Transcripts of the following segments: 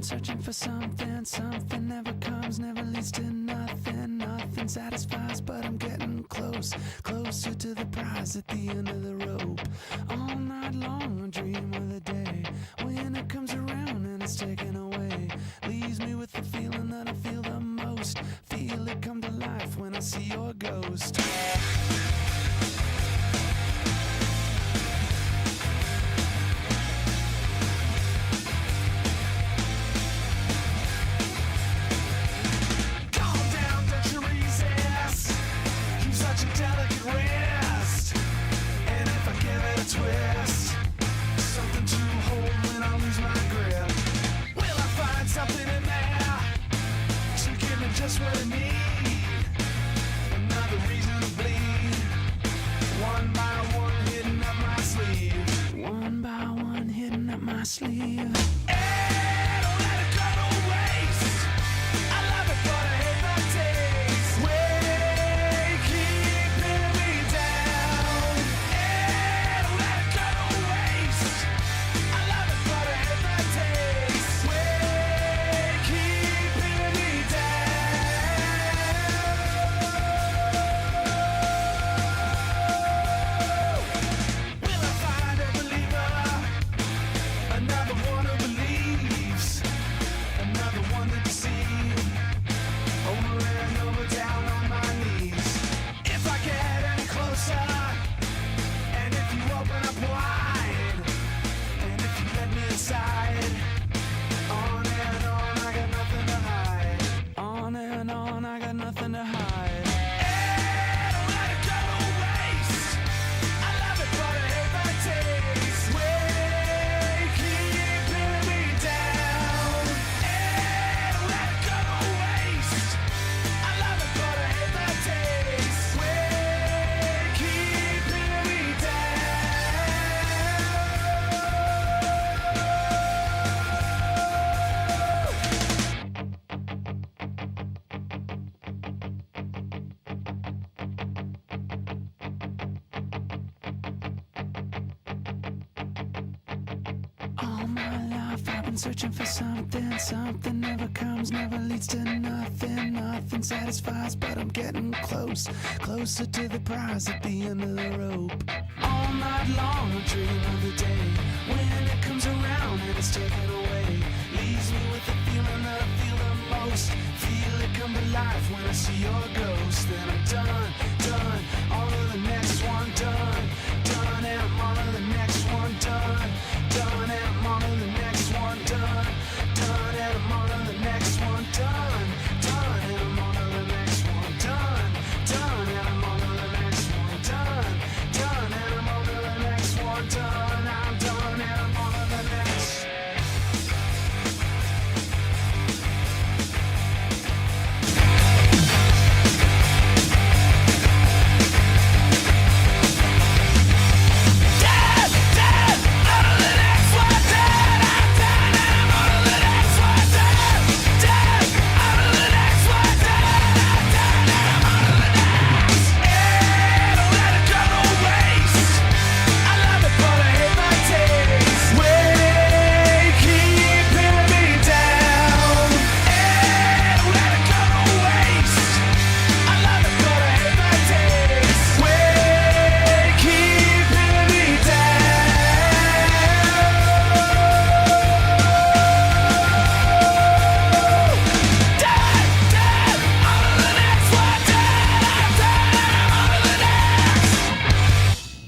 Searching for something never comes, never leads to nothing satisfies, but I'm getting closer to the prize at the end of the rope. All night long I dream of the day when it comes around and it's taken away. Leaves me with the feeling that I feel the most. Feel it come to life when I see your ghost. Twist, something to hold when I lose my grip. Will I find something in there to give me just what I need? Another reason to bleed. One by one hidden up my sleeve. One by one hidden up my sleeve. Hey, don't let it go to waste. I love it, but I hate the taste. Way keeping me down. Searching for something never comes, never leads to nothing satisfies, but I'm getting closer to the prize at the end of the rope. All night long I dream of the day when it comes around and it's taken away. Leaves me with the feeling that I feel the most. Feel it come to life when I see your ghost. Then I'm done, on to the next one, done, and I'm on to the next one, done, and I'm on to the next one, done, and I'm on to the next one, done, and I'm on to the next one, done, and I'm on to the next one, done, and I'm on to the next one, done, I'm done, and I'm on to the next.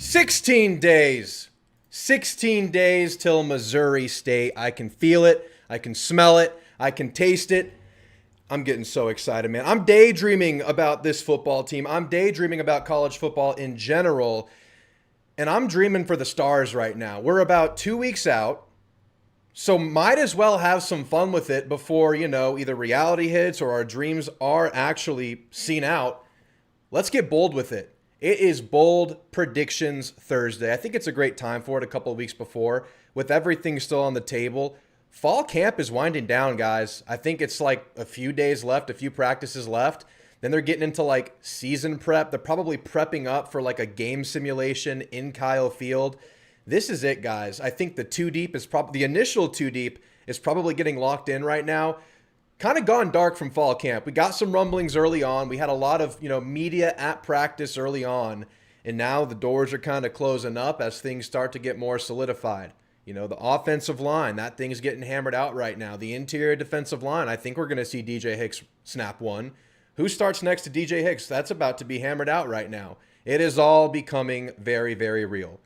16 days. 16 days till Missouri State. I can feel it. I can smell it. I can taste it. I'm getting so excited, man. I'm daydreaming about this football team. I'm daydreaming about college football in general. And I'm dreaming for the stars right now. We're about 2 weeks out. So might as well have some fun with it before, either reality hits or our dreams are actually seen out. Let's get bold with it. It is Bold Predictions Thursday. I think it's a great time for it a couple of weeks before. With everything still on the table, fall camp is winding down, guys. I think it's like a few days left, a few practices left. Then they're getting into like season prep. They're probably prepping up for like a game simulation in Kyle Field. This is it, guys. I think the two deep is probably the initial two deep is probably getting locked in right now. Kind of gone dark from fall camp. We got some rumblings early on. We had a lot of, media at practice early on. And now the doors are kind of closing up as things start to get more solidified. The offensive line, that thing's getting hammered out right now. The interior defensive line, I think we're going to see DJ Hicks snap one. Who starts next to DJ Hicks? That's about to be hammered out right now. It is all becoming very, very real.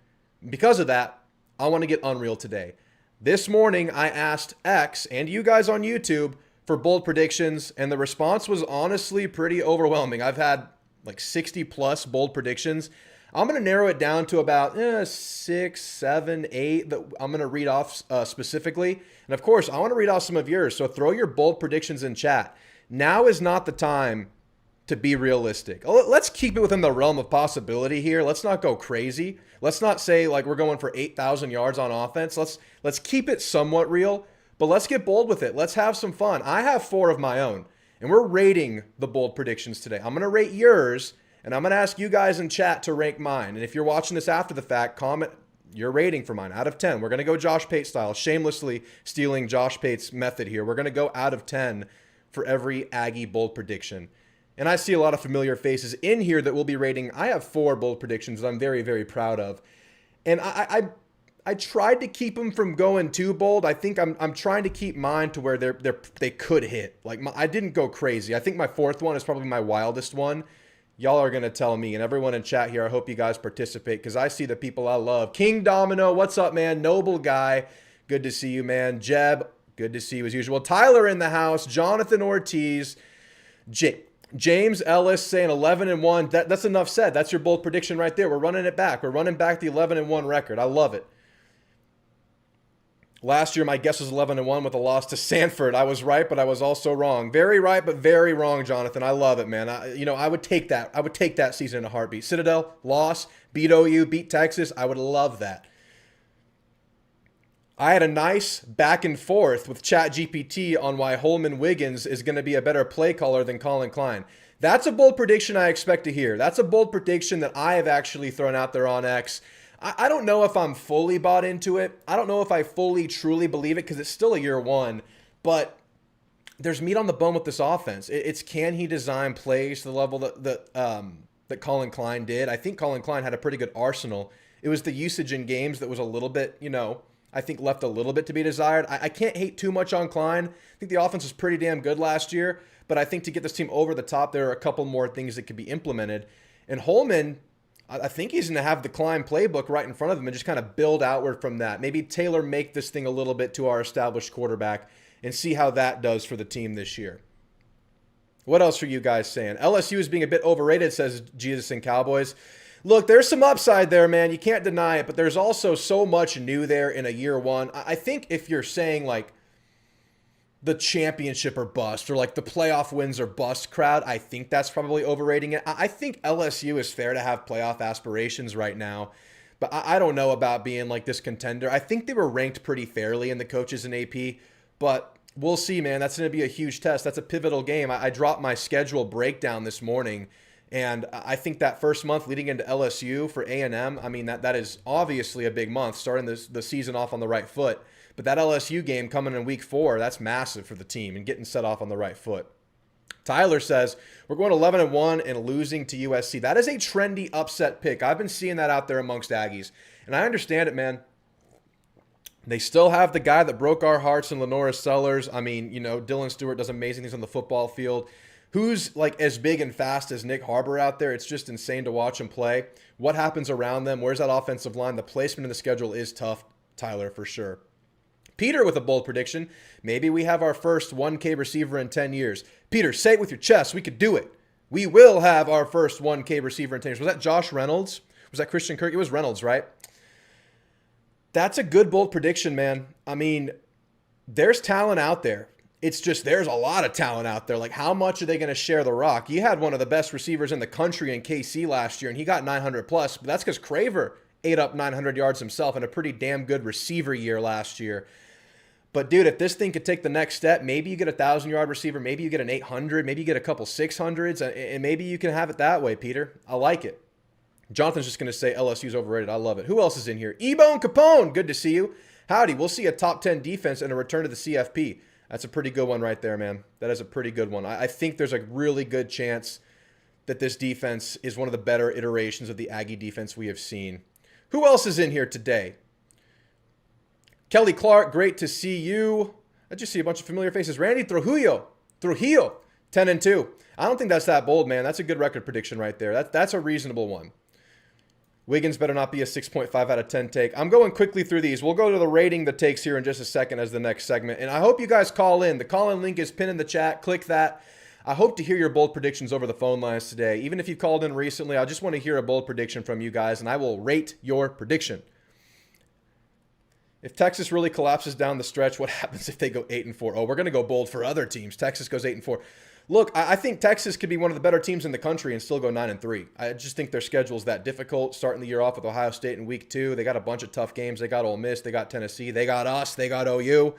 Because of that, I want to get unreal today. This morning, I asked X and you guys on YouTube for bold predictions, and the response was honestly pretty overwhelming. I've had like 60 plus bold predictions. I'm going to narrow it down to about 6, 7, 8 that I'm going to read off specifically. And of course, I want to read off some of yours. So throw your bold predictions in chat. Now is not the time to be realistic. Let's keep it within the realm of possibility here. Let's not go crazy. Let's not say like we're going for 8,000 yards on offense. Let's keep it somewhat real, but let's get bold with it. Let's have some fun. I have 4 of my own, and we're rating the bold predictions today. I'm going to rate yours, and I'm going to ask you guys in chat to rank mine. And if you're watching this after the fact, comment your rating for mine out of 10. We're going to go Josh Pate style, shamelessly stealing Josh Pate's method here. We're going to go out of 10 for every Aggie bold prediction. And I see a lot of familiar faces in here that we'll be rating. I have 4 bold predictions that I'm very, very proud of. And I tried to keep them from going too bold. I think I'm trying to keep mine to where they could hit. Like I didn't go crazy. I think my 4th one is probably my wildest one. Y'all are going to tell me, and everyone in chat here, I hope you guys participate because I see the people I love. King Domino, what's up, man? Noble guy. Good to see you, man. Jeb, good to see you as usual. Tyler in the house. Jonathan Ortiz. James Ellis saying 11-1. That's enough said. That's your bold prediction right there. We're running it back. We're running back the 11-1 record. I love it. Last year, my guess was 11-1 with a loss to Sanford. I was right, but I was also wrong. Very right, but very wrong, Jonathan. I love it, man. I would take that. I would take that season in a heartbeat. Citadel, loss, beat OU, beat Texas. I would love that. I had a nice back and forth with ChatGPT on why Holman Wiggins is going to be a better play caller than Colin Klein. That's a bold prediction I expect to hear. That's a bold prediction that I have actually thrown out there on X. I don't know if I'm fully bought into it. I don't know if I fully, truly believe it because it's still a year one. But there's meat on the bone with this offense. It's can he design plays to the level that Colin Klein did? I think Colin Klein had a pretty good arsenal. It was the usage in games that was a little bit, I think left a little bit to be desired. I can't hate too much on Klein. I think the offense was pretty damn good last year. But I think to get this team over the top, there are a couple more things that could be implemented. And Holman, I think he's going to have the Klein playbook right in front of him and just kind of build outward from that. Maybe tailor make this thing a little bit to our established quarterback and see how that does for the team this year. What else are you guys saying? LSU is being a bit overrated, says Jesus and Cowboys. Look, there's some upside there, man. You can't deny it, but there's also so much new there in a year one. I think if you're saying like the championship or bust or like the playoff wins or bust crowd, I think that's probably overrating it. I think LSU is fair to have playoff aspirations right now, but I don't know about being like this contender. I think they were ranked pretty fairly in the coaches and AP, but we'll see, man. That's going to be a huge test. That's a pivotal game. I dropped my schedule breakdown this morning, and I think that first month leading into LSU for A&M, I mean, that is obviously a big month, starting the season off on the right foot. But that LSU game coming in week 4, that's massive for the team and getting set off on the right foot. Tyler says, we're going 11-1 and losing to USC. That is a trendy upset pick. I've been seeing that out there amongst Aggies. And I understand it, man. They still have the guy that broke our hearts in Lenora Sellers. I mean, Dylan Stewart does amazing things on the football field. Who's like as big and fast as Nick Harbor out there? It's just insane to watch him play. What happens around them? Where's that offensive line? The placement in the schedule is tough, Tyler, for sure. Peter with a bold prediction. Maybe we have our first 1K receiver in 10 years. Peter, say it with your chest. We could do it. We will have our first 1K receiver in 10 years. Was that Josh Reynolds? Was that Christian Kirk? It was Reynolds, right? That's a good bold prediction, man. I mean, there's talent out there. It's just there's a lot of talent out there. Like, how much are they going to share the rock? You had one of the best receivers in the country in KC last year, and he got 900 plus. But that's because Craver ate up 900 yards himself in a pretty damn good receiver year last year. But, dude, if this thing could take the next step, maybe you get a 1,000-yard receiver, maybe you get an 800, maybe you get a couple 600s, and maybe you can have it that way, Peter. I like it. Jonathan's just going to say LSU's overrated. I love it. Who else is in here? E-Bone Capone, good to see you. Howdy, we'll see a top 10 defense and a return to the CFP. That's a pretty good one right there, man. That is a pretty good one. I think there's a really good chance that this defense is one of the better iterations of the Aggie defense we have seen. Who else is in here today? Kelly Clark, great to see you. I just see a bunch of familiar faces. Randy Trujillo, 10-2. I don't think that's that bold, man. That's a good record prediction right there. That's a reasonable one. Wiggins better not be a 6.5 out of 10 take. I'm going quickly through these. We'll go to the rating the takes here in just a second as the next segment. And I hope you guys call in. The call-in link is pinned in the chat. Click that. I hope to hear your bold predictions over the phone lines today. Even if you've called in recently, I just want to hear a bold prediction from you guys, and I will rate your prediction. If Texas really collapses down the stretch, what happens if they go 8-4? Oh, we're going to go bold for other teams. Texas goes 8-4. Look, I think Texas could be one of the better teams in the country and still go 9-3. I just think their schedule is that difficult. Starting the year off with Ohio State in week 2. They got a bunch of tough games. They got Ole Miss. They got Tennessee. They got us. They got OU.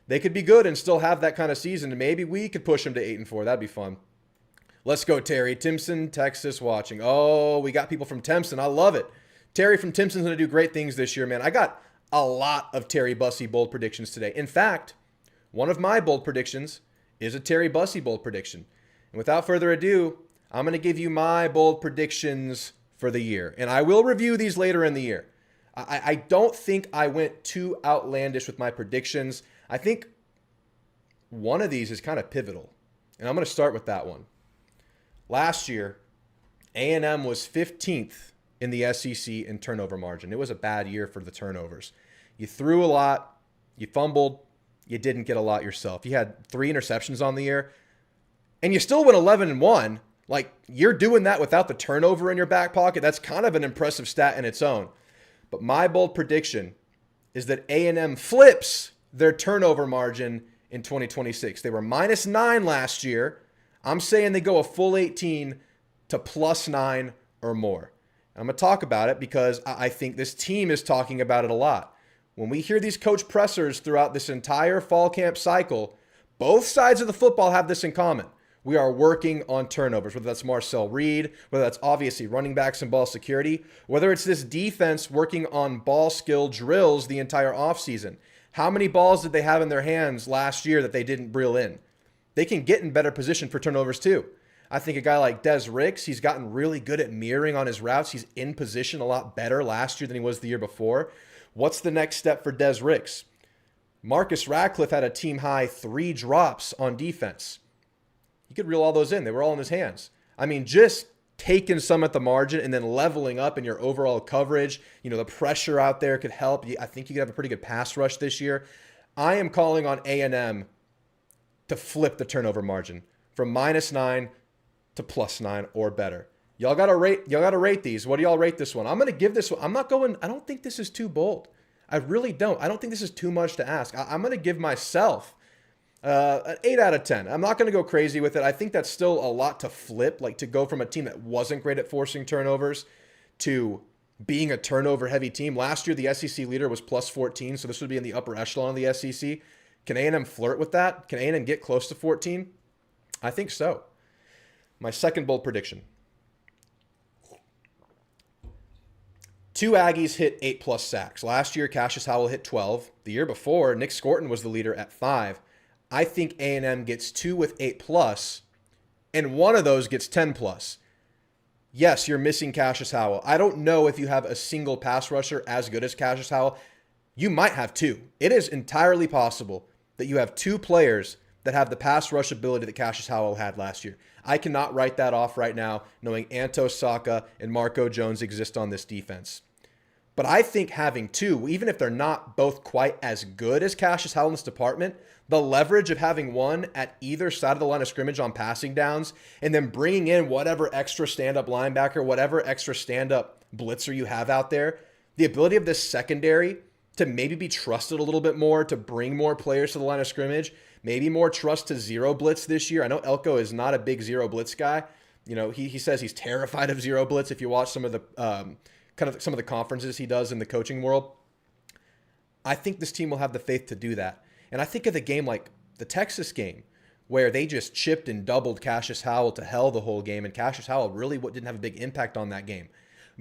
They could be good and still have that kind of season. And maybe we could push them to 8-4. That'd be fun. Let's go, Terry. Timpson, Texas, watching. Oh, we got people from Timpson. I love it. Terry from Timpson's going to do great things this year, man. I got a lot of Terry Bussey bold predictions today. In fact, one of my bold predictions is a Terry Bussey bold prediction. And without further ado, I'm going to give you my bold predictions for the year. And I will review these later in the year. I don't think I went too outlandish with my predictions. I think one of these is kind of pivotal. And I'm going to start with that one. Last year, A&M was 15th in the SEC in turnover margin. It was a bad year for the turnovers. You threw a lot, you fumbled, you didn't get a lot yourself. You had 3 interceptions on the year, and you still went 11-1. Like, you're doing that without the turnover in your back pocket. That's kind of an impressive stat in its own. But my bold prediction is that A&M flips their turnover margin in 2026. They were -9 last year. I'm saying they go a full 18 to +9 or more. I'm going to talk about it because I think this team is talking about it a lot. When we hear these coach pressers throughout this entire fall camp cycle, both sides of the football have this in common. We are working on turnovers, whether that's Marcel Reed, whether that's obviously running backs and ball security, whether it's this defense working on ball skill drills the entire offseason. How many balls did they have in their hands last year that they didn't reel in? They can get in better position for turnovers too. I think a guy like Des Ricks, he's gotten really good at mirroring on his routes. He's in position a lot better last year than he was the year before. What's the next step for Des Ricks? Marcus Radcliffe had a team-high 3 drops on defense. He could reel all those in. They were all in his hands. I mean, just taking some at the margin and then leveling up in your overall coverage. You know, the pressure out there could help. I think you could have a pretty good pass rush this year. I am calling on A&M to flip the turnover margin from -9 to +9 or better. Y'all gotta rate these. What do y'all rate this one? I'm gonna give this one. I don't think this is too bold. I really don't. I don't think this is too much to ask. I'm gonna give myself an 8 out of 10. I'm not gonna go crazy with it. I think that's still a lot to flip, like to go from a team that wasn't great at forcing turnovers to being a turnover heavy team. Last year, the SEC leader was +14, so this would be in the upper echelon of the SEC. Can A&M flirt with that? Can A&M get close to 14? I think so. My second bold prediction. 2 Aggies hit 8+ sacks. Last year, Cashius Howell hit 12. The year before, Nick Scorton was the leader at 5. I think A&M gets 2 with 8+, and one of those gets 10+. Yes, you're missing Cashius Howell. I don't know if you have a single pass rusher as good as Cashius Howell. You might have 2. It is entirely possible that you have 2 players that have the pass rush ability that Cashius Howell had last year. I cannot write that off right now, knowing Anto Saka and Marco Jones exist on this defense. But I think having 2, even if they're not both quite as good as Cashius Howell in this department, the leverage of having one at either side of the line of scrimmage on passing downs and then bringing in whatever extra stand-up linebacker, whatever extra stand-up blitzer you have out there, the ability of this secondary to maybe be trusted a little bit more, to bring more players to the line of scrimmage, maybe more trust to zero blitz this year. I know Elko is not a big zero blitz guy. You know, he says he's terrified of zero blitz. If you watch some of the some of the conferences he does in the coaching world, I think this team will have the faith to do that. And I think of the game like the Texas game, where they just chipped and doubled Cashius Howell to hell the whole game, and Cashius Howell really didn't have a big impact on that game.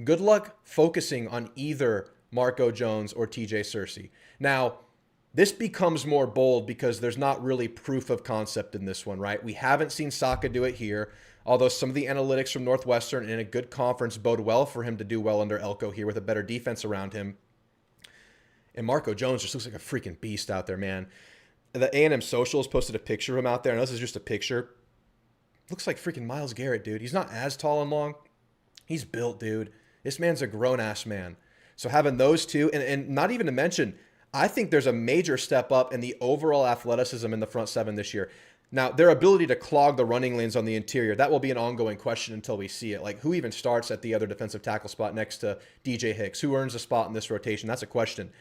Good luck focusing on either Marco Jones or TJ Searcy. Now, this becomes more bold because there's not really proof of concept in this one, right? We haven't seen Saka do it here, although some of the analytics from Northwestern in a good conference bode well for him to do well under Elko here with a better defense around him. And Marco Jones just looks like a freaking beast out there, man. The A&M Socials posted a picture of him out there, and this is just a picture. Looks like freaking Myles Garrett, dude. He's not as tall and long. He's built, dude. This man's a grown-ass man. So having those two, and not even to mention, I think there's a major step up in the overall athleticism in the front seven this year. Now, their ability to clog the running lanes on the interior, that will be an ongoing question until we see it. Like, who even starts at the other defensive tackle spot next to DJ Hicks? Who earns a spot in this rotation? That's a question.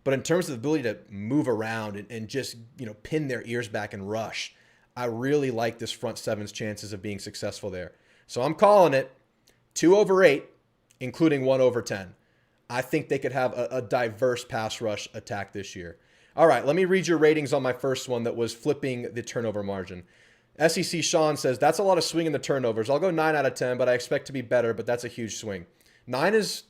But in terms of the ability to move around and just, pin their ears back and rush, I really like this front seven's chances of being successful there. So I'm calling it 2/8, including 1/10. I think they could have a diverse pass rush attack this year. All right, let me read your ratings on my first one that was flipping the turnover margin. SEC Sean says, that's a lot of swing in the turnovers. I'll go 9 out of 10, but I expect to be better, but that's a huge swing. 9 is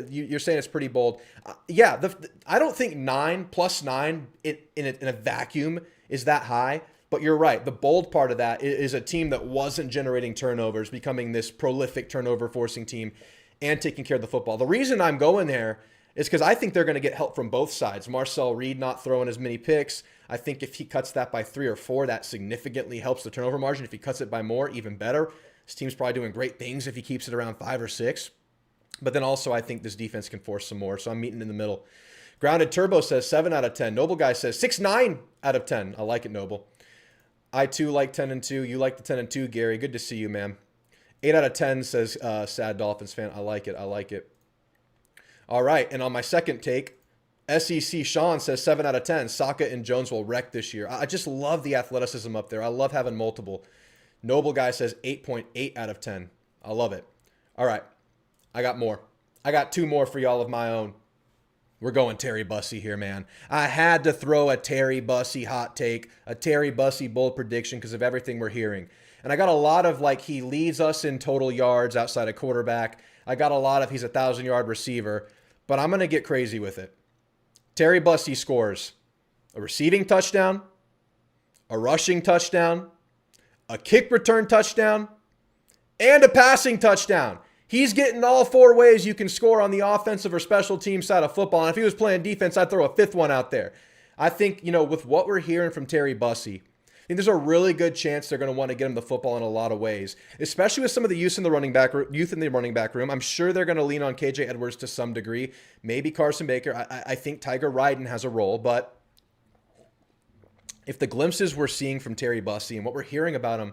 you're saying it's pretty bold. I don't think 9 plus 9 in a vacuum is that high, but you're right. The bold part of that is a team that wasn't generating turnovers, becoming this prolific turnover forcing team and taking care of the football. The reason I'm going there is because I think they're going to get help from both sides. Marcel Reed not throwing as many picks. I think if he cuts that by 3 or 4, that significantly helps the turnover margin. If he cuts it by more, even better. This team's probably doing great things if he keeps it around 5 or 6. But then also I think this defense can force some more, so I'm meeting in the middle. Grounded Turbo says 7 out of 10. Noble Guy says 6-9 out of 10. I like it, Noble. I too like 10 and 2. You like the 10 and 2, Gary. Good to see you, man. 8 out of 10 says Sad Dolphins fan. I like it. All right, and on my second take, SEC Sean says 7 out of 10. Saka and Jones will wreck this year. I just love the athleticism up there. I love having multiple. Noble Guy says 8.8 out of 10. I love it. All right, I got more. I got 2 more for y'all of my own. We're going Terry Bussey here, man. I had to throw a Terry Bussey hot take, a Terry Bussey bold prediction because of everything we're hearing. And I got a lot of he leads us in total yards outside of quarterback. I got a lot of he's a 1,000-yard receiver. But I'm going to get crazy with it. Terry Bussey scores a receiving touchdown, a rushing touchdown, a kick return touchdown, and a passing touchdown. He's getting all 4 ways you can score on the offensive or special team side of football. And if he was playing defense, I'd throw a 5th one out there. I think, with what we're hearing from Terry Bussey, I think there's a really good chance they're going to want to get him the football in a lot of ways, especially with some of the youth in the running back room. I'm sure they're going to lean on KJ Edwards to some degree, maybe Carson Baker. I think Tiger Ryden has a role, but if the glimpses we're seeing from Terry Bussey and what we're hearing about him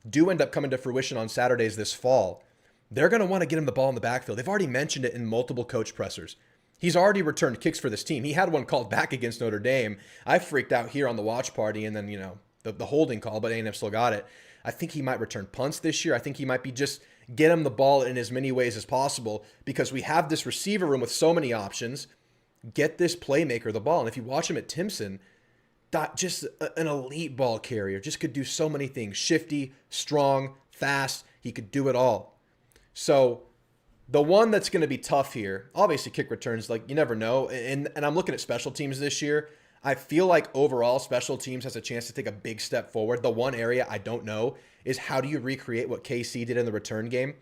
do end up coming to fruition on Saturdays this fall, they're going to want to get him the ball in the backfield. They've already mentioned it in multiple coach pressers. He's already returned kicks for this team. He had one called back against Notre Dame. I freaked out here on the watch party, and then, the holding call, but A&M still got it. I think he might return punts this year. I think he might be just get him the ball in as many ways as possible because we have this receiver room with so many options. Get this playmaker the ball. And if you watch him at Timpson, just an elite ball carrier, just could do so many things. Shifty, strong, fast. He could do it all. So the one that's going to be tough here, obviously kick returns, you never know. And I'm looking at special teams this year. I feel like overall special teams has a chance to take a big step forward. The one area I don't know is how do you recreate what KC did in the return game?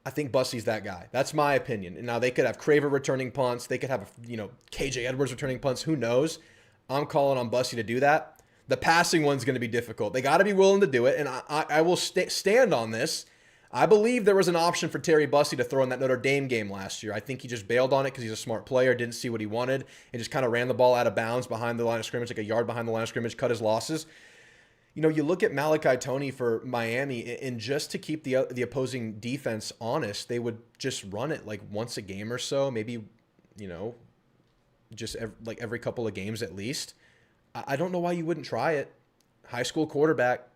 I think Bussey's that guy. That's my opinion. And now they could have Craver returning punts. They could have, KJ Edwards returning punts. Who knows? I'm calling on Bussey to do that. The passing one's going to be difficult. They got to be willing to do it. And I will stand on this. I believe there was an option for Terry Bussey to throw in that Notre Dame game last year. I think he just bailed on it because he's a smart player, didn't see what he wanted, and just kind of ran the ball out of bounds behind the line of scrimmage, like a yard behind the line of scrimmage, cut his losses. You look at Malachi Toney for Miami, and just to keep the opposing defense honest, they would just run it once a game or so, maybe, just every couple of games at least. I don't know why you wouldn't try it. High school quarterback.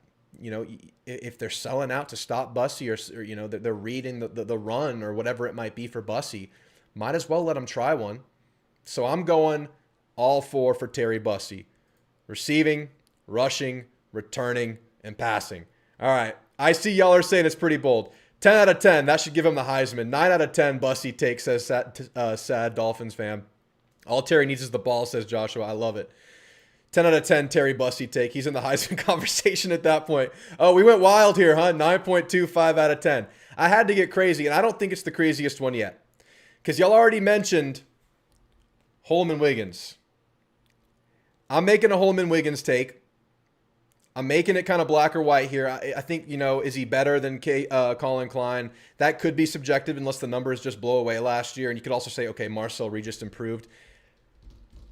If they're selling out to stop Bussey or they're reading the run or whatever it might be for Bussey, might as well let them try one. So I'm going all 4 for Terry Bussey. receiving, rushing, returning, and passing. All right. I see y'all are saying it's pretty bold. 10 out of 10. That should give him the Heisman. 9 out of 10. Bussey takes, says sad Dolphins fan. All Terry needs is the ball, says Joshua. I love it. 10 out of 10, Terry Bussey take. He's in the Heisman conversation at that point. Oh, we went wild here, huh? 9.25 out of 10. I had to get crazy, and I don't think it's the craziest one yet. Because y'all already mentioned Holman-Wiggins. I'm making a Holman-Wiggins take. I'm making it kind of black or white here. I think, is he better than Colin Klein? That could be subjective unless the numbers just blow away last year. And you could also say, okay, Marcel Reed just improved.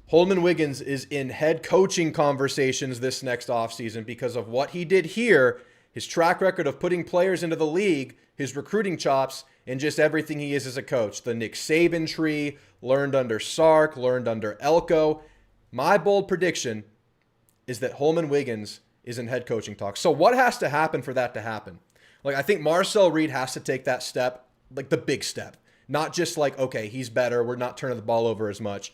Holman-Wiggins is in head coaching conversations this next offseason because of what he did here, his track record of putting players into the league, his recruiting chops, and just everything he is as a coach. The Nick Saban tree, learned under Sark, learned under Elko. My bold prediction is that Holman-Wiggins is in head coaching talks. So what has to happen for that to happen? I think Marcel Reed has to take that step, the big step. Not just okay, he's better, we're not turning the ball over as much.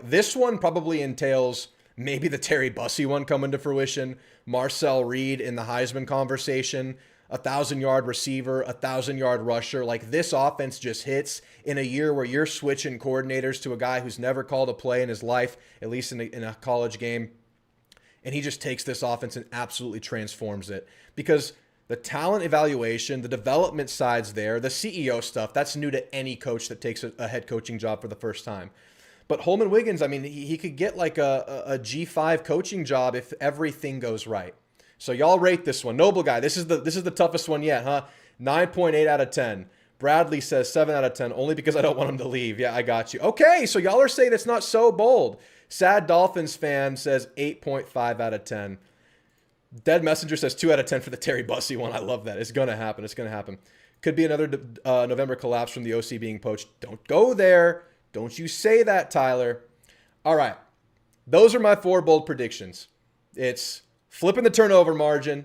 This one probably entails maybe the Terry Bussey one coming to fruition, Marcel Reed in the Heisman conversation, 1,000-yard receiver, 1,000-yard rusher. This offense just hits in a year where you're switching coordinators to a guy who's never called a play in his life, at least in a college game. And he just takes this offense and absolutely transforms it. Because the talent evaluation, the development side's there, the CEO stuff, that's new to any coach that takes a head coaching job for the first time. But Holman-Wiggins, he could get a G5 coaching job if everything goes right. So y'all rate this one. Noble guy, this is the toughest one yet, huh? 9.8 out of 10. Bradley says 7 out of 10, only because I don't want him to leave. Yeah, I got you. Okay, so y'all are saying it's not so bold. Sad Dolphins fan says 8.5 out of 10. Dead Messenger says 2 out of 10 for the Terry Bussey one. I love that. It's going to happen. It's going to happen. Could be another November collapse from the OC being poached. Don't go there. Don't you say that, Tyler. All right. Those are my 4 bold predictions. It's flipping the turnover margin.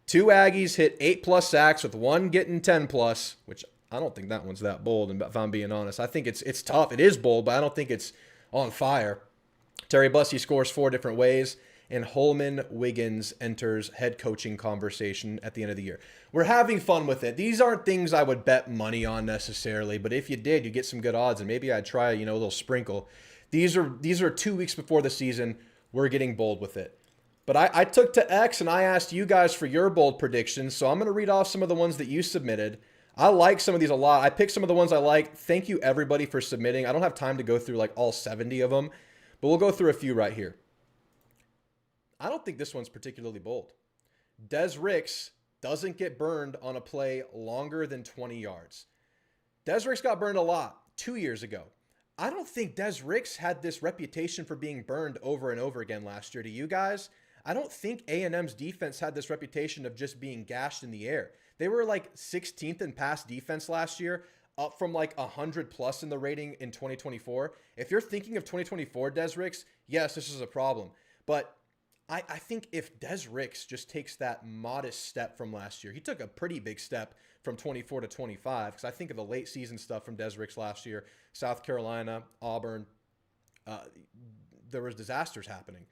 2 Aggies hit 8+ sacks with 1 getting 10+, which I don't think that one's that bold, if I'm being honest. I think it's tough. It is bold, but I don't think it's on fire. Terry Bussey scores 4 different ways, and Holman-Wiggins enters head coaching conversation at the end of the year. We're having fun with it. These aren't things I would bet money on necessarily, but if you did, you get some good odds, and maybe I'd try, a little sprinkle. These are 2 weeks before the season. We're getting bold with it. But I took to X and I asked you guys for your bold predictions, so I'm going to read off some of the ones that you submitted. I like some of these a lot. I picked some of the ones I like. Thank you, everybody, for submitting. I don't have time to go through all 70 of them, but we'll go through a few right here. I don't think this one's particularly bold. Des Ricks doesn't get burned on a play longer than 20 yards. Des Ricks got burned a lot 2 years ago. I don't think Des Ricks had this reputation for being burned over and over again last year. Do you guys? I don't think A&M's defense had this reputation of just being gashed in the air. They were 16th in pass defense last year, up from 100+ in the rating in 2024. If you're thinking of 2024 Des Ricks, yes, this is a problem. But I think if Des Ricks just takes that modest step from last year, he took a pretty big step from 24 to 25, because I think of the late season stuff from Des Ricks last year, South Carolina, Auburn, there was disasters happening.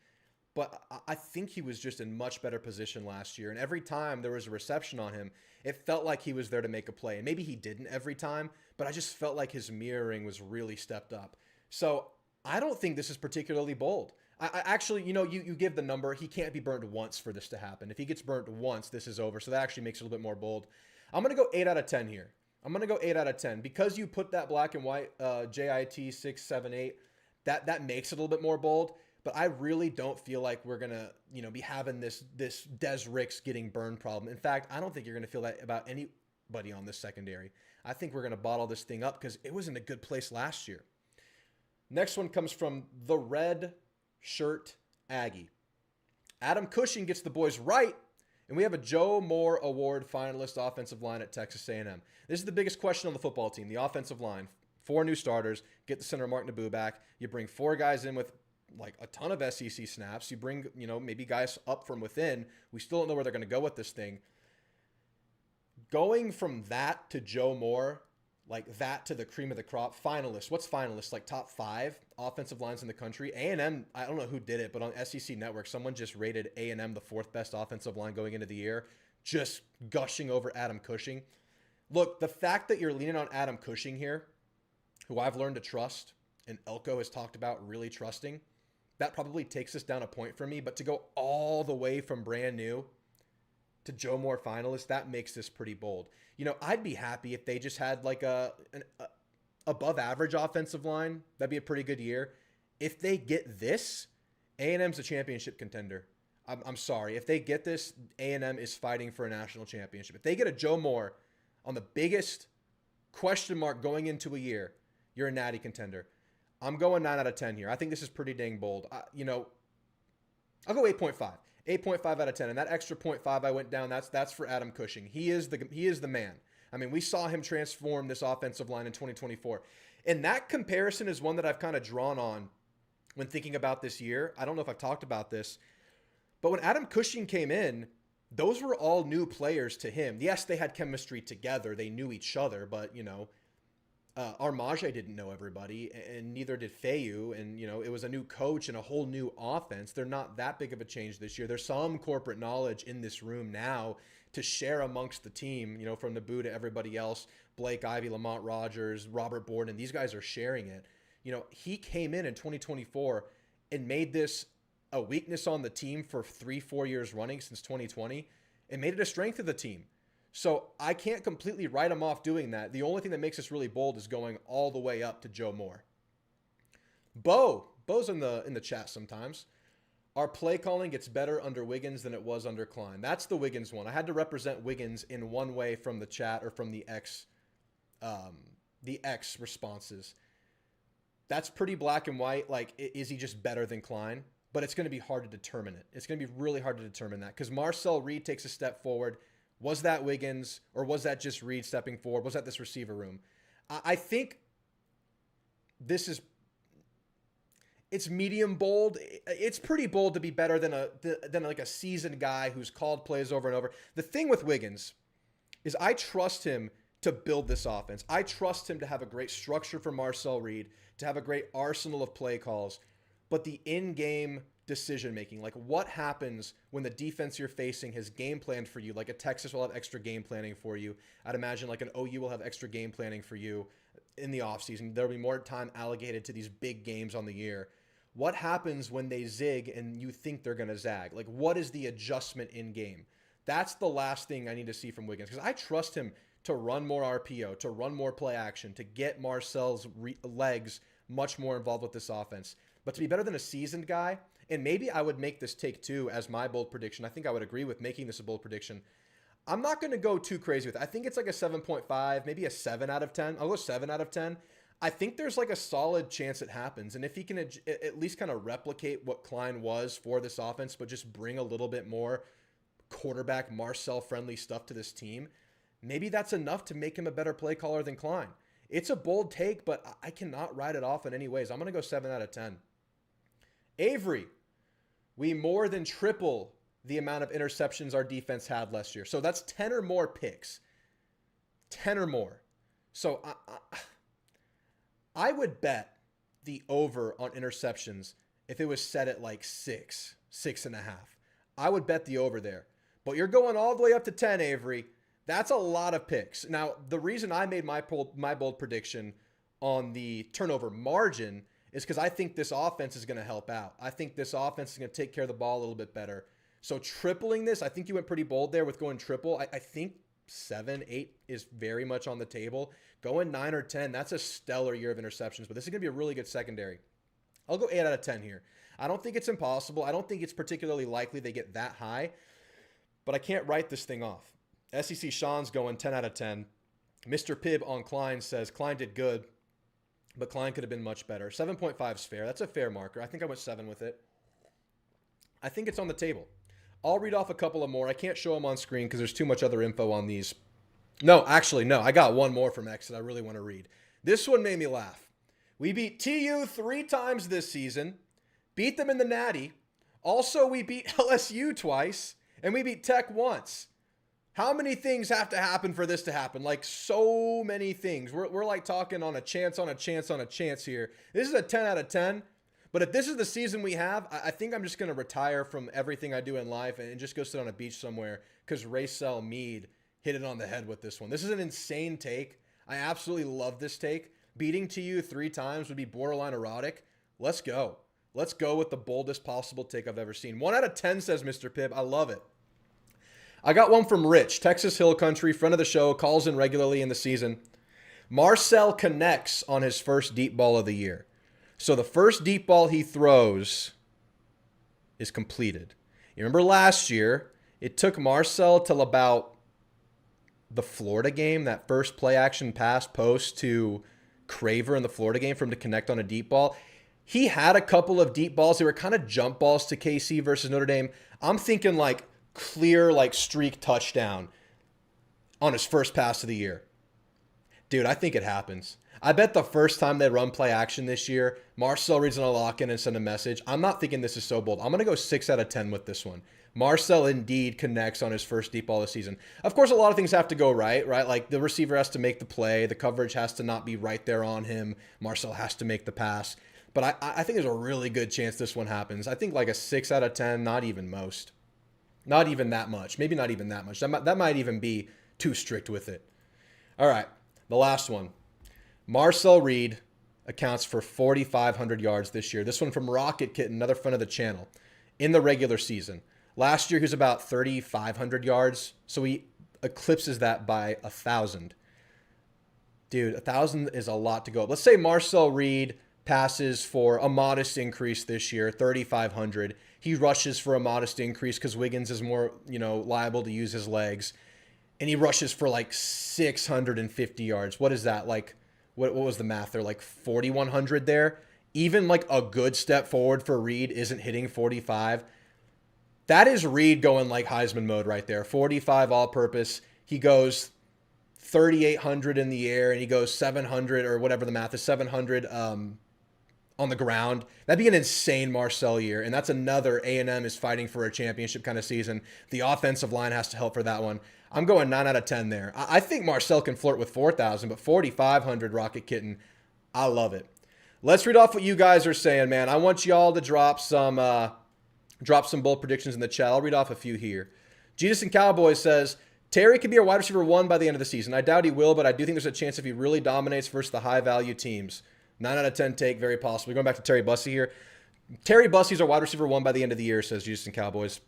But I think he was just in much better position last year. And every time there was a reception on him, it felt like he was there to make a play. And maybe he didn't every time, but I just felt like his mirroring was really stepped up. So I don't think this is particularly bold. I actually, you give the number. He can't be burned once for this to happen. If he gets burnt once, this is over. So that actually makes it a little bit more bold. I'm going to go 8 out of 10 here. I'm going to go 8 out of 10. Because you put that black and white JIT 6, 7, 8, that makes it a little bit more bold. But I really don't feel like we're going to, be having this Des Ricks getting burned problem. In fact, I don't think you're going to feel that about anybody on this secondary. I think we're going to bottle this thing up because it was in a good place last year. Next one comes from the Red Shirt Aggie. Adam Cushing gets the boys right, and we have a Joe Moore Award finalist offensive line at Texas A&M. This is the biggest question on the football team, the offensive line. 4 new starters, get the center Mark Naboo back. You bring 4 guys in with a ton of SEC snaps. You bring, maybe guys up from within. We still don't know where they're going to go with this thing. Going from that to Joe Moore, like that to the cream of the crop. Finalists. What's finalists? Like top 5 offensive lines in the country. A&M, I don't know who did it, but on SEC Network, someone just rated A&M the 4th best offensive line going into the year, just gushing over Adam Cushing. Look, the fact that you're leaning on Adam Cushing here, who I've learned to trust, and Elko has talked about really trusting, that probably takes us down a point for me. But to go all the way from brand new to Joe Moore finalist, that makes this pretty bold. You know, I'd be happy if they just had like an above average offensive line. That'd be a pretty good year. If they get this, A&M's a championship contender. I'm sorry. If they get this, A&M is fighting for a national championship. If they get a Joe Moore on the biggest question mark going into a year, you're a natty contender. I'm going 9 out of 10 here. I think this is pretty dang bold. I'll go 8.5. 8.5 out of 10. And that extra 0.5 I went down, that's for Adam Cushing. He is the man. I mean, we saw him transform this offensive line in 2024. And that comparison is one that I've kind of drawn on when thinking about this year. I don't know if I've talked about this, but when Adam Cushing came in, those were all new players to him. Yes, they had chemistry together. They knew each other, but, you know, Armage didn't know everybody, and neither did Fayu. And, you know, it was a new coach and a whole new offense. They're not that big of a change this year. There's some corporate knowledge in this room now to share amongst the team, you know, from Naboo to everybody else. Blake Ivy, Lamont Rogers, Robert Borden, these guys are sharing it. You know, he came in 2024 and made this a weakness on the team for 3-4 years running since 2020 and made it a strength of the team. So I can't completely write him off doing that. The only thing that makes us really bold is going all the way up to Joe Moore. Bo's in the chat sometimes. Our play calling gets better under Wiggins than it was under Klein. That's the Wiggins one. I had to represent Wiggins in one way from the chat or from the X responses. That's pretty black and white. Like, is he just better than Klein? But it's going to be hard to determine it. It's going to be really hard to determine that because Marcel Reed takes a step forward. Was that Wiggins, or was that just Reed stepping forward? Was that this receiver room? I think it's medium bold. It's pretty bold to be better than like a seasoned guy who's called plays over and over. The thing with Wiggins is I trust him to build this offense. I trust him to have a great structure for Marcel Reed, to have a great arsenal of play calls, but the in-game decision-making, like what happens when the defense you're facing has game planned for you, like a Texas will have extra game planning for you. I'd imagine like an OU will have extra game planning for you in the offseason. There'll be more time allocated to these big games on the year. What happens when they zig and you think they're going to zag? Like, what is the adjustment in game? That's the last thing I need to see from Wiggins, because I trust him to run more RPO, to run more play action, to get Marcel's legs much more involved with this offense. But to be better than a seasoned guy, and maybe I would make this take 2 as my bold prediction. I think I would agree with making this a bold prediction. I'm not going to go too crazy with it. I think it's like a 7.5, maybe a 7 out of 10. I'll go 7 out of 10. I think there's like a solid chance it happens. And if he can at least kind of replicate what Klein was for this offense, but just bring a little bit more quarterback Marcel friendly stuff to this team, maybe that's enough to make him a better play caller than Klein. It's a bold take, but I cannot write it off in any ways. I'm going to go 7 out of 10. Avery, we more than triple the amount of interceptions our defense had last year. So that's 10 or more picks. 10 or more. So I would bet the over on interceptions if it was set at like 6.5. I would bet the over there. But you're going all the way up to 10, Avery. That's a lot of picks. Now, the reason I made my bold prediction on the turnover margin is because I think this offense is going to help out. I think this offense is going to take care of the ball a little bit better. So tripling this, I think you went pretty bold there with going triple. I think 7, 8 is very much on the table. Going 9 or 10, that's a stellar year of interceptions, but this is going to be a really good secondary. I'll go 8 out of 10 here. I don't think it's impossible. I don't think it's particularly likely they get that high, but I can't write this thing off. SEC Sean's going 10 out of 10. Mr. Pibb on Klein says Klein did good, but Klein could have been much better. 7.5 is fair. That's a fair marker. I think I went 7 with it. I think it's on the table. I'll read off a couple of more. I can't show them on screen because there's too much other info on these. No, actually, no. I got one more from X that I really want to read. This one made me laugh. We beat TU 3 times this season, beat them in the Natty. Also, we beat LSU twice, and we beat Tech once. How many things have to happen for this to happen? Like so many things. We're like talking on a chance here. This is a 10 out of 10. But if this is the season we have, I think I'm just going to retire from everything I do in life and just go sit on a beach somewhere because Marcel Mead hit it on the head with this one. This is an insane take. I absolutely love this take. Beating to you 3 times would be borderline erotic. Let's go. Let's go with the boldest possible take I've ever seen. 1 out of 10, says Mr. Pibb. I love it. I got one from Rich, Texas Hill Country, friend of the show, calls in regularly in the season. Marcel connects on his first deep ball of the year. So the first deep ball he throws is completed. You remember last year, it took Marcel till about the Florida game, that first play action pass post to Craver in the Florida game for him to connect on a deep ball. He had a couple of deep balls. They were kind of jump balls to KC versus Notre Dame. I'm thinking like clear like streak touchdown on his first pass of the year. Dude, I think it happens. I bet the first time they run play action this year, Marcel reads on a lock-in and send a message. I'm not thinking this is so bold. I'm going to go 6 out of 10 with this one. Marcel indeed connects on his first deep ball of the season. Of course, a lot of things have to go right? Like the receiver has to make the play. The coverage has to not be right there on him. Marcel has to make the pass. But I think there's a really good chance this one happens. I think like a 6 out of 10, not even most. Not even that much. Maybe not even that much. That might even be too strict with it. All right, the last one. Marcel Reed accounts for 4,500 yards this year. This one from Rocket Kitten, another friend of the channel, in the regular season. Last year, he was about 3,500 yards, so he eclipses that by 1,000. Dude, 1,000 is a lot to go up. Let's say Marcel Reed passes for a modest increase this year, 3,500. He rushes for a modest increase because Wiggins is more, liable to use his legs. And he rushes for like 650 yards. What is that? Like, what was the math there? Like 4,100 there? Even like a good step forward for Reed isn't hitting 45. That is Reed going like Heisman mode right there. 45 all-purpose. He goes 3,800 in the air and he goes 700 or whatever the math is, 700 on the ground. That'd be an insane Marcel year. And that's another A&M is fighting for a championship kind of season. The offensive line has to help for that one. I'm going 9 out of 10 there. I think Marcel can flirt with 4,000, but 4,500 Rocket Kitten, I love it. Let's read off what you guys are saying, man. I want y'all to drop some bold predictions in the chat. I'll read off a few here. Jesus and Cowboys says, Terry could be a wide receiver 1 by the end of the season. I doubt he will, but I do think there's a chance if he really dominates versus the high-value teams. 9 out of 10 take, very possibly. Going back to Terry Bussey here. Terry Bussey's our wide receiver 1 by the end of the year, says Jesus and Cowboys.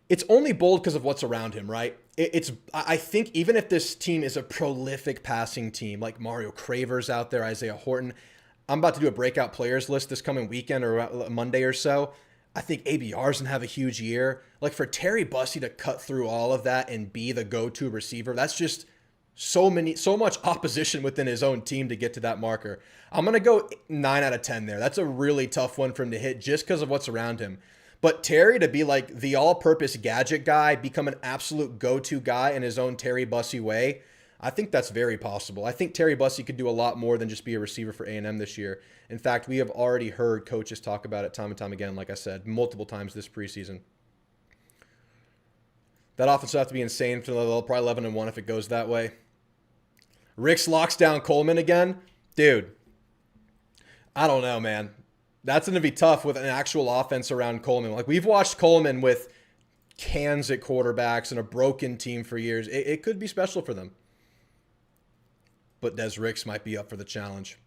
It's only bold because of what's around him, right? I think even if this team is a prolific passing team, like Mario Craver's out there, Isaiah Horton, I'm about to do a breakout players list this coming weekend or Monday or so. I think ABR's going to have a huge year. Like for Terry Bussey to cut through all of that and be the go-to receiver, that's just so much opposition within his own team to get to that marker. I'm going to go 9 out of 10 there. That's a really tough one for him to hit just because of what's around him. But Terry to be like the all-purpose gadget guy, become an absolute go-to guy in his own Terry Bussey way, I think that's very possible. I think Terry Bussey could do a lot more than just be a receiver for A&M this year. In fact, we have already heard coaches talk about it time and time again, like I said, multiple times this preseason. That offense will have to be insane. They'll probably 11-1 if it goes that way. Ricks locks down Coleman again. Dude, I don't know, man. That's going to be tough with an actual offense around Coleman. Like, we've watched Coleman with cans at quarterbacks and a broken team for years. It could be special for them. But Des Ricks might be up for the challenge.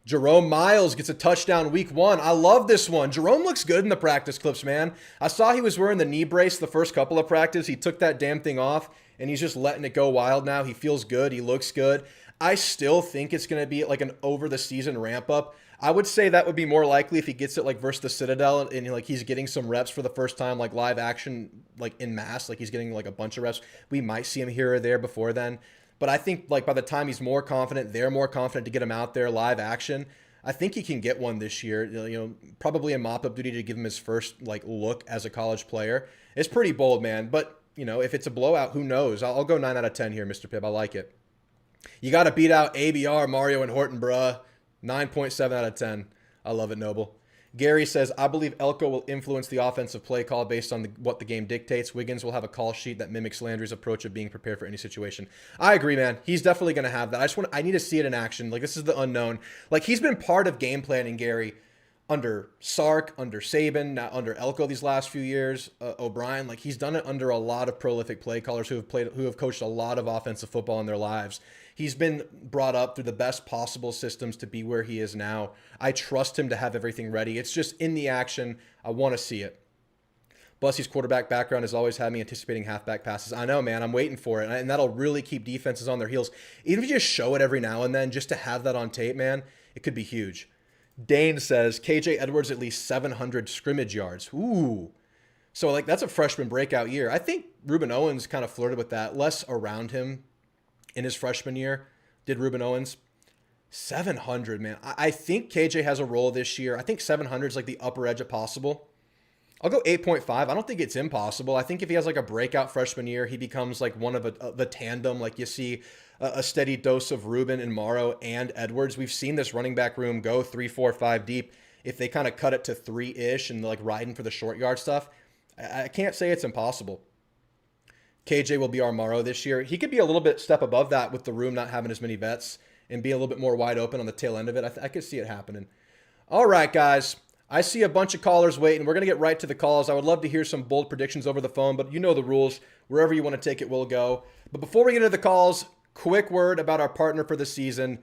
Jerome Miles gets a touchdown week 1. I love this one. Jerome looks good in the practice clips, man. I saw he was wearing the knee brace the first couple of practice. He took that damn thing off, and he's just letting it go wild now. He feels good. He looks good. I still think it's going to be like an over-the-season ramp-up. I would say that would be more likely if he gets it like versus the Citadel and like he's getting some reps for the first time, like live action, like in mass, like he's getting like a bunch of reps. We might see him here or there before then. But I think like by the time he's more confident, they're more confident to get him out there live action. I think he can get one this year, probably a mop-up duty to give him his first like look as a college player. It's pretty bold, man. But, if it's a blowout, who knows? I'll go 9 out of 10 here, Mr. Pibb. I like it. You got to beat out ABR, Mario, and Horton, bruh. 9.7 out of 10. I love it, Noble. Gary says, I believe Elko will influence the offensive play call based on what the game dictates. Wiggins will have a call sheet that mimics Landry's approach of being prepared for any situation. I agree, man. He's definitely going to have that. I need to see it in action. Like, this is the unknown. Like, he's been part of game planning, Gary, under Sark, under Saban, now under Elko these last few years, O'Brien. Like, he's done it under a lot of prolific play callers who have coached a lot of offensive football in their lives. He's been brought up through the best possible systems to be where he is now. I trust him to have everything ready. It's just in the action. I want to see it. Bussey's quarterback background has always had me anticipating halfback passes. I know, man. I'm waiting for it. And that'll really keep defenses on their heels. Even if you just show it every now and then, just to have that on tape, man, it could be huge. Dane says, KJ Edwards at least 700 scrimmage yards. Ooh. So, like, that's a freshman breakout year. I think Ruben Owens kind of flirted with that. Less around him in his freshman year did Ruben Owens. 700, man. I think KJ has a role this year. I think 700 is like the upper edge of possible. I'll go 8.5. I don't think it's impossible. I think if he has like a breakout freshman year, he becomes like one of the tandem. Like, you see a steady dose of Ruben and Morrow and Edwards. We've seen this running back room go 3, 4, 5 deep. If they kind of cut it to 3-ish and like riding for the short yard stuff, I can't say it's impossible. KJ will be our Morrow this year. He could be a little bit step above that with the room not having as many vets and be a little bit more wide open on the tail end of it. I could see it happening. All right, guys. I see a bunch of callers waiting. We're going to get right to the calls. I would love to hear some bold predictions over the phone, but you know the rules. Wherever you want to take it, we'll go. But before we get into the calls, quick word about our partner for the season,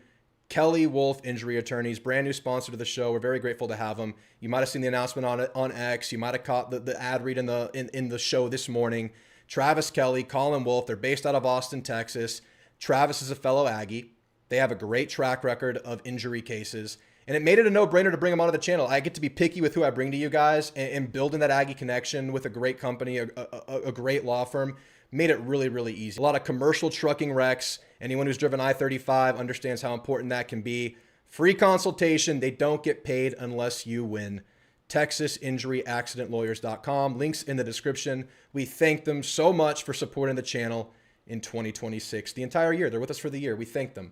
Kelly Wolf Injury Attorneys, brand new sponsor to the show. We're very grateful to have them. You might have seen the announcement on it on X. You might have caught the ad read in the show this morning. Travis Kelly, Colin Wolf, they're based out of Austin, Texas. Travis is a fellow Aggie. They have a great track record of injury cases, and it made it a no-brainer to bring them onto the channel. I get to be picky with who I bring to you guys, and building that Aggie connection with a great company, a great law firm, made it really, really easy. A lot of commercial trucking wrecks. Anyone who's driven I-35 understands how important that can be. Free consultation. They don't get paid unless you win. TexasInjuryAccidentLawyers.com. Links in the description. We thank them so much for supporting the channel in 2026. The entire year. They're with us for the year. We thank them.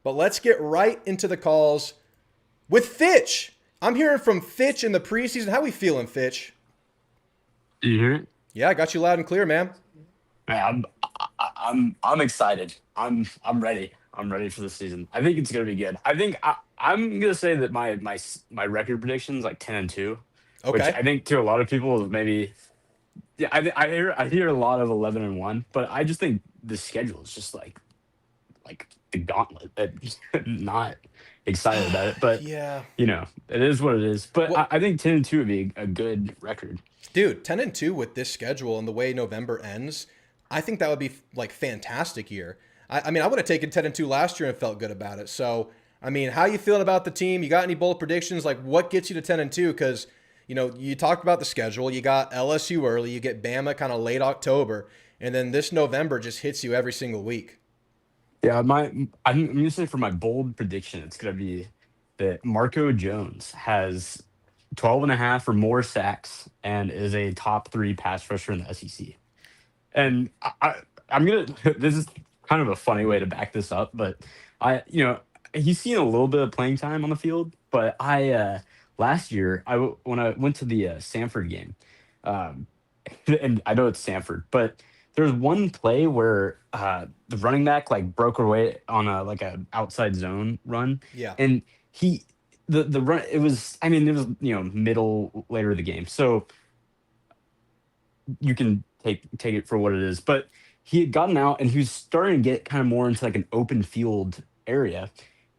But let's get right into the calls with Fitch. I'm hearing from Fitch in the preseason. How we feeling, Fitch? Do you hear it? Yeah, I got you loud and clear, man. Man, I'm excited. I'm ready. I'm ready for the season. I think it's gonna be good. I think I'm gonna say that my record prediction is like 10-2, Okay. which I think to a lot of people is maybe. Yeah, I hear a lot of 11-1, but I just think the schedule is just like the gauntlet. Not excited about it, but Yeah. you know, it is what it is. But Well, I think 10-2 would be a good record. Dude, 10-2 with this schedule and the way November ends, I think that would be like fantastic year. I mean, I would have taken 10-2 last year and felt good about it. So, I mean, how you feeling about the team? You got any bold predictions? Like, what gets you to 10-2? Because, you know, you talked about the schedule. You got LSU early. You get Bama kind of late October. And then this November just hits you every single week. Yeah, I'm gonna say for my bold prediction, it's gonna be that Marco Jones has 12.5 or more sacks and is a top 3 pass rusher in the SEC. And I'm gonna. This is kind of a funny way to back this up, but he's seen a little bit of playing time on the field. But last year when I went to the Samford game, and I know it's Samford, but there was one play where the running back like broke away on a outside zone run. Yeah. And the run, it was middle later of the game. So you can take it for what it is. But he had gotten out and he was starting to get kind of more into like an open field area.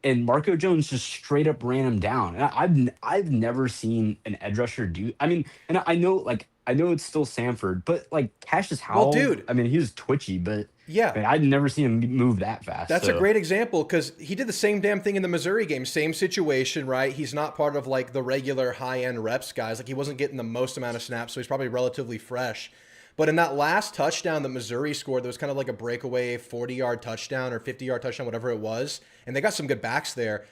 And Marco Jones just straight up ran him down. And I've never seen an edge rusher do. I mean, and I know it's still Samford, but like Cashius Howell, Well, dude. I mean, he was twitchy, but Yeah. man, I'd never seen him move that fast. That's a great example because he did the same damn thing in the Missouri game. Same situation, right? He's not part of like the regular high-end reps guys. Like he wasn't getting the most amount of snaps, so he's probably relatively fresh. But in that last touchdown that Missouri scored, there was kind of like a breakaway 40-yard touchdown or 50-yard touchdown, whatever it was. And they got some good backs there.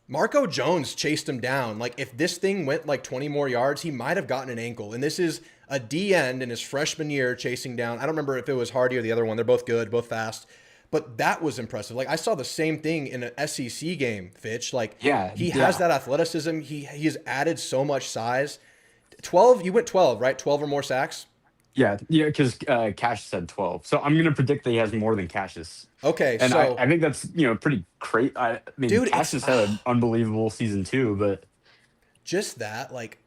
Marco Jones chased him down. Like if this thing went like 20 more yards, he might have gotten an ankle. And this is a D end in his freshman year chasing down. I don't remember if it was Hardy or the other one. They're both good, both fast. But that was impressive. Like I saw the same thing in an SEC game, Fitch. Like Yeah, he has yeah. that athleticism. He has added so much size. 12, you went 12, right? 12 or more sacks. Yeah, yeah, because Cassius said 12. So I'm going to predict that he has more than Cassius. Okay, And I, so I think that's, pretty great. I mean, dude, it's Cassius had an unbelievable season too, but just that. Like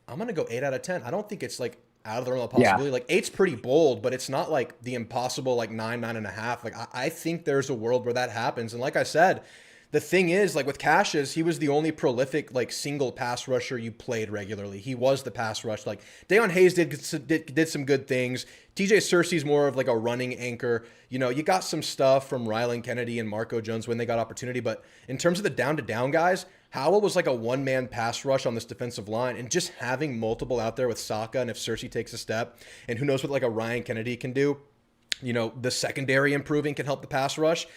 I'm gonna go 8 out of 10. I don't think it's like out of the realm of yeah, possibility. Like eight's pretty bold, but it's not like the impossible like 9, 9.5. Like I think there's a world where that happens. And like I said, the thing is, like with Cassius, he was the only prolific like single pass rusher you played regularly. He was the pass rush. Like Deion Hayes did some good things. TJ Searcy's more of like a running anchor. You got some stuff from Rylan Kennedy and Marco Jones when they got opportunity, but in terms of the down to down guys, Howell was like a one-man pass rush on this defensive line, and just having multiple out there with Saka, and if Searcy takes a step, and who knows what like a Ryan Kennedy can do, the secondary improving can help the pass rush.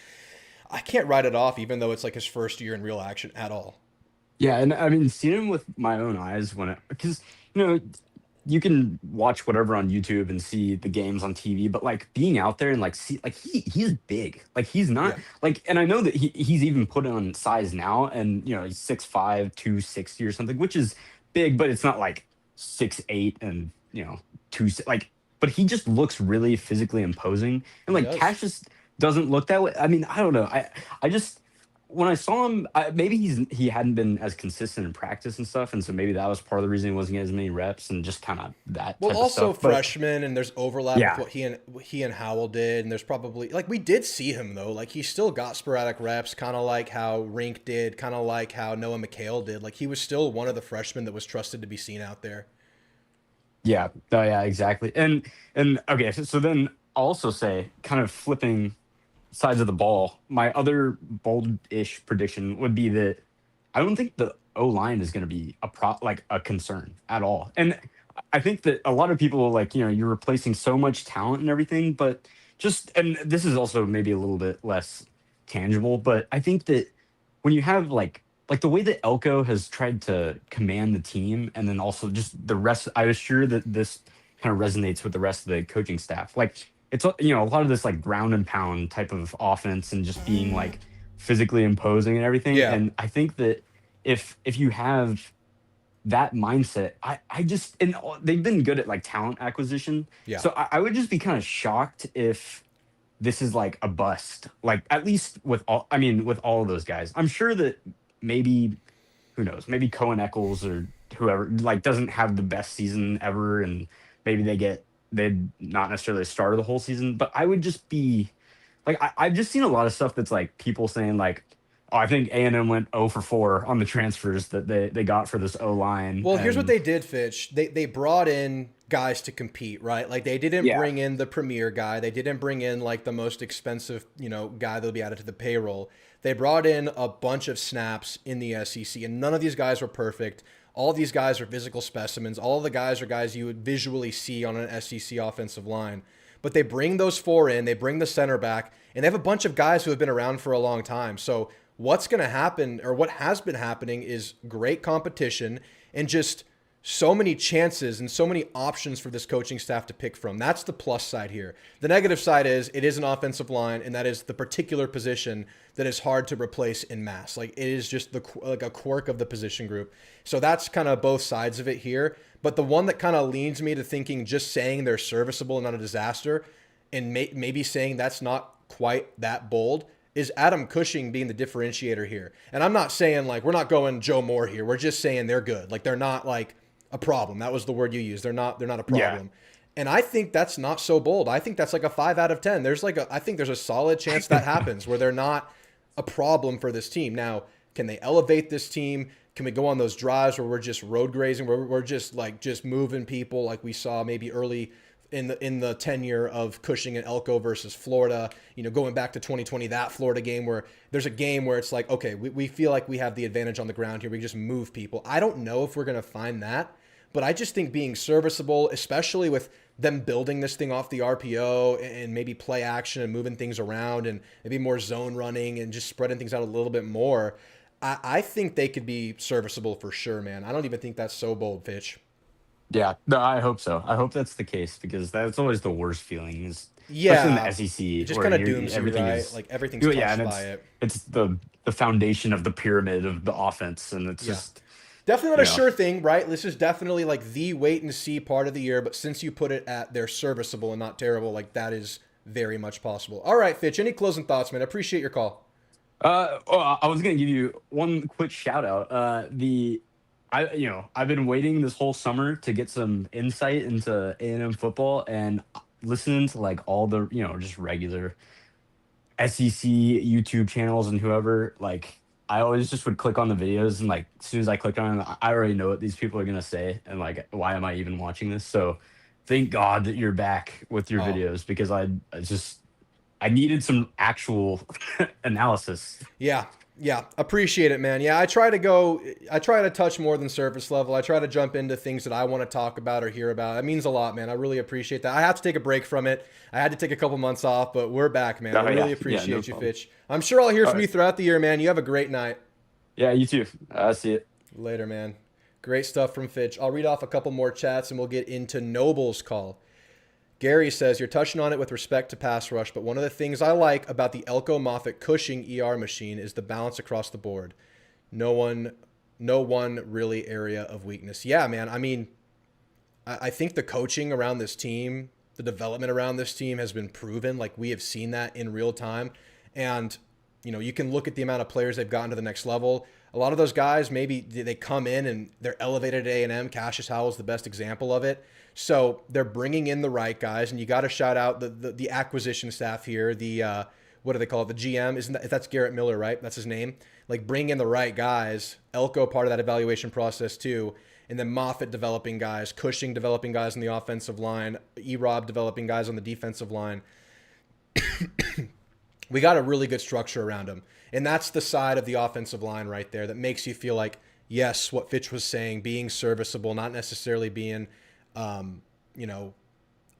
I can't write it off, even though it's like his first year in real action at all. yeah. And I mean, seeing him with my own eyes because, you can watch whatever on YouTube and see the games on TV, but like being out there and like see, like he's big. Like he's not Yeah. like, and I know that he's even put on size now, and he's 6'5", 260 or something, which is big, but it's not like 6'8" and two like. But he just looks really physically imposing, and He like does. Cassius doesn't look that way. I mean, I don't know. I just when I saw him, maybe he hadn't been as consistent in practice and stuff, and so maybe that was part of the reason he wasn't getting as many reps and just kind of that Well, type of also stuff. But freshman, and there's overlap with yeah, what he and Howell did, and there's probably like we did see him though. Like he still got sporadic reps, kind of like how Rink did, kind of like how Noah McHale did. Like he was still one of the freshmen that was trusted to be seen out there. yeah, oh, yeah, exactly. And okay, so then I'll also say, kind of flipping sides of the ball, my other bold-ish prediction would be that I don't think the O line is going to be like a concern at all. And I think that a lot of people like, you're replacing so much talent and everything, but and this is also maybe a little bit less tangible, but I think that when you have like the way that Elko has tried to command the team, and then also just the rest, I was sure that this kind of resonates with the rest of the coaching staff. Like it's a lot of this like ground and pound type of offense, and just being like physically imposing and everything. Yeah, And I think that if you have that mindset, I just, and they've been good at like talent acquisition. yeah. So I would just be kind of shocked if this is like a bust. Like at least with all of those guys, I'm sure that maybe, who knows, maybe Cohen Eccles or whoever like doesn't have the best season ever, and maybe they'd not necessarily start the whole season. But I would just be like, I've just seen a lot of stuff that's like people saying like, oh, I think A&M went 0 for 4 on the transfers that they got for this O line. Well, here's what And they did, Fitch. They brought in guys to compete, right? Like they didn't yeah, bring in the premier guy. They didn't bring in like the most expensive, guy that'll be added to the payroll. They brought in a bunch of snaps in the SEC, and none of these guys were perfect. All of these guys are physical specimens. All of the guys are guys you would visually see on an SEC offensive line. But they bring those four in, they bring the center back, and they have a bunch of guys who have been around for a long time. So what's going to happen, or what has been happening, is great competition and just so many chances and so many options for this coaching staff to pick from. That's the plus side here. The negative side is it is an offensive line, and that is the particular position that is hard to replace in mass. Like it is just like a quirk of the position group. So that's kind of both sides of it here. But the one that kind of leans me to thinking just saying they're serviceable and not a disaster, and maybe saying that's not quite that bold, is Adam Cushing being the differentiator here. And I'm not saying like we're not going Joe Moore here. We're just saying they're good. Like they're not like a problem. That was the word you used. They're not a problem. yeah. And I think that's not so bold. I think that's like a 5 out of 10. I think there's a solid chance that happens where they're not a problem for this team. Now, can they elevate this team? Can we go on those drives where we're just road grazing, where we're just moving people like we saw maybe early in the tenure of Cushing and Elko versus Florida, going back to 2020, that Florida game where there's a game where it's like, okay, we feel like we have the advantage on the ground here. We just move people. I don't know if we're going to find that, but I just think being serviceable, especially with them building this thing off the RPO and maybe play action and moving things around and maybe more zone running and just spreading things out a little bit more, I think they could be serviceable for sure, man. I don't even think that's so bold, Fitch. Yeah, no, I hope so. I hope that's the case because that's always the worst feeling, is especially in the Yeah, it SEC just where kind of you're dooms you, everything right? is. Like everything's Yeah, and touched by it. it's the foundation of the pyramid of the offense, and it's Yeah. just Definitely not you a know sure thing, right? This is definitely like the wait and see part of the year, but since you put it at they're serviceable and not terrible, like that is very much possible. All right, Fitch, any closing thoughts, man? I appreciate your call. I was gonna give you one quick shout out. I've been waiting this whole summer to get some insight into A&M football and listening to like all the just regular SEC YouTube channels and whoever. Like I always just would click on the videos and like as soon as I click on it, I already know what these people are gonna say and like why am I even watching this? So thank God that you're back with your Oh, videos because I needed some actual analysis. yeah. Yeah, appreciate it, man. Yeah, I try to touch more than surface level. I try to jump into things that I want to talk about or hear about. That means a lot, man. I really appreciate that. I have to take a break from it. I had to take a couple months off, but we're back, man. I Oh really yeah, no appreciate you, problem. Fitch. I'm sure I'll hear All from right. you throughout the year, man. You have a great night. Yeah, you too. I see it. Later, man. Great stuff from Fitch. I'll read off a couple more chats and we'll get into Noble's call. Gary says, you're touching on it with respect to pass rush, but one of the things I like about the Elko Moffett Cushing ER machine is the balance across the board. No one, no one really area of weakness. Yeah, man. I mean, I think the coaching around this team, the development around this team has been proven. Like we have seen that in real time. And, you can look at the amount of players they've gotten to the next level. A lot of those guys, maybe they come in and they're elevated at A&M. Cashius Howell is the best example of it. So they're bringing in the right guys, and you got to shout out the acquisition staff here. The what do they call it? The GM, isn't that, that's Garrett Miller, right? That's his name. Like bring in the right guys. Elko part of that evaluation process too, and then Moffitt developing guys, Cushing developing guys on the offensive line, Rob developing guys on the defensive line. We got a really good structure around them, and that's the side of the offensive line right there that makes you feel like yes, what Fitch was saying, being serviceable, not necessarily being um, you know,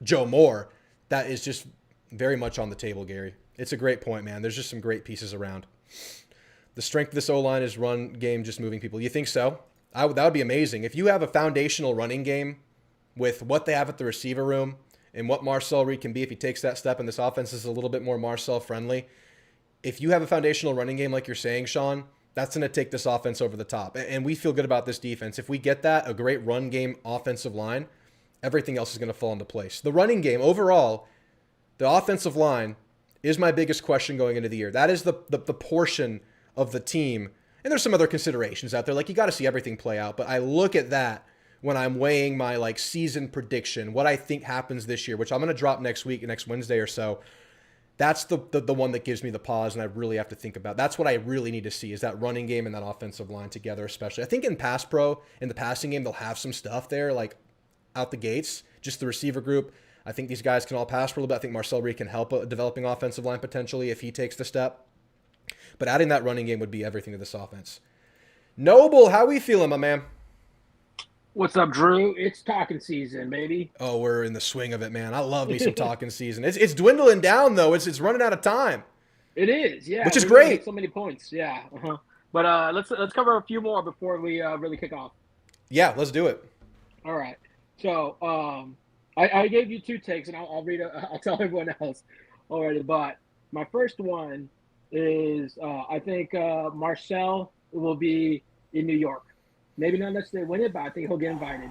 Joe Moore, that is just very much on the table, Gary. It's a great point, man. There's just some great pieces around. The strength of this O-line is run game, just moving people. You think so? That would be amazing. If you have a foundational running game with what they have at the receiver room and what Marcel Reed can be if he takes that step and this offense is a little bit more Marcel friendly, if you have a foundational running game like you're saying, Sean, that's going to take this offense over the top. And we feel good about this defense. If we get that, a great run game offensive line, everything else is going to fall into place. The running game overall, the offensive line is my biggest question going into the year. That is the portion of the team. And there's some other considerations out there. Like you got to see everything play out. But I look at that when I'm weighing my like season prediction, what I think happens this year, which I'm going to drop next week, next Wednesday or so. That's the one that gives me the pause, and I really have to think about. That's what I really need to see is that running game and that offensive line together, especially. I think in pass pro, in the passing game, they'll have some stuff there, like out the gates, just the receiver group. I think these guys can all pass for a little bit. I think Marcel Reed can help a developing offensive line potentially if he takes the step. But adding that running game would be everything to this offense. Noble, how we feeling, my man? What's up, Drew? It's talking season, baby. Oh, we're in the swing of it, man. I love me some talking season. It's dwindling down though. It's running out of time. It is, yeah. Which is We're gonna great. hit so many points, yeah. But let's cover a few more before we really kick off. Yeah, let's do it. All right. So I gave you two takes, and I'll read. I'll tell everyone else already. But my first one is I think Marcel will be in New York. Maybe not necessarily win it, but I think he'll get invited.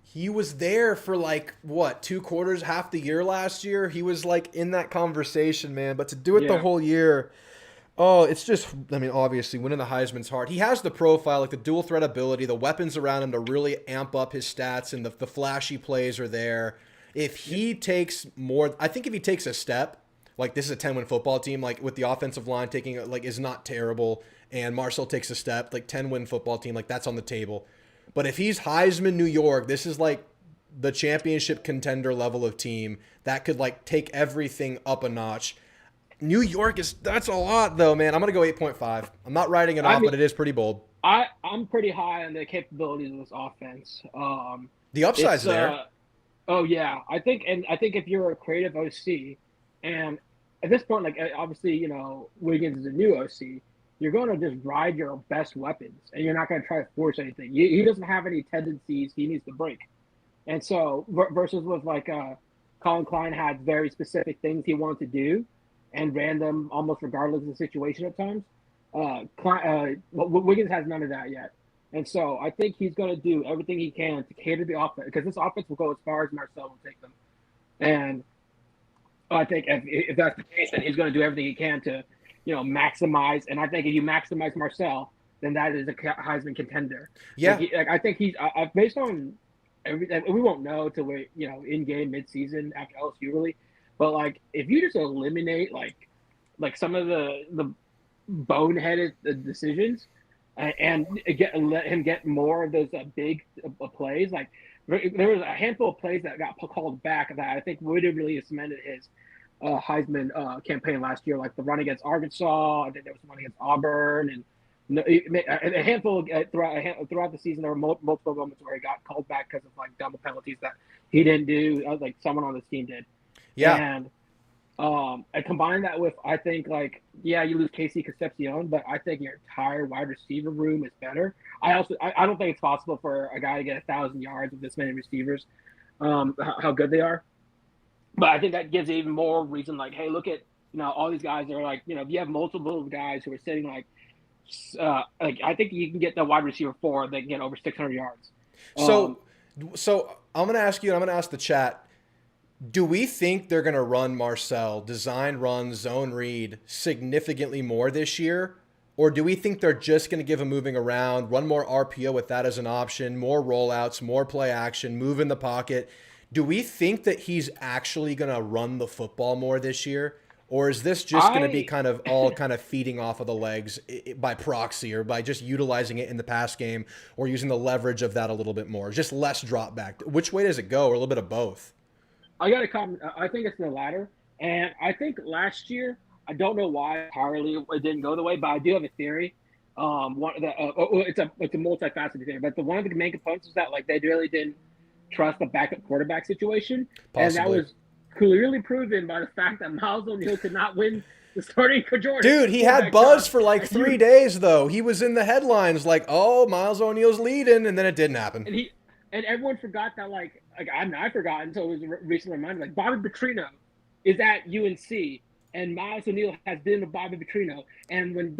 He was there for like what, 2 quarters, half the year last year. He was like in that conversation, man. But to do it the whole year, oh, it's just. I mean, obviously, winning the Heisman's hard. He has the profile, like the dual threat ability, the weapons around him to really amp up his stats, and the flashy plays are there. If he takes more, I think if he takes a step, like this is a 10-win football team, like with the offensive line taking like is not terrible, and Marcel takes a step, like 10-win football team, like that's on the table. But if he's Heisman New York, this is like the championship contender level of team that could like take everything up a notch. New York that's a lot though, man. I'm gonna go 8.5. I'm not writing it off, but it is pretty bold. I'm pretty high on the capabilities of this offense. The upside's there. Oh yeah, I think if you're a creative OC, and at this point, like obviously Wiggins is a new OC, you're going to just ride your best weapons, and you're not going to try to force anything. He doesn't have any tendencies he needs to break. And so versus with like Colin Klein had very specific things he wanted to do and ran them almost regardless of the situation at times. Wiggins has none of that yet. And so I think he's going to do everything he can to cater the offense, because this offense will go as far as Marcel will take them. And I think if that's the case, then he's going to do everything he can to, maximize. And I think if you maximize Marcel, then that is a Heisman contender. Yeah. I think he's based on everything. We won't know till we, in game mid-season after LSU really. But like, if you just eliminate like some of the boneheaded decisions, and let him get more of those big plays. Like there was a handful of plays that got called back that I think would have really cemented his Heisman campaign last year, like the run against Arkansas. I think there was one against Auburn, and a handful throughout the season. There were multiple moments where he got called back because of like double penalties that he didn't do, like someone on his team did. Yeah. And I combine that with, I think, like, yeah, you lose KC Concepcion, but I think your entire wide receiver room is better. I don't think it's possible for a guy to get 1,000 yards with this many receivers, how good they are. But I think that gives even more reason, like, hey, look at, all these guys are like, if you have multiple guys who are sitting like I think you can get the wide receiver 4 that can get over 600 yards. So I'm going to ask you, and I'm going to ask the chat, do we think they're going to run Marcel, design run, zone read significantly more this year? Or do we think they're just going to give him moving around, run more RPO with that as an option, more rollouts, more play action, move in the pocket? Do we think that he's actually going to run the football more this year? Or is this just going to be kind of feeding off of the legs by proxy, or by just utilizing it in the pass game, or using the leverage of that a little bit more? Just less drop back. Which way does it go? Or a little bit of both? I got to comment. I think it's the latter. And I think last year, I don't know why entirely it didn't go the way, but I do have a theory. It's a multifaceted theory, but one of the main components is that like they really didn't trust the backup quarterback situation. Possibly. And that was clearly proven by the fact that Miles O'Neal could not win the starting Jordan. Dude, he had buzz for like 3 days, though. He was in the headlines like, oh, Miles O'Neal's leading, and then it didn't happen. And everyone forgot that, I forgot until it was recently reminded, like, Bobby Petrino is at UNC, and Miles O'Neal has been with Bobby Petrino. And when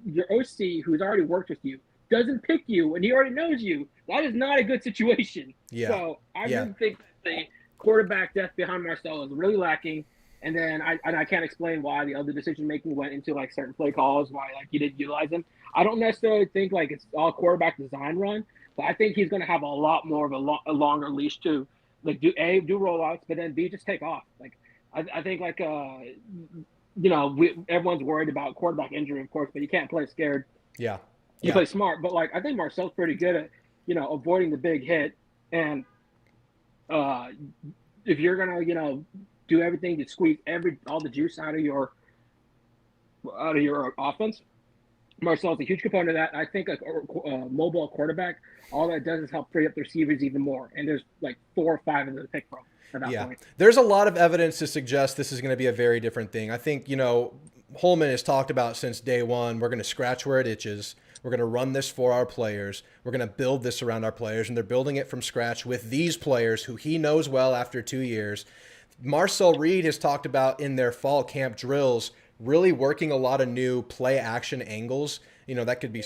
your OC, who's already worked with you, doesn't pick you, and he already knows you, that is not a good situation. Yeah. So I really think the quarterback depth behind Marcel is really lacking. And then I can't explain why the other decision-making went into, like, certain play calls, why, like, you didn't utilize them. I don't necessarily think, like, it's all quarterback design run. But I think he's going to have a lot more of a longer leash to, like, do rollouts, but then B, just take off. Like, I think, like, everyone's worried about quarterback injury, of course, but you can't play scared. Yeah. You play smart. But, like, I think Marcel's pretty good at, avoiding the big hit. And if you're going to, do everything to squeeze all the juice out of your offense, Marcel's a huge component of that. I think a mobile quarterback, all that does is help free up the receivers even more. And there's like 4 or 5 of them to pick from at that point. There's a lot of evidence to suggest this is going to be a very different thing. I think, Holman has talked about since day one, we're going to scratch where it itches. We're going to run this for our players. We're going to build this around our players. And they're building it from scratch with these players who he knows well after 2 years. Marcel Reed has talked about in their fall camp drills really working a lot of new play action angles. That could be,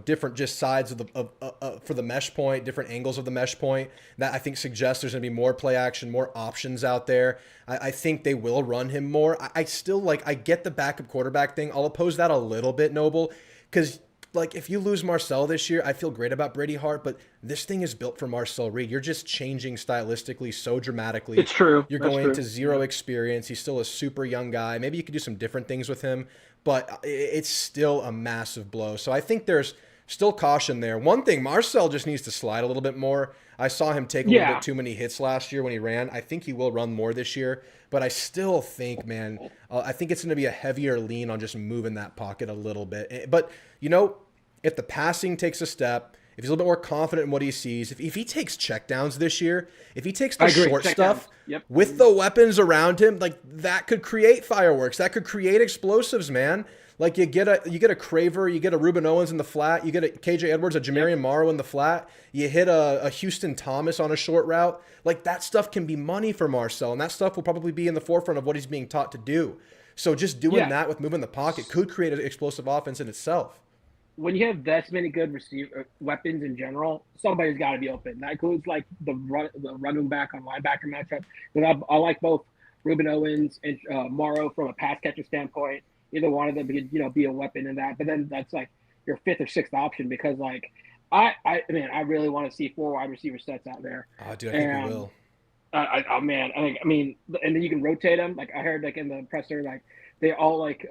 different just sides of for the mesh point, different angles of the mesh point. That I think suggests there's going to be more play action, more options out there. I think they will run him more. I still I get the backup quarterback thing. I'll oppose that a little bit, Noble, because if you lose Marcel this year, I feel great about Brady Hart, but this thing is built for Marcel Reed. You're just changing stylistically so dramatically. It's true. You're going into zero experience. He's still a super young guy. Maybe you could do some different things with him, but it's still a massive blow. So I think there's still caution there. One thing, Marcel just needs to slide a little bit more. I saw him take a little bit too many hits last year when he ran. I think he will run more this year, but I still think, man, I think it's going to be a heavier lean on just moving that pocket a little bit. But, if the passing takes a step, if he's a little bit more confident in what he sees, if he takes checkdowns this year, if he takes the short stuff with the weapons around him, that could create fireworks. That could create explosives, man. Like you get a Craver, you get a Ruben Owens in the flat, you get a KJ Edwards, a Jamarian Morrow in the flat, you hit a Houston Thomas on a short route. Like that stuff can be money for Marcel, and that stuff will probably be in the forefront of what he's being taught to do. So just doing that with moving the pocket could create an explosive offense in itself. When you have this many good weapons in general, somebody's got to be open. That includes like the running back on linebacker matchup. Because I like both Ruben Owens and Morrow from a pass catcher standpoint. Either one of them could be a weapon in that. But then that's like your fifth or sixth option because like I really want to see 4 wide receiver sets out there. Oh, dude, I think we will. I mean, and then you can rotate them. Like I heard, like in the presser, like they all like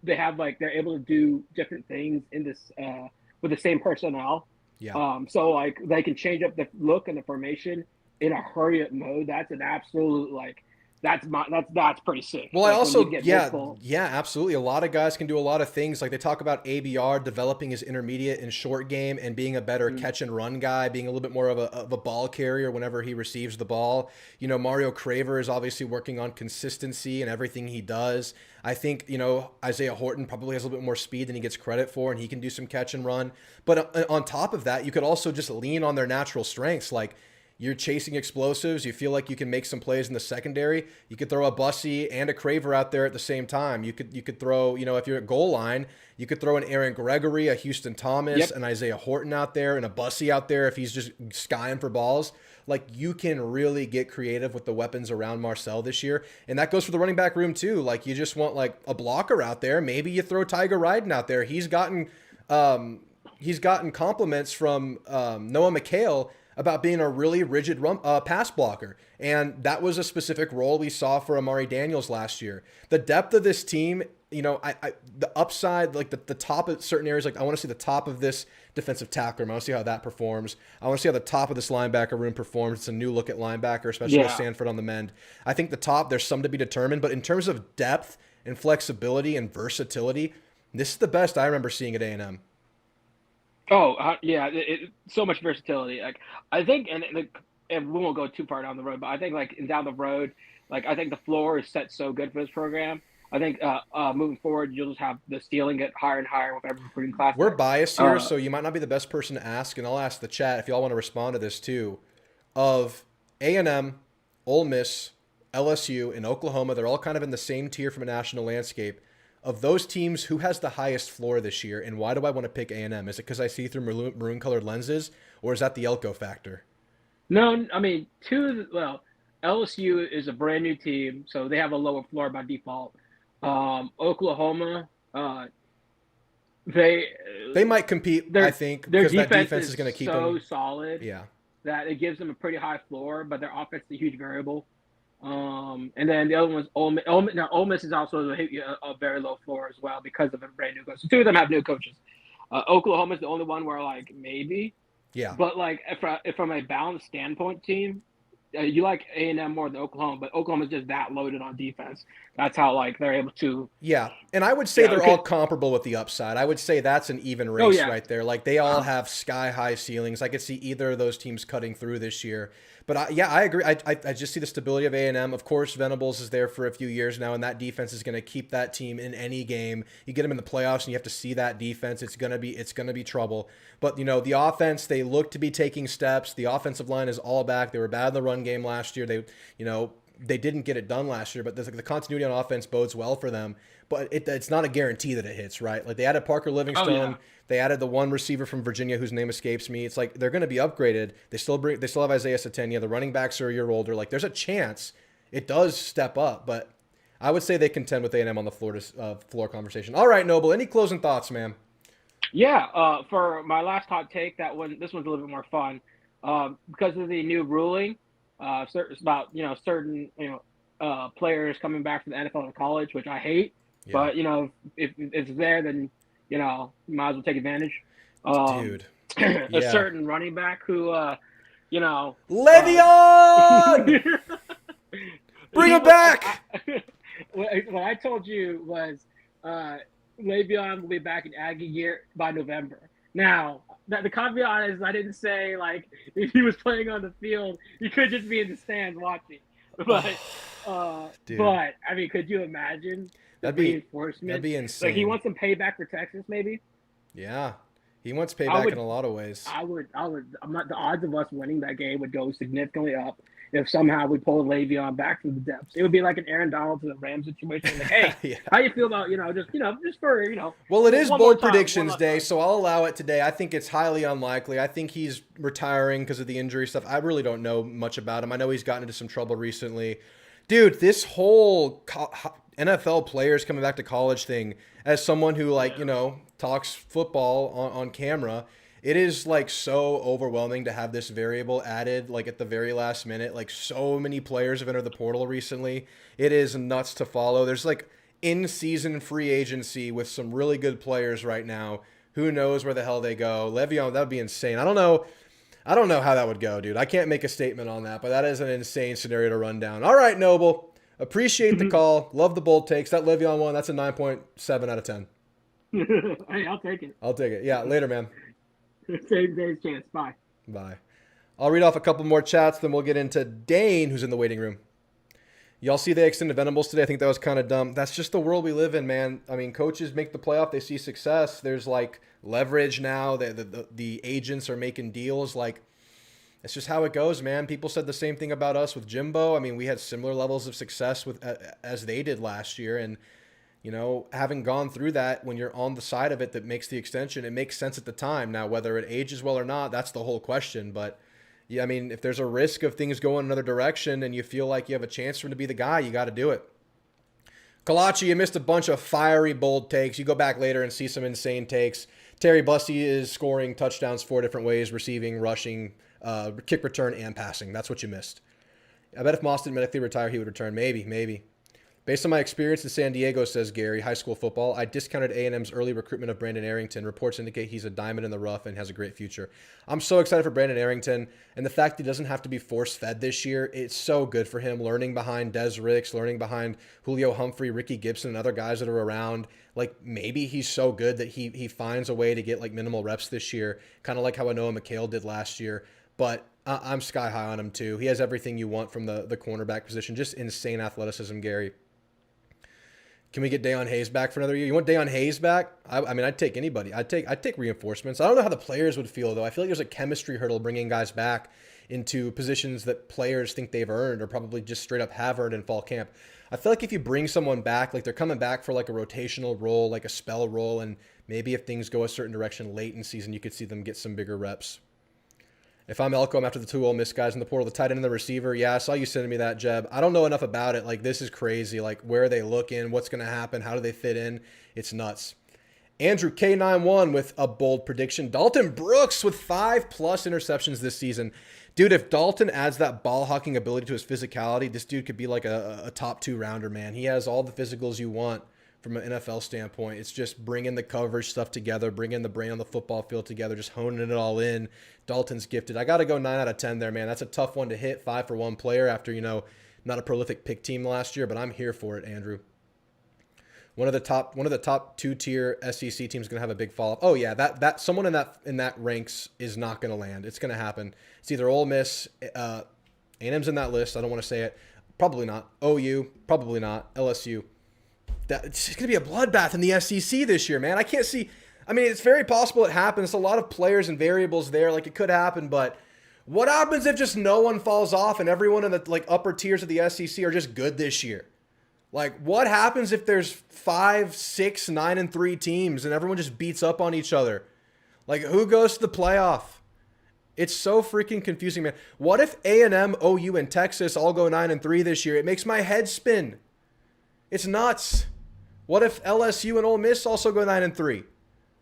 they have like they're able to do different things in this with the same personnel. Yeah. So like they can change up the look and the formation in a hurry up mode. That's an absolute like that's pretty sick. Well, like, I also absolutely. A lot of guys can do a lot of things. Like they talk about ABR developing his intermediate and short game and being a better catch and run guy, being a little bit more of a ball carrier whenever he receives the ball. You know, Mario Craver is obviously working on consistency in everything he does. I think, Isaiah Horton probably has a little bit more speed than he gets credit for, and he can do some catch and run. But on top of that, you could also just lean on their natural strengths. Like you're chasing explosives. You feel like you can make some plays in the secondary. You could throw a Bussey and a Craver out there at the same time. You could throw, if you're at goal line, you could throw an Aaron Gregory, a Houston Thomas, an Isaiah Horton out there, and a Bussey out there if he's just skying for balls. Like you can really get creative with the weapons around Marcel this year. And that goes for the running back room too. Like you just want like a blocker out there. Maybe you throw Tiger Ryden out there. He's gotten compliments from Noah McHale about being a really rigid pass blocker. And that was a specific role we saw for Amari Daniels last year. The depth of this team, the upside, like the top of certain areas, like I want to see the top of this defensive tackle room. I want to see how that performs. I want to see how the top of this linebacker room performs. It's a new look at linebacker, especially with Sanford on the mend. I think the top, there's some to be determined, but in terms of depth and flexibility and versatility, this is the best I remember seeing at A&M. Oh, so much versatility. Like I think, and we won't go too far down the road, but I think like down the road, like I think the floor is set so good for this program. I think moving forward, you'll just have the ceiling get higher and higher with every recruiting class. We're biased here, so you might not be the best person to ask, and I'll ask the chat if y'all want to respond to this too. Of A&M, Ole Miss, LSU, and Oklahoma, they're all kind of in the same tier from a national landscape. Of those teams, who has the highest floor this year, and why do I want to pick A&M? Is it because I see through maroon-colored lenses, or is that the Elko factor? No, I mean, LSU is a brand new team, so they have a lower floor by default. Oklahoma, they might compete, I think, because that defense is going to keep them so solid that it gives them a pretty high floor, but their offense is a huge variable. And then the other one is Ole Miss. Now, Ole Miss is also a very low floor as well because of a brand new coach. So two of them have new coaches. Oklahoma is the only one where like maybe. Yeah. But like if from a balanced standpoint team, you like A&M more than Oklahoma, but Oklahoma's just that loaded on defense. That's how like they're able to. Yeah, and I would say they're all comparable with the upside. I would say that's an even race right there. Like they all have sky high ceilings. I could see either of those teams cutting through this year. But I agree. I just see the stability of A&M. Of course, Venables is there for a few years now, and that defense is going to keep that team in any game. You get them in the playoffs, and you have to see that defense. It's going to be trouble. But the offense, they look to be taking steps. The offensive line is all back. They were bad in the run game last year. They didn't get it done last year, but the continuity on offense bodes well for them. But it's not a guarantee that it hits, right? Like they added Parker Livingstone. Oh, yeah. They added the one receiver from Virginia whose name escapes me. It's like they're going to be upgraded. They still have Isaiah Satenia. The running backs are a year older. Like there's a chance it does step up, but I would say they contend with A&M on the floor conversation. All right, Noble. Any closing thoughts, man? Yeah. For my last hot take, this one's a little bit more fun because of the new ruling. It's about certain players coming back from the NFL and college, which I hate. Yeah. But if it's there, then you might as well take advantage. Dude, a certain running back who Le'Veon, bring him back. What I told you was Le'Veon will be back in Aggie gear by November. Now, the caveat is I didn't say like if he was playing on the field, he could just be in the stands watching. But Dude. But I mean, could you imagine the reinforcement? That'd be insane. Like he wants some payback for Texas, maybe. Yeah, he wants payback in a lot of ways. I would. I'm not. The odds of us winning that game would go significantly up if somehow we pulled Le'Veon back from the depths. It would be like an Aaron Donald to the Rams situation. Like, hey, yeah. how you feel about just for Well, it is bold predictions day, so I'll allow it today. I think it's highly unlikely. I think he's retiring because of the injury stuff. I really don't know much about him. I know he's gotten into some trouble recently. Dude, this whole NFL players coming back to college thing, as someone who talks football on camera, it is like so overwhelming to have this variable added like at the very last minute. Like so many players have entered the portal recently. It is nuts to follow. There's like in-season free agency with some really good players right now. Who knows where the hell they go? Le'Veon, that would be insane. I don't know how that would go, dude. I can't make a statement on that, but that is an insane scenario to run down. All right, Noble. Appreciate the call. Love the bold takes. That Le'Veon one, that's a 9.7 out of 10. Hey, I'll take it. Yeah, later, man. Same day's chance. Bye. Bye. I'll read off a couple more chats, then we'll get into Dane, who's in the waiting room. Y'all see they extended Venables today? I think that was kind of dumb. That's just the world we live in, man. I mean, coaches make the playoff. They see success. There's, like, leverage now. The agents are making deals. Like, it's just how it goes, man. People said the same thing about us with Jimbo. I mean, we had similar levels of success as they did last year. And, having gone through that, when you're on the side of it that makes the extension, it makes sense at the time. Now, whether it ages well or not, that's the whole question. But, yeah, I mean, if there's a risk of things going another direction and you feel like you have a chance for him to be the guy, you got to do it. Kalachi, you missed a bunch of fiery, bold takes. You go back later and see some insane takes. Terry Bussey is scoring touchdowns 4 different ways, receiving, rushing, kick return, and passing. That's what you missed. I bet if Moss didn't medically retire, he would return. Maybe. Based on my experience in San Diego, says Gary, high school football, I discounted A&M's early recruitment of Brandon Arrington. Reports indicate he's a diamond in the rough and has a great future. I'm so excited for Brandon Arrington, and the fact that he doesn't have to be force-fed this year, it's so good for him, learning behind Des Ricks, learning behind Julio Humphrey, Ricky Gibson, and other guys that are around. Like, maybe he's so good that he finds a way to get, like, minimal reps this year, kind of like how Noah McHale did last year. But I'm sky high on him, too. He has everything you want from the cornerback position. Just insane athleticism, Gary. Can we get Dayon Hayes back for another year? You want Dayon Hayes back? I mean, I'd take anybody. I'd take reinforcements. I don't know how the players would feel, though. I feel like there's a chemistry hurdle bringing guys back into positions that players think they've earned or probably just straight up have earned in fall camp. I feel like if you bring someone back, like they're coming back for like a rotational role, like a spell role, and maybe if things go a certain direction late in season, you could see them get some bigger reps. If I'm Elko, I'm after the 2 Ole Miss guys in the portal, the tight end and the receiver. Yeah, I saw you sending me that, Jeb. I don't know enough about it. Like, this is crazy. Like, where are they looking? What's going to happen? How do they fit in? It's nuts. Andrew K91 with a bold prediction. Dalton Brooks with 5+ interceptions this season. Dude, if Dalton adds that ball hawking ability to his physicality, this dude could be like a top 2 rounder, man. He has all the physicals you want from an NFL standpoint. It's just bringing the coverage stuff together, bringing the brain on the football field together, just honing it all in. Dalton's gifted. I got to go 9 out of 10 there, man. That's a tough one to hit, 5 for 1 player after, not a prolific pick team last year, but I'm here for it, Andrew. One of the top 2-tier SEC teams is going to have a big fall off. Oh yeah, that someone in that ranks is not going to land. It's going to happen. It's either Ole Miss, A&M's in that list. I don't want to say it. Probably not. OU, probably not. LSU. It's going to be a bloodbath in the SEC this year, man. I can't see. I mean, it's very possible it happens. It's a lot of players and variables there. Like, it could happen, but what happens if just no one falls off and everyone in the upper tiers of the SEC are just good this year? Like, what happens if there's 5, 6, 9, and 3 teams and everyone just beats up on each other? Like, who goes to the playoff? It's so freaking confusing, man. What if A&M, OU, and Texas all go 9 and 3 this year? It makes my head spin. It's nuts. What if LSU and Ole Miss also go 9 and 3?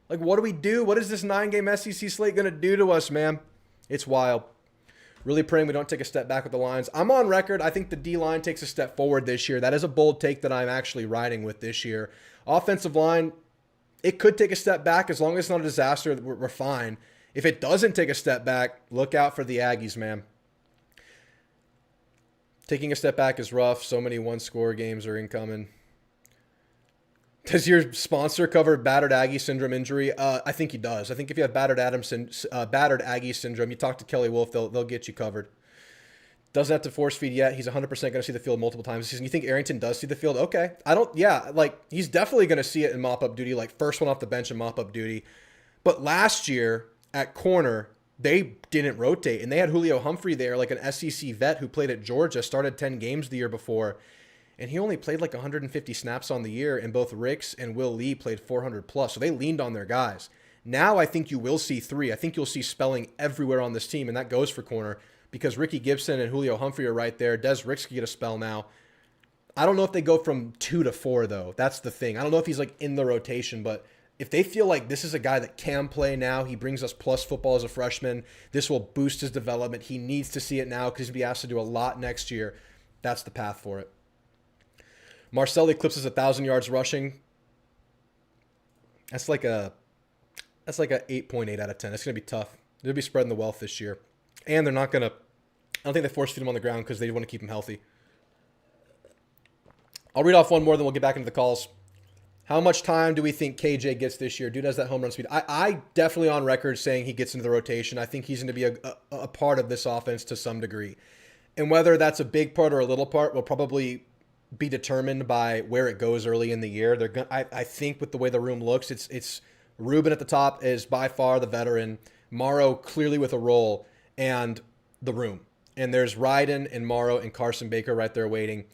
Like, what do we do? What is this 9-game SEC slate going to do to us, man? It's wild. Really praying we don't take a step back with the Lions. I'm on record. I think the D-line takes a step forward this year. That is a bold take that I'm actually riding with this year. Offensive line, it could take a step back. As long as it's not a disaster, we're fine. If it doesn't take a step back, look out for the Aggies, man. Taking a step back is rough. So many one-score games are incoming. Does your sponsor cover battered Aggie syndrome injury? I think he does. I think if you have battered Aggie syndrome, you talk to Kelly Wolf, they'll get you covered. Doesn't have to force feed yet. He's 100% going to see the field multiple times this season. You think Arrington does see the field? Okay. He's definitely going to see it in mop-up duty, like first one off the bench in mop-up duty. But last year at corner, they didn't rotate, and they had Julio Humphrey there, like an SEC vet who played at Georgia, started 10 games the year before, and he only played like 150 snaps on the year, and both Ricks and Will Lee played 400 plus, so they leaned on their guys. Now I think you will see 3. I think you'll see spelling everywhere on this team, and that goes for corner, because Ricky Gibson and Julio Humphrey are right there. Des Ricks can get a spell now. I don't know if they go from 2 to 4, though. That's the thing. I don't know if he's like in the rotation, but if they feel like this is a guy that can play now, he brings us plus football as a freshman, this will boost his development. He needs to see it now because he's going to be asked to do a lot next year. That's the path for it. Marcel eclipses 1,000 yards rushing. That's like a 8.8 out of 10. It's going to be tough. They'll be spreading the wealth this year. And they're not going to, I don't think they force feed him on the ground because they want to keep him healthy. I'll read off one more, then we'll get back into the calls. How much time do we think KJ gets this year? Dude has that home run speed. I definitely on record saying he gets into the rotation. I think he's going to be a part of this offense to some degree. And whether that's a big part or a little part will probably be determined by where it goes early in the year. I think with the way the room looks, it's Ruben at the top is by far the veteran. Morrow clearly with a role, and the room. And there's Ryden and Morrow and Carson Baker right there waiting.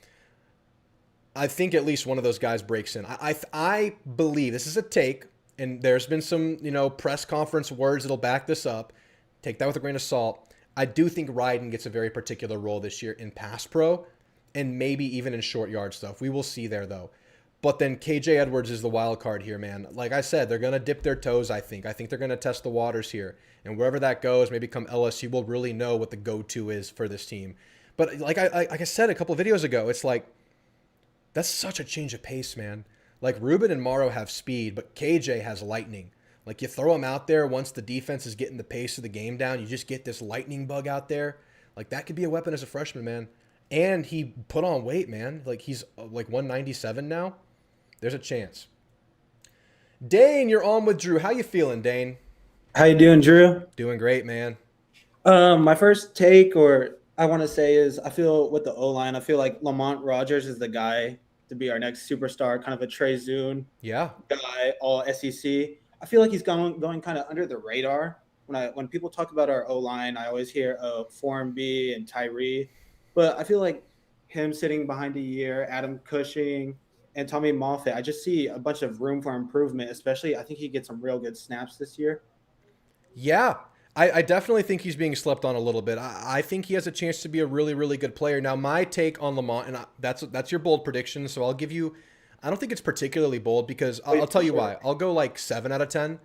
I think at least one of those guys breaks in. I believe this is a take, and there's been some, press conference words that'll back this up. Take that with a grain of salt. I do think Ryden gets a very particular role this year in pass pro and maybe even in short yard stuff. We will see there, though. But then KJ Edwards is the wild card here, man. Like I said, they're going to dip their toes, I think. I think they're going to test the waters here. And wherever that goes, maybe come LSU, we'll really know what the go-to is for this team. But like I said a couple of videos ago, it's like, that's such a change of pace, man. Like Ruben and Morrow have speed, but KJ has lightning. Like you throw him out there once the defense is getting the pace of the game down, you just get this lightning bug out there. Like that could be a weapon as a freshman, man. And he put on weight, man. Like he's like 197 now. There's a chance. Dane, you're on with Drew. How you feeling, Dane? How you doing, Drew? Doing great, man. My first take, or I want to say, is I feel with the O-line, I feel like Lamont Rogers is the guy to be our next superstar, kind of a Trey Zune guy, all SEC. I feel like he's going kind of under the radar. When people talk about our O-line, I always hear Form B and Tyree. But I feel like him sitting behind a year, Adam Cushing, and Tommy Moffitt, I just see a bunch of room for improvement, especially I think he gets some real good snaps this year. Yeah, I definitely think he's being slept on a little bit. I think he has a chance to be a really, really good player. Now, my take on Lamont, and that's your bold prediction, so I'll give you – I don't think it's particularly bold because I'll tell you why. I'll go like 7 out of 10.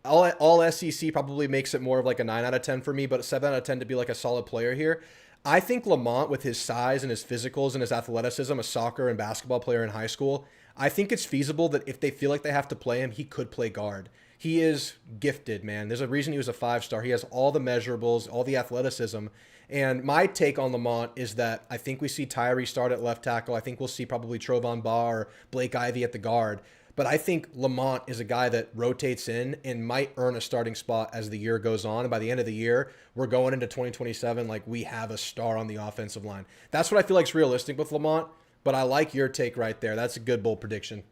All SEC probably makes it more of like a 9 out of 10 for me, but 7 out of 10 to be like a solid player here. I think Lamont, with his size and his physicals and his athleticism, a soccer and basketball player in high school, I think it's feasible that if they feel like they have to play him, he could play guard. He is gifted, man. There's a reason he was a 5-star. He has all the measurables, all the athleticism. And my take on Lamont is that I think we see Tyree start at left tackle. I think we'll see probably Trovon Baugh or Blake Ivy at the guard. But I think Lamont is a guy that rotates in and might earn a starting spot as the year goes on. And by the end of the year, we're going into 2027 like we have a star on the offensive line. That's what I feel like is realistic with Lamont. But I like your take right there. That's a good bold prediction.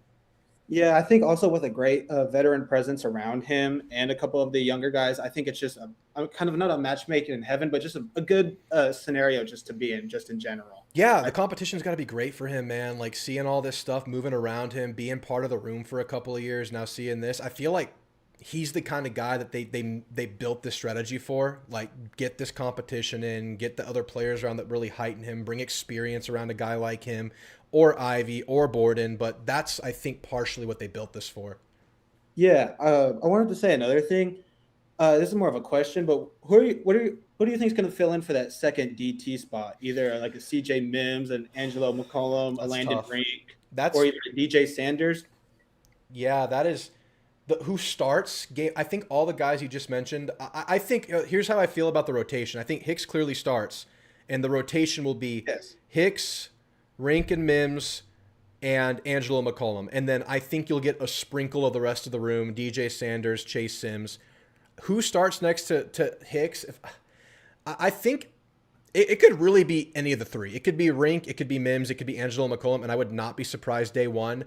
Yeah, I think also with a great veteran presence around him and a couple of the younger guys, I think it's just a kind of not a matchmaking in heaven, but just a good scenario just to be in, just in general. Yeah, the competition's got to be great for him, man. Like seeing all this stuff moving around him, being part of the room for a couple of years, now seeing this, I feel like he's the kind of guy that they built this strategy for. Like get this competition in, get the other players around that really heighten him, bring experience around a guy like him, or Ivy or Borden. But that's, I think, partially what they built this for. Yeah, I wanted to say another thing. This is more of a question, but who do you think is going to fill in for that second DT spot? Either like a CJ Mims, an Angelo McCollum, a Landon Rink, or either DJ Sanders. Yeah, that is who starts game. I think all the guys you just mentioned. I think here's how I feel about the rotation. I think Hicks clearly starts, and the rotation will be Hicks, Rink, and Mims, and Angelo McCollum. And then I think you'll get a sprinkle of the rest of the room: DJ Sanders, Chase Sims. Who starts next to Hicks? I think It could really be any of the three. It could be Rink, it could be Mims, it could be Angelo McCollum, and I would not be surprised day one.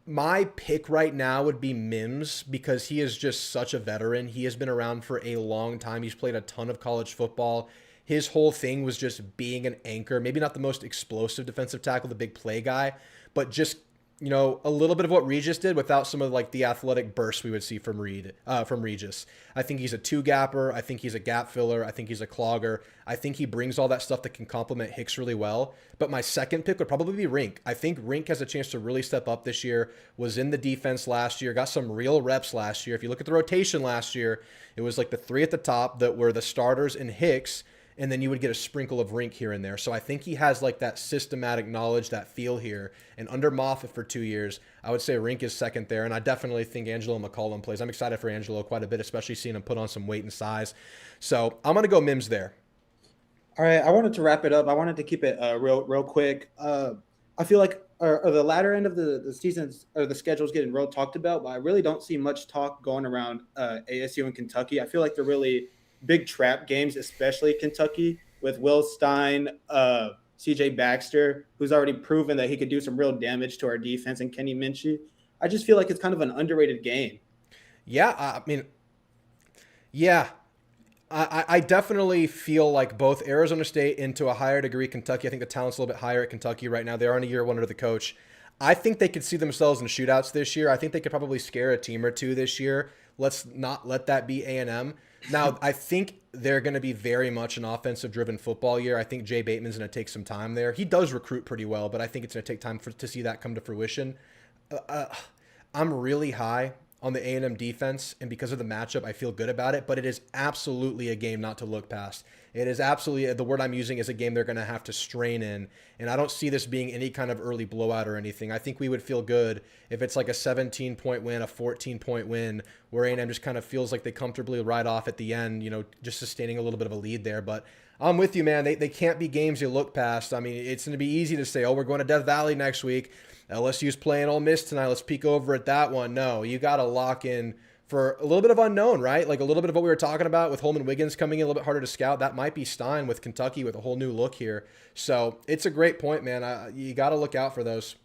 My pick right now would be Mims because he is just such a veteran. He has been around for a long time. He's played a ton of college football. His whole thing was just being an anchor. Maybe not the most explosive defensive tackle, the big play guy, but just, you know, a little bit of what Regis did without some of like the athletic bursts we would see from Regis. I think he's a two-gapper. I think he's a gap filler. I think he's a clogger. I think he brings all that stuff that can complement Hicks really well. But my second pick would probably be Rink. I think Rink has a chance to really step up this year, was in the defense last year, got some real reps last year. If you look at the rotation last year, it was like the three at the top that were the starters and Hicks, and then you would get a sprinkle of Rink here and there. So I think he has like that systematic knowledge, that feel here. And under Moffitt for 2 years, I would say Rink is second there. And I definitely think Angelo McCollum plays. I'm excited for Angelo quite a bit, especially seeing him put on some weight and size. So I'm going to go Mims there. All right, I wanted to wrap it up. I wanted to keep it real quick. I feel like the latter end of the seasons or the schedule is getting real talked about, but I really don't see much talk going around ASU and Kentucky. I feel like they're really big trap games, especially Kentucky, with Will Stein, CJ Baxter, who's already proven that he could do some real damage to our defense, and Kenny Minchie. I just feel like it's kind of an underrated game. Yeah, I definitely feel like both Arizona State and to a higher degree Kentucky. I think the talent's a little bit higher at Kentucky right now. They are in a year one under the coach. I think they could see themselves in shootouts this year. I think they could probably scare a team or two this year. Let's not let that be A&M. Now, I think they're going to be very much an offensive-driven football year. I think Jay Bateman's going to take some time there. He does recruit pretty well, but I think it's going to take time to see that come to fruition. I'm really high on the A&M defense, and because of the matchup, I feel good about it, but it is absolutely a game not to look past. It is absolutely, the word I'm using is a game they're going to have to strain in, and I don't see this being any kind of early blowout or anything. I think we would feel good if it's like a 17-point win, a 14-point win, where A&M just kind of feels like they comfortably ride off at the end, you know, just sustaining a little bit of a lead there. But I'm with you, man. They can't be games you look past. I mean, it's going to be easy to say, oh, we're going to Death Valley next week. LSU's playing Ole Miss tonight. Let's peek over at that one. No, you got to lock in for a little bit of unknown, right? Like a little bit of what we were talking about with Holman Wiggins coming in a little bit harder to scout. That might be Stein with Kentucky with a whole new look here. So it's a great point, man. You got to look out for those.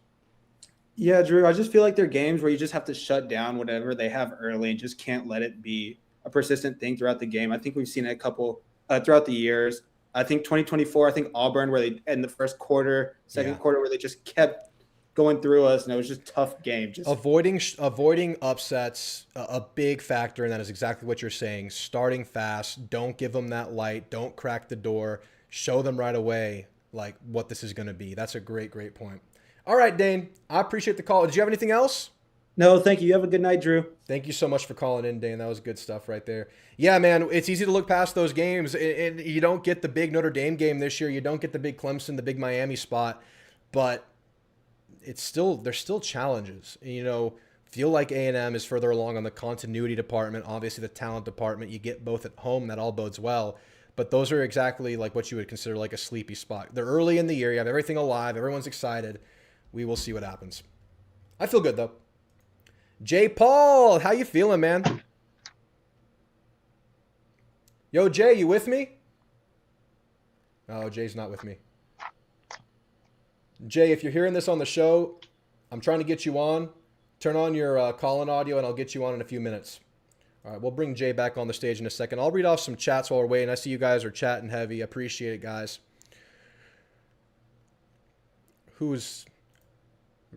Yeah, Drew, I just feel like they're games where you just have to shut down whatever they have early and just can't let it be a persistent thing throughout the game. I think we've seen it a couple throughout the years. I think 2024, I think Auburn, where they in the first quarter, second quarter, where they just kept going through us, and it was just a tough game. Just avoiding upsets, a big factor, and that is exactly what you're saying. Starting fast, don't give them that light, don't crack the door, show them right away like what this is going to be. That's a great point. All right, Dane, I appreciate the call. Did you have anything else? No, thank you. You have a good night, Drew. Thank you so much for calling in, Dane. That was good stuff right there. Yeah, man, it's easy to look past those games, and you don't get the big Notre Dame game this year. You don't get the big Clemson, the big Miami spot, but there's still challenges. You know, feel like A&M is further along on the continuity department, obviously the talent department. You get both at home, that all bodes well. But those are exactly like what you would consider like a sleepy spot. They're early in the year. You have everything alive. Everyone's excited. We will see what happens. I feel good, though. Jay Paul, how you feeling, man? Yo, Jay, you with me? Oh, Jay's not with me. Jay, if you're hearing this on the show, I'm trying to get you on. Turn on your call-in audio, and I'll get you on in a few minutes. All right, we'll bring Jay back on the stage in a second. I'll read off some chats while we're waiting. I see you guys are chatting heavy. Appreciate it, guys.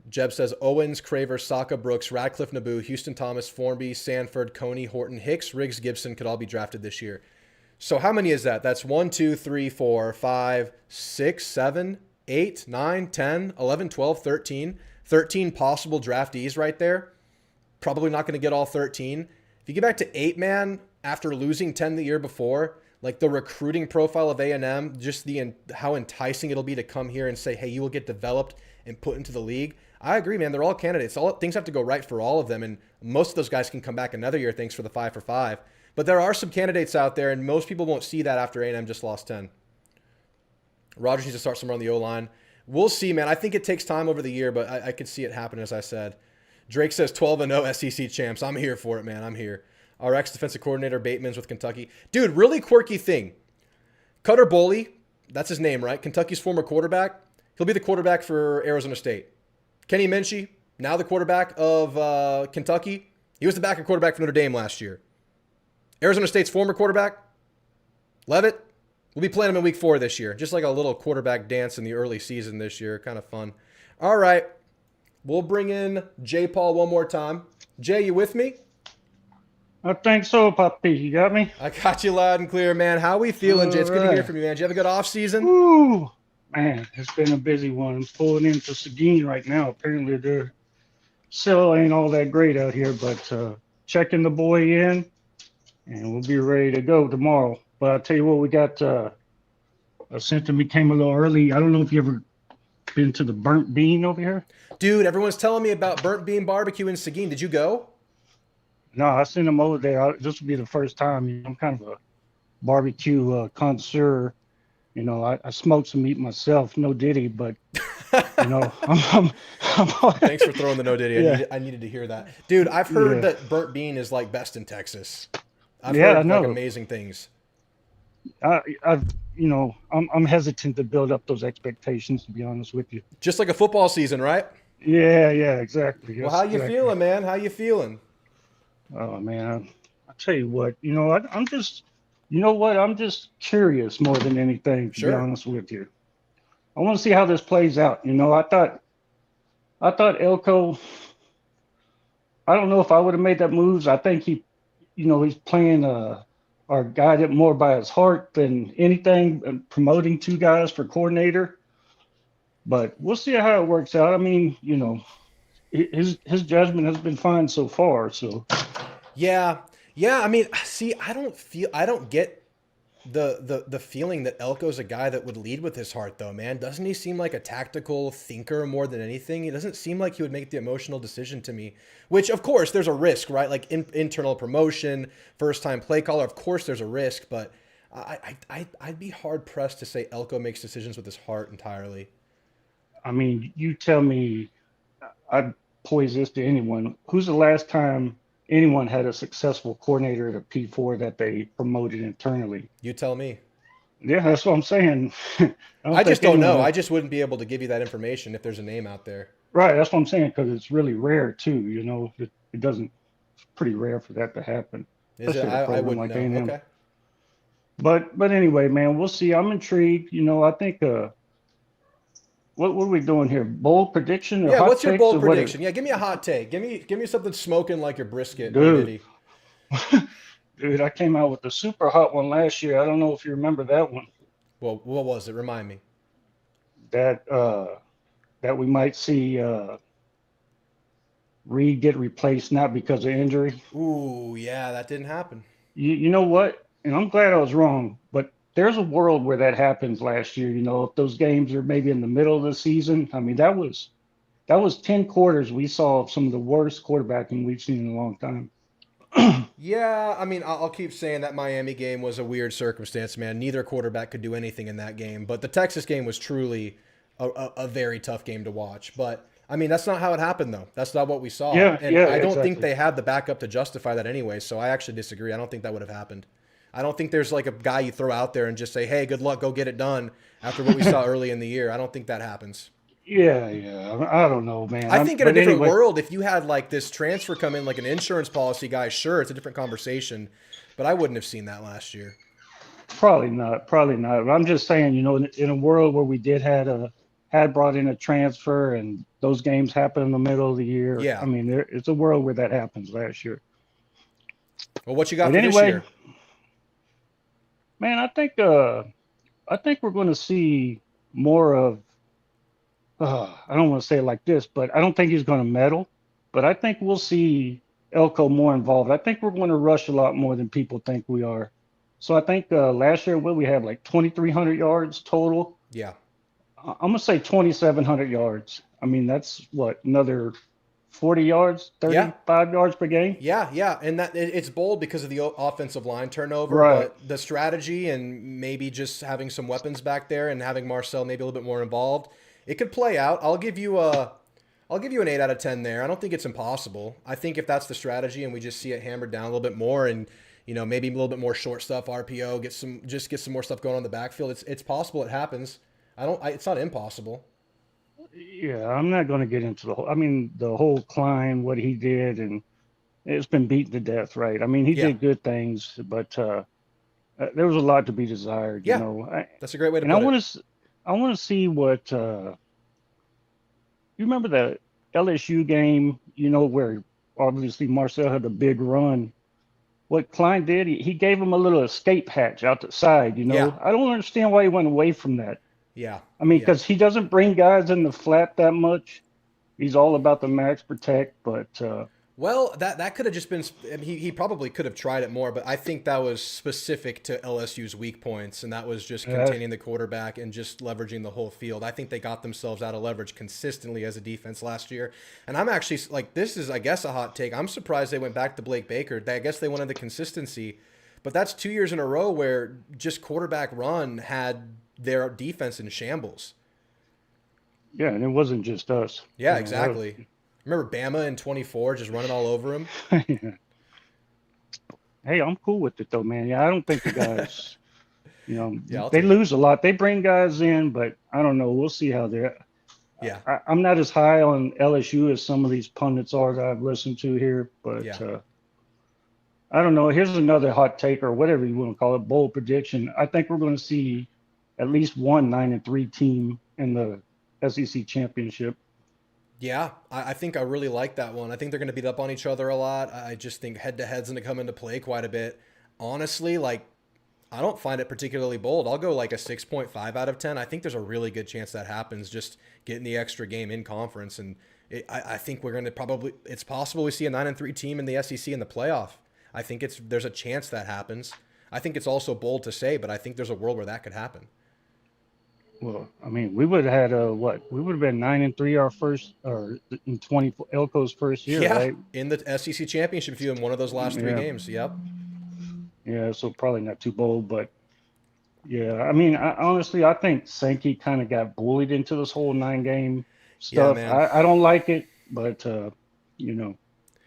Jeb says Owens, Craver, Saka, Brooks, Radcliffe, Naboo, Houston Thomas, Formby, Sanford, Coney, Horton, Hicks, Riggs, Gibson could all be drafted this year. So how many is that? That's 1, 2, 3, 4, 5, 6, 7, 8, 9, 10, 11, 12, 13. 13 possible draftees right there. Probably not going to get all 13. If you get back to 8, man, after losing 10 the year before, like the recruiting profile of A&M, just how enticing it'll be to come here and say, hey, you will get developed and put into the league. I agree, man. They're all candidates. Things have to go right for all of them, and most of those guys can come back another year thanks for the 5 for 5. But there are some candidates out there, and most people won't see that after A&M just lost 10. Rogers needs to start somewhere on the O-line. We'll see, man. I think it takes time over the year, but I could see it happen, as I said. Drake says 12-0 SEC champs. I'm here for it, man. I'm here. Our ex-defensive coordinator, Bateman's with Kentucky. Dude, really quirky thing. Cutter Boley, That's his name, right? Kentucky's former quarterback. He'll be the quarterback for Arizona State. Kenny Minchie, now the quarterback of Kentucky. He was the backup quarterback for Notre Dame last year. Arizona State's former quarterback, Levitt, we'll be playing him in week 4 this year. Just like a little quarterback dance in the early season this year. Kind of fun. All right. We'll bring in Jay Paul one more time. Jay, you with me? I think so, Puppy. You got me? I got you loud and clear, man. How we feeling, Jay? It's good to hear from you, man. Did you have a good off season? Ooh, man, it's been a busy one. I'm pulling into Seguin right now. Apparently, their cell ain't all that great out here, but checking the boy in, and we'll be ready to go tomorrow. But I'll tell you what, we got a symptom came a little early. I don't know if you ever been to the Burnt Bean over here. Dude, everyone's telling me about Burnt Bean Barbecue in Seguin. Did you go? No, I seen them over there. This will be the first time. You know, I'm kind of a barbecue connoisseur. You know, I smoke some meat myself, no diddy, but you know, I'm Thanks for throwing the no diddy. Yeah. I needed to hear that, dude. I've heard that Burnt Bean is like best in Texas. I've I heard know. like amazing things. I've you know, I'm hesitant to build up those expectations, to be honest with you. Just like a football season, right? Yeah, exactly. Well, how you feeling, man? How you feeling? Oh man, I tell you what, you know, I'm just, you know what, I'm just curious more than anything, to be honest with you. I want to see how this plays out. You know, I thought Elko. I don't know if I would have made that moves. I think he, you know, he's playing or guided more by his heart than anything, and promoting 2 guys for coordinator. But we'll see how it works out. I mean, you know, his judgment has been fine so far. So yeah. I mean, see, I don't get the feeling that Elko's a guy that would lead with his heart, though, man. Doesn't he seem like a tactical thinker more than anything? It doesn't seem like he would make the emotional decision to me, which, of course, there's a risk, right? Like internal promotion, first-time play caller, of course there's a risk, but I'd be hard-pressed to say Elko makes decisions with his heart entirely. I mean, you tell me, I'd pose this to anyone. Who's the last time anyone had a successful coordinator at a P4 that they promoted internally? You tell me. Yeah, that's what I'm saying. I just don't know. I just wouldn't be able to give you that information if there's a name out there. Right, that's what I'm saying, because it's really rare too. You know, it doesn't. It's pretty rare for that to happen. Is it? I wouldn't know. Okay. But anyway, man, we'll see. I'm intrigued. You know, I think. What are we doing here? Bold prediction? Or yeah, hot what's your takes, bold or what prediction? Yeah, give me a hot take. Give me something smoking like your brisket. Dude. Dude, I came out with the super hot one last year. I don't know if you remember that one. Well, what was it? Remind me. That we might see Reed get replaced, not because of injury. Ooh, yeah, that didn't happen. You know what? And I'm glad I was wrong, but there's a world where that happens last year. You know, if those games are maybe in the middle of the season. I mean, that was 10 quarters we saw of some of the worst quarterbacking we've seen in a long time. Yeah, I mean, I'll keep saying that Miami game was a weird circumstance, man. Neither quarterback could do anything in that game, but the Texas game was truly a very tough game to watch. But I mean, that's not how it happened, though. That's not what we saw. I don't think they had the backup to justify that anyway. So I actually disagree. I don't think that would have happened. I don't think there's like a guy you throw out there and just say, hey, good luck, go get it done after what we saw early in the year. I don't think that happens. Yeah. I don't know, man. I think in a different world, if you had like this transfer come in like an insurance policy guy, sure, it's a different conversation. But I wouldn't have seen that last year. Probably not. I'm just saying, you know, in a world where we had brought in a transfer and those games happen in the middle of the year. Yeah. I mean, it's a world where that happens last year. Well, what you got for this year? Man, I think we're going to see more of. I don't want to say it like this, but I don't think he's going to meddle. But I think we'll see Elko more involved. I think we're going to rush a lot more than people think we are. So I think last year, we have like 2,300 yards total. Yeah. I'm going to say 2,700 yards. I mean, that's what, another 40 yards, 35 yards per game. Yeah. And that it's bold because of the offensive line turnover, right. But the strategy and maybe just having some weapons back there and having Marcel maybe a little bit more involved, it could play out. I'll give you an 8 out of 10 there. I don't think it's impossible. I think if that's the strategy and we just see it hammered down a little bit more and maybe a little bit more short stuff, RPO, get some more stuff going on the backfield. It's possible it happens. It's not impossible. Yeah, I'm not going to get into the whole. I mean, the whole Klein, what he did, and it's been beaten to death, right? I mean, he Yeah. did good things, but there was a lot to be desired, Yeah. That's a great way to and put it. I want to see what you remember the LSU game, where obviously Marcel had a big run. What Klein did, he gave him a little escape hatch out the side. Yeah. I don't understand why he went away from that. Yeah. I mean, Yeah. because he doesn't bring guys in the flat that much. He's all about the max protect, but Well, that could have just been. I mean, he probably could have tried it more, but I think that was specific to LSU's weak points, and that was just uh, containing the quarterback and just leveraging the whole field. I think they got themselves out of leverage consistently as a defense last year, and I'm actually like, this is, I guess, a hot take. I'm surprised they went back to Blake Baker. I guess they wanted the consistency, but that's 2 years in a row where just quarterback run had their defense in shambles. yeah, and it wasn't just us. Yeah, exactly. Remember Bama in 24 just running all over him? Yeah. Hey, I'm cool with it though, man. Yeah, I don't think the guys, Yeah, they lose a lot. They bring guys in, but I don't know. We'll see how they're. Yeah. I'm not as high on LSU as some of these pundits are that I've listened to here, but Yeah. I don't know. Here's another hot take or whatever you want to call it, bold prediction. I think we're going to see at least one 9-3 team in the SEC championship. Yeah, I think I really like that one. I think they're going to beat up on each other a lot. I just think head-to-head's going to come into play quite a bit. Honestly, like, I don't find it particularly bold. I'll go like a 6.5 out of 10. I think there's a really good chance that happens, just getting the extra game in conference. And I think we're going to it's possible we see a 9-3 team in the SEC in the playoff. I think there's a chance that happens. I think it's also bold to say, but I think there's a world where that could happen. Well, I mean, we would have had what? We would have been 9-3 our first, or in 20 Elko's first year, Yeah, right? in the SEC championship, if you in one of those last 3 Yeah. games. Yep. Yeah, so probably not too bold, but yeah, I mean, honestly, I think Sankey kind of got bullied into this whole 9-game Yeah, stuff. man. I don't like it, but it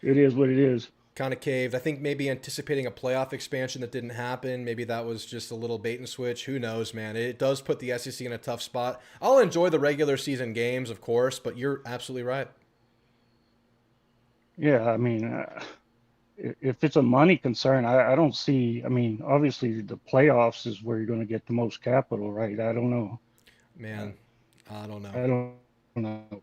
is what it is. Kind of caved. I think maybe anticipating a playoff expansion that didn't happen. Maybe that was just a little bait and switch. Who knows, man? It does put the SEC in a tough spot. I'll enjoy the regular season games, of course, but you're absolutely right. Yeah, I mean, if it's a money concern, I don't see. I mean, obviously, the playoffs is where you're going to get the most capital, right? I don't know. Man, I don't know. I don't know.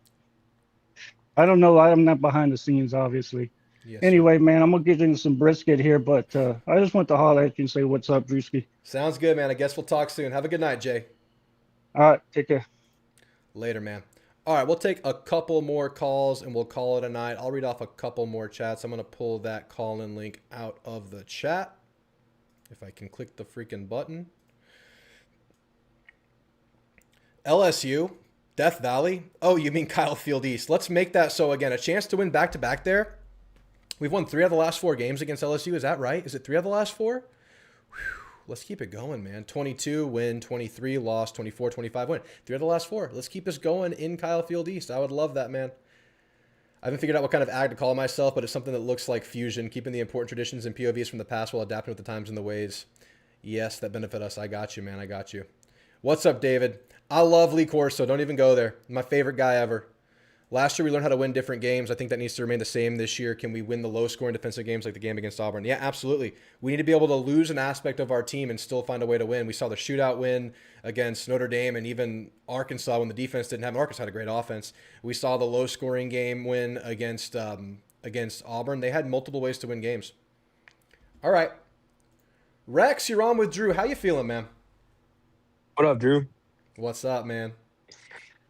I don't know. I'm not behind the scenes, obviously. Yes, anyway, man, I'm gonna get into some brisket here, but I just want to holler at you and say what's up, Drewski. Sounds good, man. I guess we'll talk soon. Have a good night, Jay. All right, take care. Later, man. All right, we'll take a couple more calls and we'll call it a night. I'll read off a couple more chats. I'm going to pull that call-in link out of the chat. If I can click the freaking button. LSU, Death Valley. Oh, you mean Kyle Field East. Let's make that so, again, a chance to win back-to-back there. We've won 3 out of the last 4 games against LSU. Is that right? Is it 3 out of the last 4? Whew. Let's keep it going, man. 22, win. 23, loss. 24, 25, win. 3 out of the last 4. Let's keep this going in Kyle Field East. I would love that, man. I haven't figured out what kind of ag to call myself, but it's something that looks like fusion, keeping the important traditions and POVs from the past while adapting with the times and the ways. Yes, that benefit us. I got you, man. I got you. What's up, David? I love Lee Corso. Don't even go there. My favorite guy ever. Last year, we learned how to win different games. I think that needs to remain the same this year. Can we win the low-scoring defensive games like the game against Auburn? Yeah, absolutely. We need to be able to lose an aspect of our team and still find a way to win. We saw the shootout win against Notre Dame and even Arkansas when the defense didn't have. Arkansas had a great offense. We saw the low-scoring game win against Auburn. They had multiple ways to win games. All right. Rex, you're on with Drew. How you feeling, man? What up, Drew? What's up, man?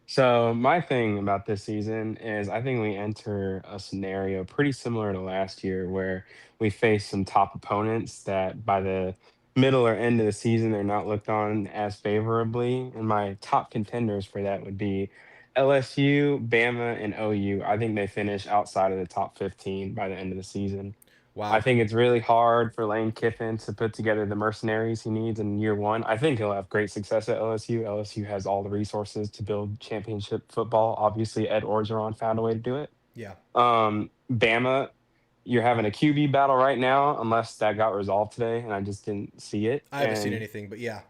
So my thing about this season is I think we enter a scenario pretty similar to last year where we face some top opponents that by the middle or end of the season they're not looked on as favorably. And my top contenders for that would be LSU, Bama, and OU. I think they finish outside of the top 15 by the end of the season. Wow. I think it's really hard for Lane Kiffin to put together the mercenaries he needs in year 1. I think he'll have great success at LSU. LSU has all the resources to build championship football. Obviously, Ed Orgeron found a way to do it. Yeah. Bama, you're having a QB battle right now, unless that got resolved today and I just didn't see it. I haven't seen And anything, but yeah.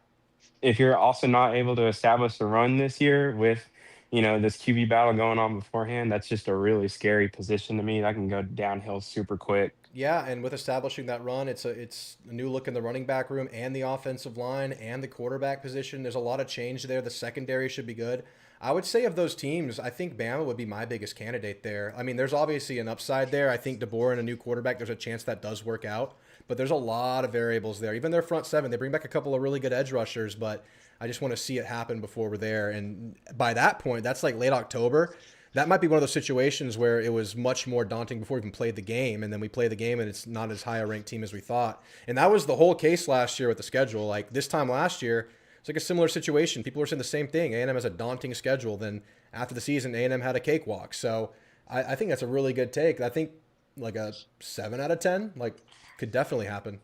if you're also not able to establish a run this year with, this QB battle going on beforehand, that's just a really scary position to me. That can go downhill super quick. Yeah, and with establishing that run, it's a new look in the running back room and the offensive line and the quarterback position. There's a lot of change there. The secondary should be good. I would say of those teams, I think Bama would be my biggest candidate there. I mean, there's obviously an upside there. I think DeBoer and a new quarterback, there's a chance that does work out. But there's a lot of variables there. Even their front seven, they bring back a couple of really good edge rushers, but I just want to see it happen before we're there. And by that point, that's like late October. That might be one of those situations where it was much more daunting before we even played the game, and then we play the game and it's not as high a ranked team as we thought. And that was the whole case last year with the schedule. Like this time last year, it's like a similar situation. People were saying the same thing. A&M has a daunting schedule. Then after the season, A&M had a cakewalk. So I think that's a really good take. I think like a 7 out of 10 could definitely happen.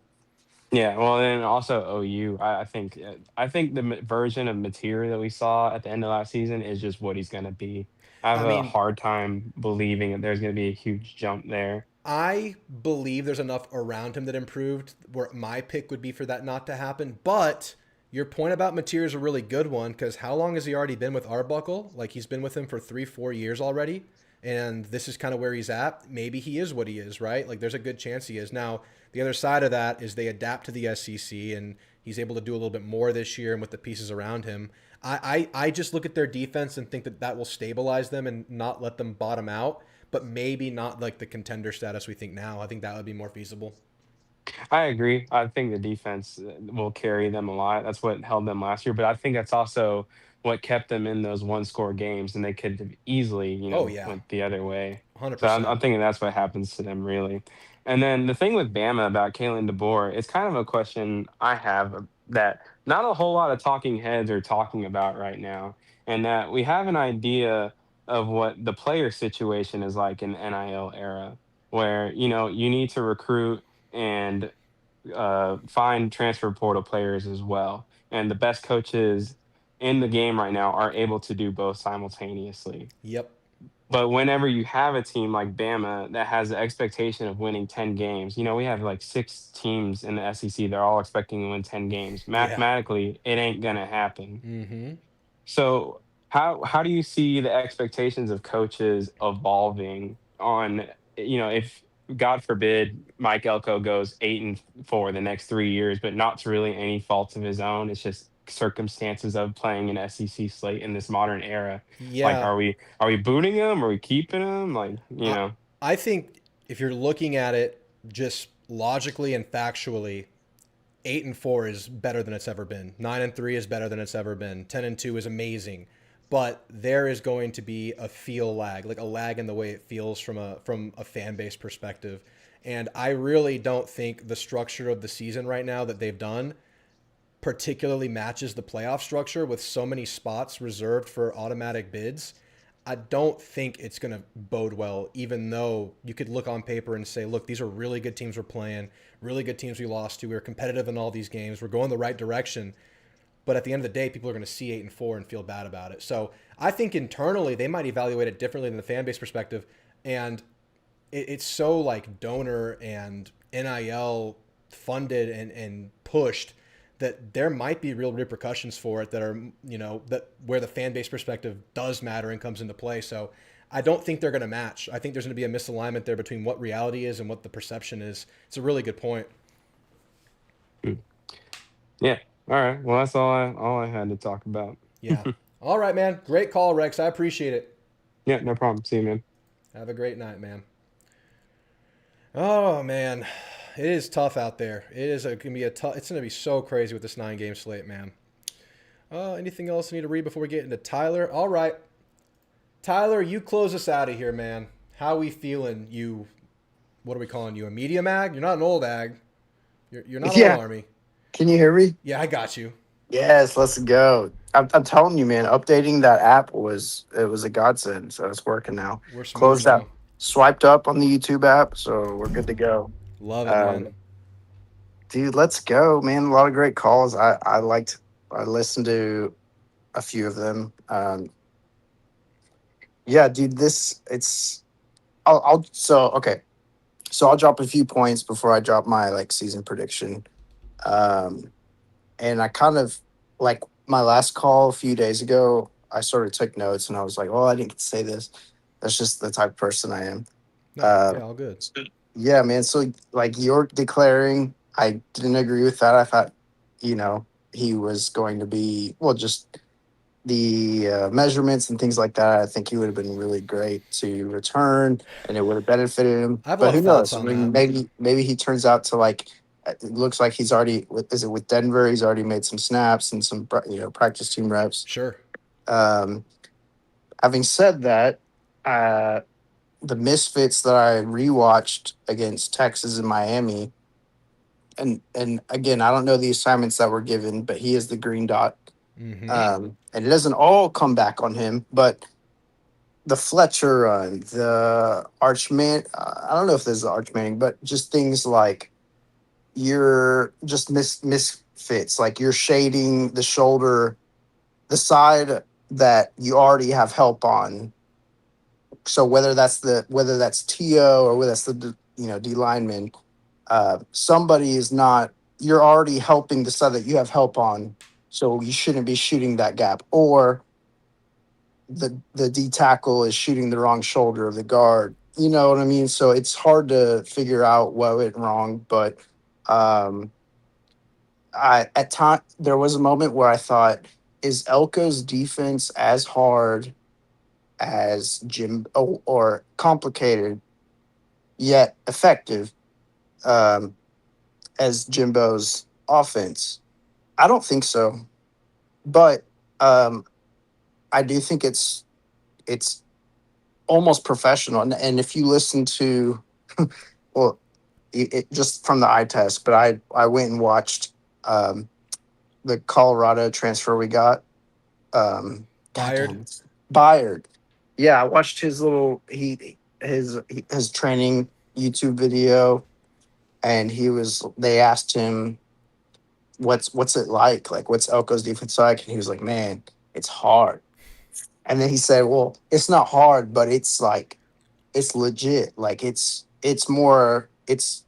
Yeah, well, and also OU. I think the version of material that we saw at the end of last season is just what he's going to be. I have I a mean, hard time believing that there's going to be a huge jump there. I believe there's enough around him that improved where my pick would be for that not to happen. But your point about Mateer is a really good one because how long has he already been with Arbuckle? Like he's been with him for 3-4 years already. And this is kind of where he's at. Maybe he is what he is, right? Like there's a good chance he is. Now, the other side of that is they adapt to the SEC and he's able to do a little bit more this year and with the pieces around him. I just look at their defense and think that will stabilize them and not let them bottom out, but maybe not like the contender status we think now. I think that would be more feasible. I agree. I think the defense will carry them a lot. That's what held them last year, but I think that's also what kept them in those one-score games, and they could have easily, Oh, yeah. went the other way. So I'm 100%. thinking that's what happens to them, really. And then the thing with Bama about Kalen DeBoer, it's kind of a question I have that not a whole lot of talking heads are talking about right now, and that we have an idea of what the player situation is like in the NIL era, where you need to recruit and find transfer portal players as well. And the best coaches in the game right now are able to do both simultaneously. Yep. But whenever you have a team like Bama that has the expectation of winning 10 games, we have like 6 teams in the SEC. They're all expecting to win 10 games. Yeah. Mathematically, it ain't going to happen. Mm-hmm. So how do you see the expectations of coaches evolving on, if God forbid Mike Elko goes 8-4 the next 3 years, but not to really any fault of his own. It's just circumstances of playing an SEC slate in this modern era. Like, Yeah. are we booting him? Are we keeping him? Like, I think if you're looking at it just logically and factually, 8-4 is better than it's ever been. 9-3 is better than it's ever been. 10-2 is amazing. But there is going to be a feel lag, like a lag in the way it feels from a fan base perspective. And I really don't think the structure of the season right now that they've done particularly matches the playoff structure with so many spots reserved for automatic bids. I don't think it's going to bode well, even though you could look on paper and say, look, these are really good teams we're playing, really good teams we lost to. We're competitive in all these games. We're going the right direction. But at the end of the day, people are going to see 8-4 and feel bad about it. So I think internally they might evaluate it differently than the fan base perspective. And it's so like donor and NIL funded and pushed that there might be real repercussions for it that are, that where the fan base perspective does matter and comes into play. So I don't think they're going to match. I think there's going to be a misalignment there between what reality is and what the perception is. It's a really good point. Yeah. All right. Well, that's all I had to talk about. Yeah. All right, man. Great call, Rex. I appreciate it. Yeah, no problem. See you, man. Have a great night, man. Oh, man. It is tough out there. It's going to be so crazy with this 9-game slate, man. Anything else I need to read before we get into Tyler? All right. Tyler, you close us out of here, man. How we feeling? What are we calling you? A medium ag? You're not an old ag. You're not an Army. Can you hear me? Yeah, I got you. Yes, let's go. I'm telling you, man, updating that app was a godsend. So it's working now. We're smooth Closed now. out, swiped up on the YouTube app, so we're good to go. Love it, man. Dude, let's go, man. A lot of great calls. I listened to a few of them. Yeah, dude, okay. So I'll drop a few points before I drop my like season prediction. And I kind of like my last call a few days ago. I sort of took notes and I was like, "Oh, I didn't get to say this." That's just the type of person I am. No, Uh, yeah, all good. yeah, man. So like you're declaring, I didn't agree with that. I thought, he was going to be well, just the measurements and things like that. I think he would have been really great to return, and it would have benefited him. I have a But lot who of thoughts knows? I on mean, that. maybe he turns out to like. It looks like he's already. Is it with Denver? He's already made some snaps and some practice team reps. Sure. Um, Having said that, the misfits that I rewatched against Texas and Miami, and again, I don't know the assignments that were given, but he is the green dot. Mm-hmm. And it doesn't all come back on him, but the Fletcher run, the Archman, I don't know if there's the Archmanning, but just things like you're just misfits, like you're shading the shoulder, the side that you already have help on. So whether that's TO or whether that's the D lineman, somebody is not. You're already helping the side that you have help on, so you shouldn't be shooting that gap. Or the D tackle is shooting the wrong shoulder of the guard. You know what I mean? So it's hard to figure out what went wrong. But I at time there was a moment where I thought, is Elko's defense as hard as Jim or complicated yet effective as Jimbo's offense? I don't think so, but I do think it's almost professional. And if you listen to, well, it just from the eye test, but I went and watched the Colorado transfer we got. Byard. Yeah, I watched his his training YouTube video, and they asked him what's it like what's Elko's defense like, and he was like, man, it's hard. And then he said, well, it's not hard, but it's like it's legit, like it's more it's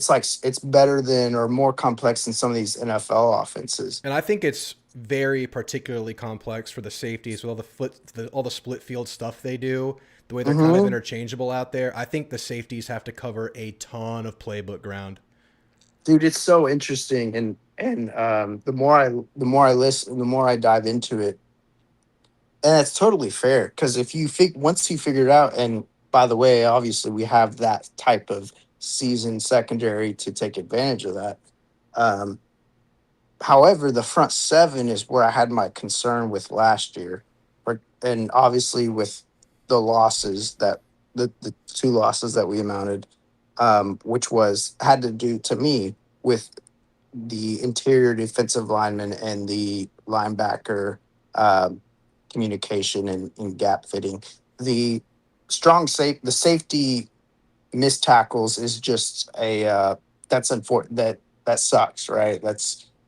like it's better than or more complex than some of these NFL offenses. And I think it's very particularly complex for the safeties with all the split field stuff they do, the way they're kind of interchangeable out there. I think the safeties have to cover a ton of playbook ground. Dude, it's so interesting, and the more I listen, the more I dive into it, and it's totally fair because if you once you figure it out, and by the way, obviously we have that type of season secondary to take advantage of that. However, the front seven is where I had my concern with last year, and obviously with the losses that the two losses that we amounted, which had to do to me with the interior defensive lineman and the linebacker communication and gap fitting. The the safety missed tackles is just that's unfortunate. That sucks, right?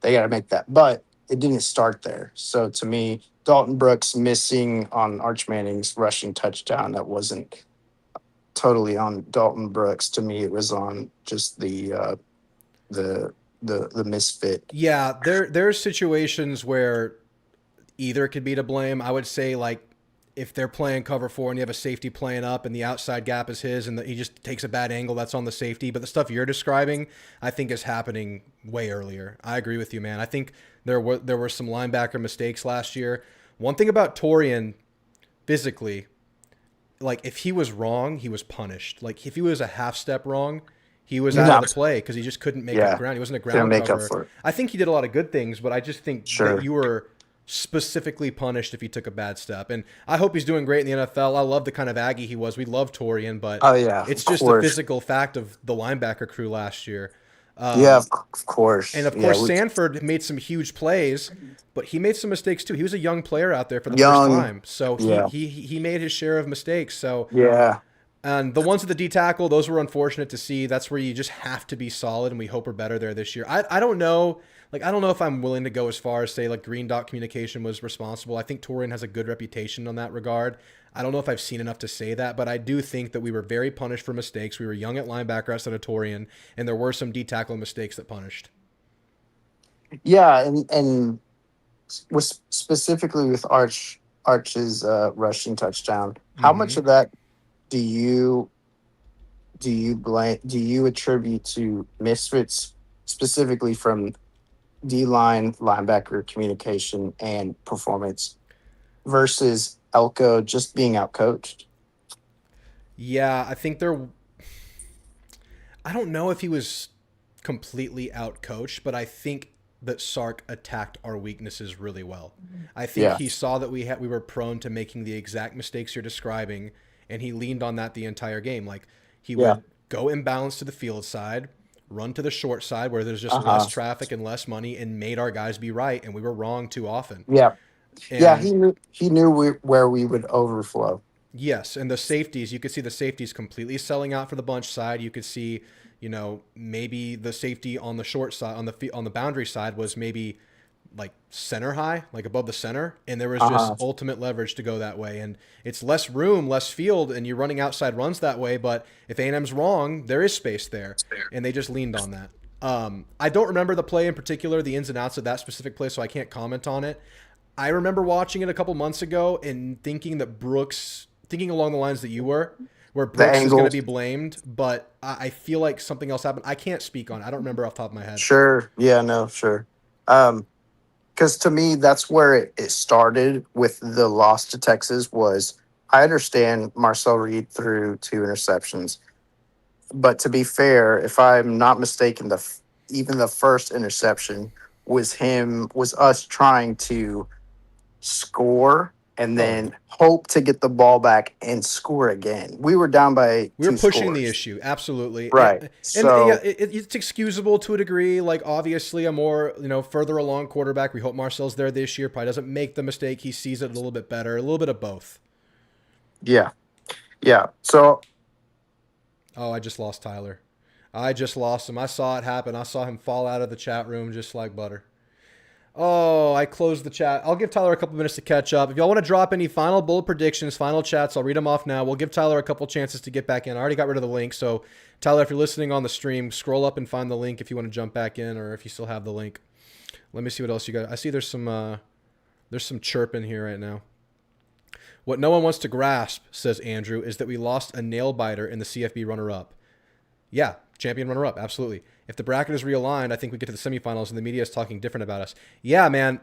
They got to make that, but it didn't start there. So to me, Dalton Brooks missing on Arch Manning's rushing touchdown, that wasn't totally on Dalton Brooks. To me, it was on just the misfit. Yeah, there's situations where either could be to blame. I would say, like, if they're playing cover 4 and you have a safety playing up and the outside gap is his and he just takes a bad angle, that's on the safety. But the stuff you're describing, I think, is happening way earlier. I agree with you, man. I think there were some linebacker mistakes last year. One thing about Torian physically, like, if he was wrong, he was punished. Like, if he was a half step wrong, he was out of the play because he just couldn't make up ground. He wasn't a ground cover. I think he did a lot of good things, but I just think that you were specifically punished if he took a bad step. And I hope he's doing great in the NFL. I love the kind of Aggie he was. We love Torian, but it's just a physical fact of the linebacker crew last year. Of course. And of course, Sanford made some huge plays, but he made some mistakes too. He was a young player out there for the first time, so he made his share of mistakes. So and the ones at the D tackle, those were unfortunate to see. That's where you just have to be solid, and we hope we're better there this year. I don't know. like, I don't know if I'm willing to go as far as say like Green Dot Communication was responsible. I think Torian has a good reputation on that regard. I don't know if I've seen enough to say that, but I do think that we were very punished for mistakes. We were young at linebacker outside of Torian, and there were some D-tackle mistakes that punished. Yeah, and was specifically with Arch's rushing touchdown. How much of that do you attribute to misfits specifically from D-line, linebacker communication, and performance versus Elko just being outcoached? Yeah, I think I don't know if he was completely outcoached, but I think that Sark attacked our weaknesses really well. I think he saw that we were prone to making the exact mistakes you're describing, and he leaned on that the entire game. Like, he would go imbalanced to the field side, run to the short side where there's just less traffic and less money, and made our guys be right, and we were wrong too often. Yeah. And He knew where we would overflow. Yes, and the safeties, you could see the safeties completely selling out for the bunch side. You could see, maybe the safety on the short side, on the boundary side was maybe like center high, like above the center, and there was just ultimate leverage to go that way. And it's less room, less field, and you're running outside runs that way, but if A&M's wrong, there is space there, and they just leaned on that. I don't remember the play in particular, the ins and outs of that specific play, so I can't comment on it. I remember watching it a couple months ago and thinking along the lines that you were, where Brooks is going to be blamed, but I feel like something else happened. I can't speak on it. I don't remember off the top of my head. Sure. Yeah, no, sure. Because to me, that's where it started with the loss to Texas was, I understand Marcel Reed threw 2 interceptions, but to be fair, if I'm not mistaken, even the first interception was us trying to score and then hope to get the ball back and score again. We were down by We were 2 pushing scores. the issue, absolutely. Right. It's excusable to a degree. Like, obviously, a more further along quarterback. We hope Marcel's there this year. Probably doesn't make the mistake. He sees it a little bit better. A little bit of both. Yeah. So. Oh, I just lost Tyler. I just lost him. I saw it happen. I saw him fall out of the chat room just like butter. Oh, I closed the chat. I'll give Tyler a couple minutes to catch up. If y'all want to drop any final bold predictions, final chats, I'll read them off now. We'll give Tyler a couple chances to get back in. I already got rid of the link, so Tyler, if you're listening on the stream, scroll up and find the link if you want to jump back in, or if you still have the link. Let me see what else you got. I see there's some chirp in here right now. What no one wants to grasp, says Andrew, is that we lost a nail biter in the CFB runner-up. Yeah, champion runner-up, absolutely. If the bracket is realigned, I think we get to the semifinals and the media is talking different about us. Yeah, man,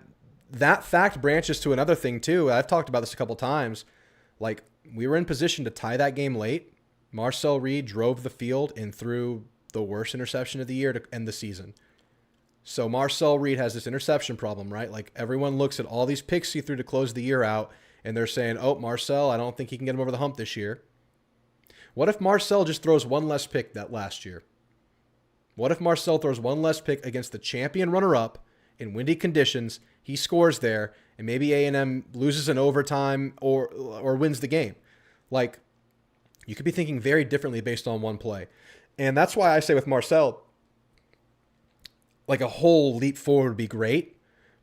that fact branches to another thing too. I've talked about this a couple times. Like, we were in position to tie that game late. Marcel Reed drove the field and threw the worst interception of the year to end the season. So Marcel Reed has this interception problem, right? Like, everyone looks at all these picks he threw to close the year out, and they're saying, oh, Marcel, I don't think he can get him over the hump this year. What if Marcel just throws one less pick that last year? What if Marcel throws one less pick against the champion runner-up in windy conditions, he scores there, and maybe A&M loses in overtime or wins the game? Like, you could be thinking very differently based on one play. And that's why I say with Marcel, like, a whole leap forward would be great,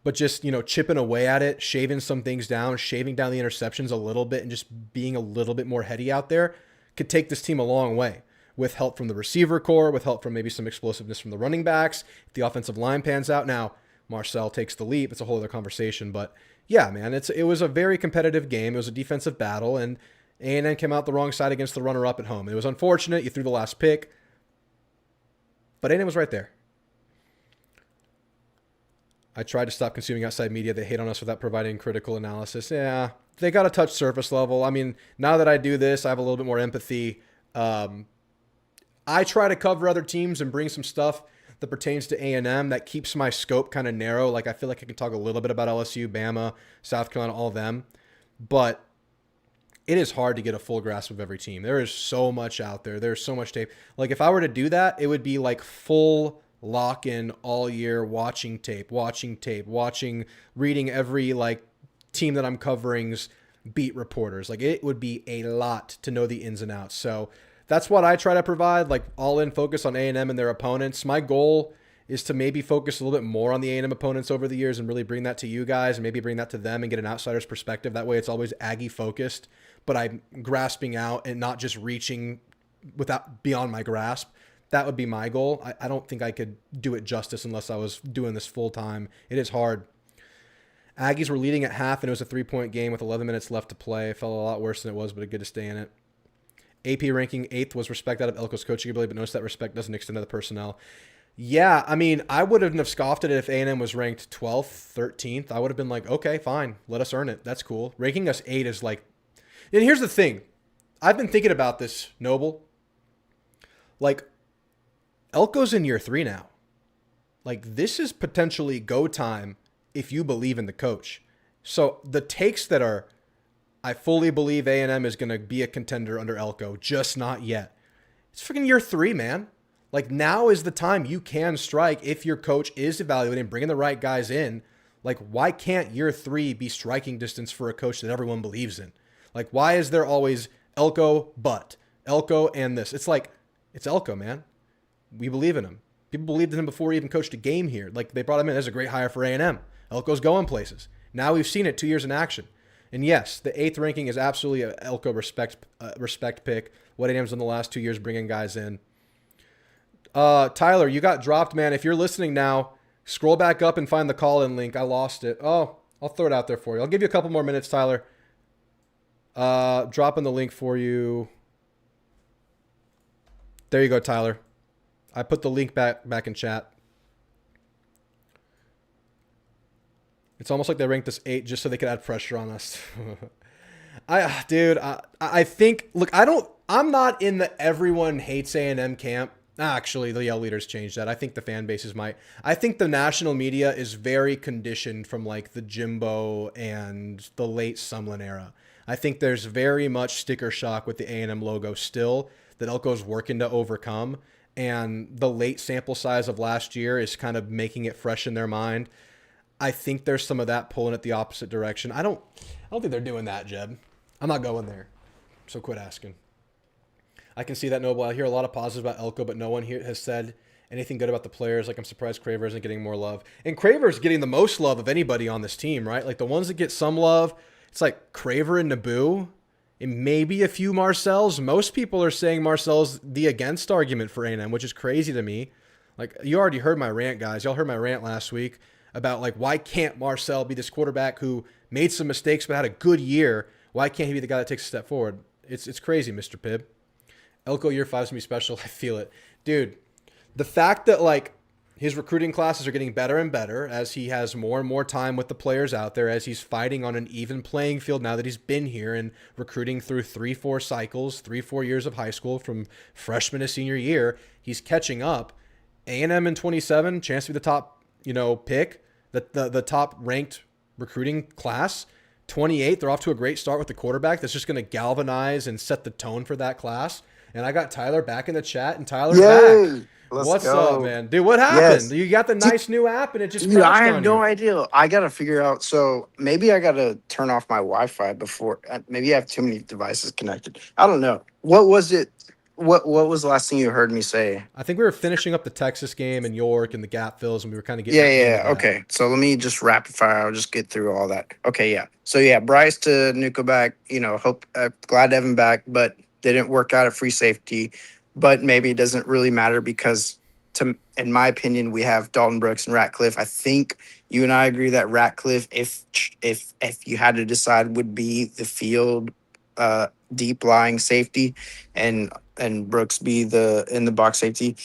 but just, chipping away at it, shaving some things down, shaving down the interceptions a little bit, and just being a little bit more heady out there could take this team a long way. With help from the receiver core, with help from maybe some explosiveness from the running backs, if the offensive line pans out. Now, Marcel takes the leap. It's a whole other conversation. But, yeah, man, it was a very competitive game. It was a defensive battle, and A&M came out the wrong side against the runner-up at home. It was unfortunate. You threw the last pick. But A&M was right there. I tried to stop consuming outside media. They hate on us without providing critical analysis. Yeah, they got to touch surface level. I mean, now that I do this, I have a little bit more empathy. I try to cover other teams and bring some stuff that pertains to A&M that keeps my scope kind of narrow. Like, I feel like I can talk a little bit about LSU, Bama, South Carolina, all of them. But it is hard to get a full grasp of every team. There is so much out there. There's so much tape. Like, if I were to do that, it would be like full lock-in all year, watching tape, reading every, like, team that I'm covering's beat reporters. Like, it would be a lot to know the ins and outs. So that's what I try to provide, like, all-in focus on A&M and their opponents. My goal is to maybe focus a little bit more on the A&M opponents over the years and really bring that to you guys and maybe bring that to them and get an outsider's perspective. That way it's always Aggie focused, but I'm grasping out and not just reaching without beyond my grasp. That would be my goal. I don't think I could do it justice unless I was doing this full time. It is hard. Aggies were leading at half, and it was a 3-point game with 11 minutes left to play. It felt a lot worse than it was, but it's good to stay in it. AP ranking 8th was respect out of Elko's coaching ability, but notice that respect doesn't extend to the personnel. Yeah, I mean, I wouldn't have scoffed at it if A&M was ranked 12th, 13th. I would have been like, okay, fine, let us earn it. That's cool. Ranking us 8 is like... And here's the thing. I've been thinking about this, Noble. Like, Elko's in year 3 now. Like, this is potentially go time if you believe in the coach. So the takes that are, I fully believe A&M is going to be a contender under Elko, just not yet. It's freaking year 3, man. Like, now is the time you can strike if your coach is evaluating, bringing the right guys in. Like, why can't year 3 be striking distance for a coach that everyone believes in? Like, why is there always Elko, but Elko and this? It's like, it's Elko, man. We believe in him. People believed in him before he even coached a game here. Like, they brought him in as a great hire for A&M. Elko's going places. Now we've seen it 2 years in action. And yes, the 8th ranking is absolutely an Elko respect pick. What A&M's done the last 2 years bringing guys in. Tyler, you got dropped, man. If you're listening now, scroll back up and find the call-in link. I lost it. Oh, I'll throw it out there for you. I'll give you a couple more minutes, Tyler. Dropping the link for you. There you go, Tyler. I put the link back in chat. It's almost like they ranked us 8 just so they could add pressure on us. I think, look, I'm not in the everyone hates A&M camp. Actually, the Yell leaders changed that. I think the fan bases might. I think the national media is very conditioned from like the Jimbo and the late Sumlin era. I think there's very much sticker shock with the A&M logo still that Elko's working to overcome. And the late sample size of last year is kind of making it fresh in their mind. I think there's some of that pulling it the opposite direction. I don't think they're doing that, Jeb. I'm not going there. So quit asking. I can see that, Noble. I hear a lot of positives about Elko, but no one here has said anything good about the players. Like, I'm surprised Craver isn't getting more love. And Craver's getting the most love of anybody on this team, right? Like, the ones that get some love, it's like Craver and Naboo, and maybe a few Marcels. Most people are saying Marcel's the against argument for A&M, which is crazy to me. Like, you already heard my rant, guys. Y'all heard my rant last week about, like, why can't Marcel be this quarterback who made some mistakes but had a good year? Why can't he be the guy that takes a step forward? It's crazy, Mr. Pibb. Elko year 5 is going to be special. I feel it. Dude, the fact that, like, his recruiting classes are getting better and better as he has more and more time with the players out there, as he's fighting on an even playing field now that he's been here and recruiting through 3-4 cycles, 3-4 years of high school from freshman to senior year. He's catching up. A&M in 27, chance to be the top, pick, the top ranked recruiting class. 28, they're off to a great start with the quarterback that's just going to galvanize and set the tone for that class. And I got Tyler back in the chat, and Tyler's back. What's up, man? Dude, what happened? Yes. You got the nice new app, and it just crashed I have on no you. idea. I got to figure out. So maybe I got to turn off my Wi-Fi before. Maybe I have too many devices connected. I don't know. What was it? What was the last thing you heard me say? I think we were finishing up the Texas game in York and the gap fills, and we were kind of getting... Yeah. Okay. So let me just rapid fire. I'll just get through all that. Okay, yeah. So, yeah, Bryce to Nickelback, glad to have him back, but didn't work out at free safety. But maybe it doesn't really matter because, in my opinion, we have Dalton Brooks and Ratcliffe. I think you and I agree that Ratcliffe, if you had to decide, would be the field deep lying safety, and Brooks be in the box safety.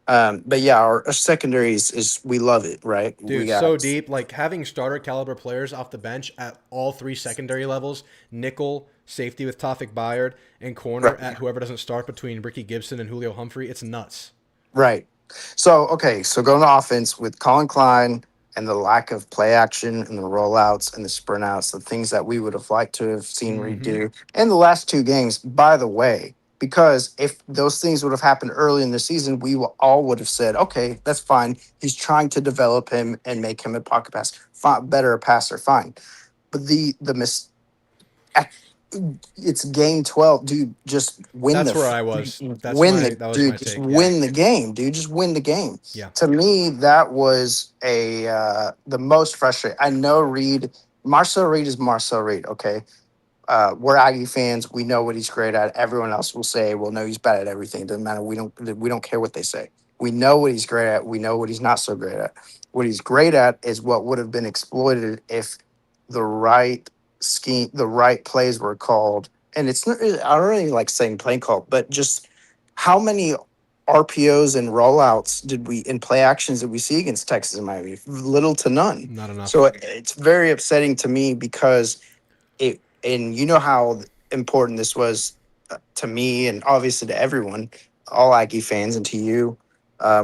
But yeah, our secondary is we love it, right? Dude, so deep. Like, having starter caliber players off the bench at all 3 secondary levels, nickel, safety with Tawfiq Bayard, and corner at whoever doesn't start between Ricky Gibson and Julio Humphrey. It's nuts. Right. So going to offense with Colin Klein and the lack of play action and the rollouts and the sprint outs, the things that we would have liked to have seen redo. And the last 2 games, by the way, because if those things would have happened early in the season, we all would have said, okay, that's fine. He's trying to develop him and make him a pocket passer, better passer, fine. But it's game 12, dude. Just win That's the where I was. That was my dude. Just take. win the game, dude. Just win the game. Yeah. To me, that was the most frustrating. I know Marcel Reed is Marcel Reed. Okay, we're Aggie fans. We know what he's great at. Everyone else will say, "Well, no, he's bad at everything." It doesn't matter. We don't care what they say. We know what he's great at. We know what he's not so great at. What he's great at is what would have been exploited if the right scheme, the right plays were called. And it's not, I don't really like saying play call, but just how many RPOs and rollouts did we in play actions did we see against Texas and Miami? Little to none. Not enough. So it's very upsetting to me because and you know how important this was to me and obviously to everyone, all Aggie fans, and to you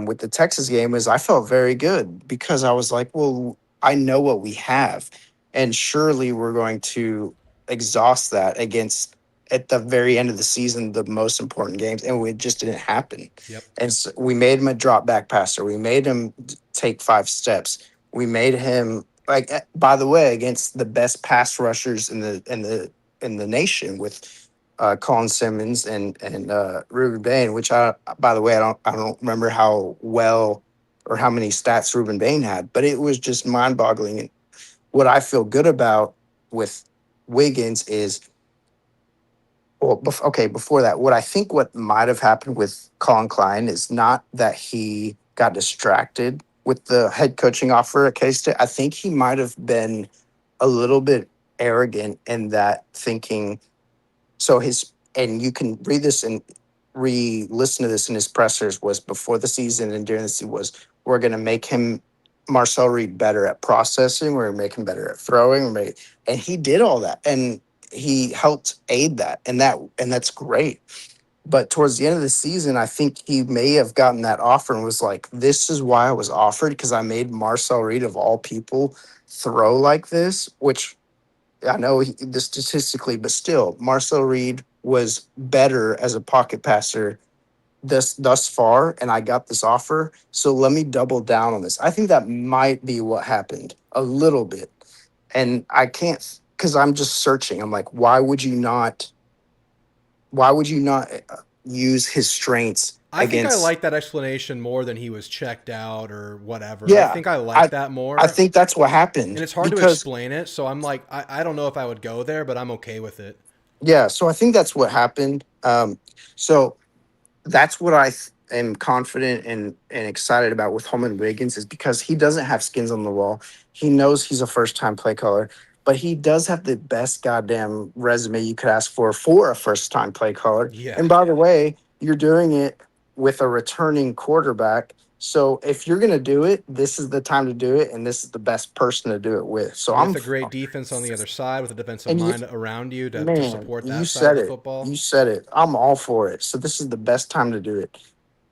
with the Texas game is I felt very good because I was like, well, I know what we have, and surely we're going to exhaust that against at the very end of the season, the most important games, and it just didn't happen. Yep. And so we made him a drop back passer. We made him take 5 steps. We made him by the way, against the best pass rushers in the nation with Colin Simmons and Ruben Bain, which by the way, I don't remember how well or how many stats Ruben Bain had, but it was just mind boggling. And what I feel good about with Wiggins is, before that, what might have happened with Colin Klein is not that he got distracted with the head coaching offer at K-State. I think he might have been a little bit arrogant in that thinking. And you can read this and re-listen to this in his pressers was before the season and during the season was, we're going to make him, Marcel Reed, better at processing. We're going to make him better at throwing. And he did all that. And he helped aid that. And that's great. But towards the end of the season, I think he may have gotten that offer and was like, this is why I was offered, because I made Marcel Reed, of all people, throw like this, which I know the statistically, but still, Marcel Reed was better as a pocket passer thus far, and I got this offer. So let me double down on this. I think that might be what happened a little bit. And I can't, because I'm just searching. I'm like, why would you not use his strengths I think I against? like that explanation more than he was checked out or whatever. Yeah, I think I like that more. I think that's what happened. And it's hard to explain it. So I'm like, I don't know if I would go there, but I'm okay with it. Yeah, so I think that's what happened. So that's what I am confident and excited about with Holman Wiggins is because he doesn't have skins on the wall. He knows he's a first-time play caller, but he does have the best goddamn resume you could ask for a first-time play caller. Yeah. And by the way, you're doing it with a returning quarterback. So if you're going to do it, this is the time to do it, and this is the best person to do it with. So with a great defense on the other side, with a defensive mind around you to support that side of the football. You said it. I'm all for it. So this is the best time to do it.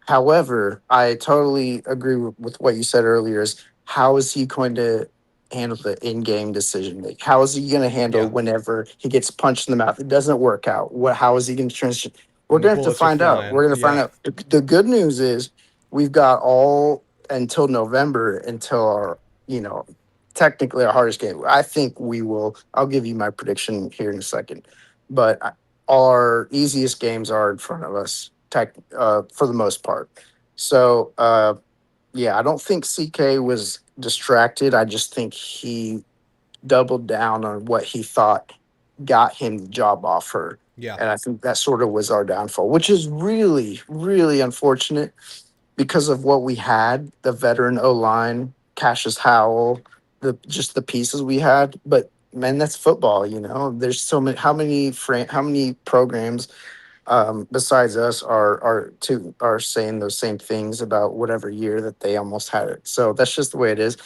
However, I totally agree with what you said earlier is how is he going to handle the in-game decision making? How is he going to handle whenever he gets punched in the mouth? It doesn't work out. How is he going to transition? We're going to have to find out. We're going to find out. The good news is we've got all until November until our, technically our hardest game. I think we will. I'll give you my prediction here in a second. But our easiest games are in front of us for the most part. So, I don't think CK was distracted. I just think he doubled down on what he thought got him the job offer. Yeah. And I think that sort of was our downfall, which is really, really unfortunate because of what we had, the veteran O-line, Cashius Howell, the pieces we had. But, man, that's football, There's so many – how many programs besides us are saying those same things about whatever year that they almost had it. So that's just the way it is.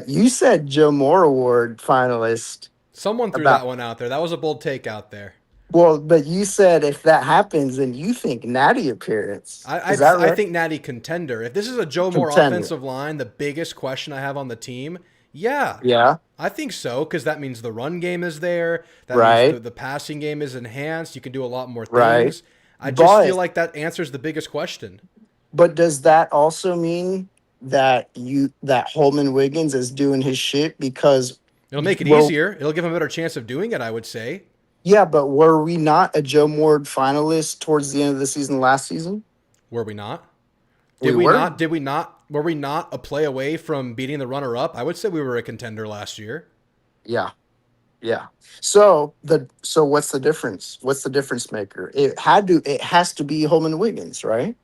You said Joe Moore Award finalist. Someone threw that one out there. That was a bold take out there. Well, but you said if that happens, then you think Natty appearance. Is that right? I think Natty contender. If this is a Joe Moore offensive line, the biggest question I have on the team, yeah, I think so, because that means the run game is there. That means the passing game is enhanced. You can do a lot more things. Right. I just feel like that answers the biggest question. But does that also mean that Holman Wiggins is doing his shit because it'll make it easier? It'll give him a better chance of doing it, I would say. Yeah, but were we not a Joe Moore finalist towards the end of the season last season? Were we not? We Did we were. not? Did we not? Were we not a play away from beating the runner-up? I would say we were a contender last year. Yeah. Yeah. So what's the difference? What's the difference maker? It has to be Holman Wiggins, right?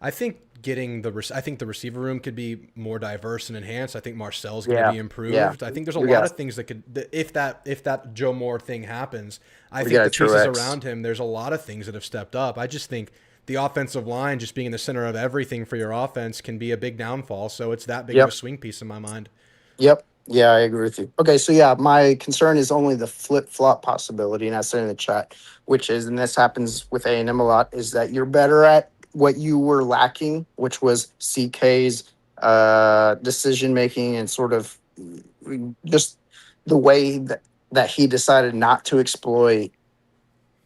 I think I think the receiver room could be more diverse and enhanced. I think Marcel's going to be improved. Yeah. I think there's a lot of things that could, if that Joe Moore thing happens, I think the pieces around him, there's a lot of things that have stepped up. I just think the offensive line just being in the center of everything for your offense can be a big downfall. So it's that big of a swing piece in my mind. Yep. Yeah, I agree with you. Okay, so yeah, my concern is only the flip-flop possibility, and I said in the chat, which is, and this happens with A&M a lot, is that you're better at what you were lacking, which was CK's decision-making and sort of just the way that he decided not to exploit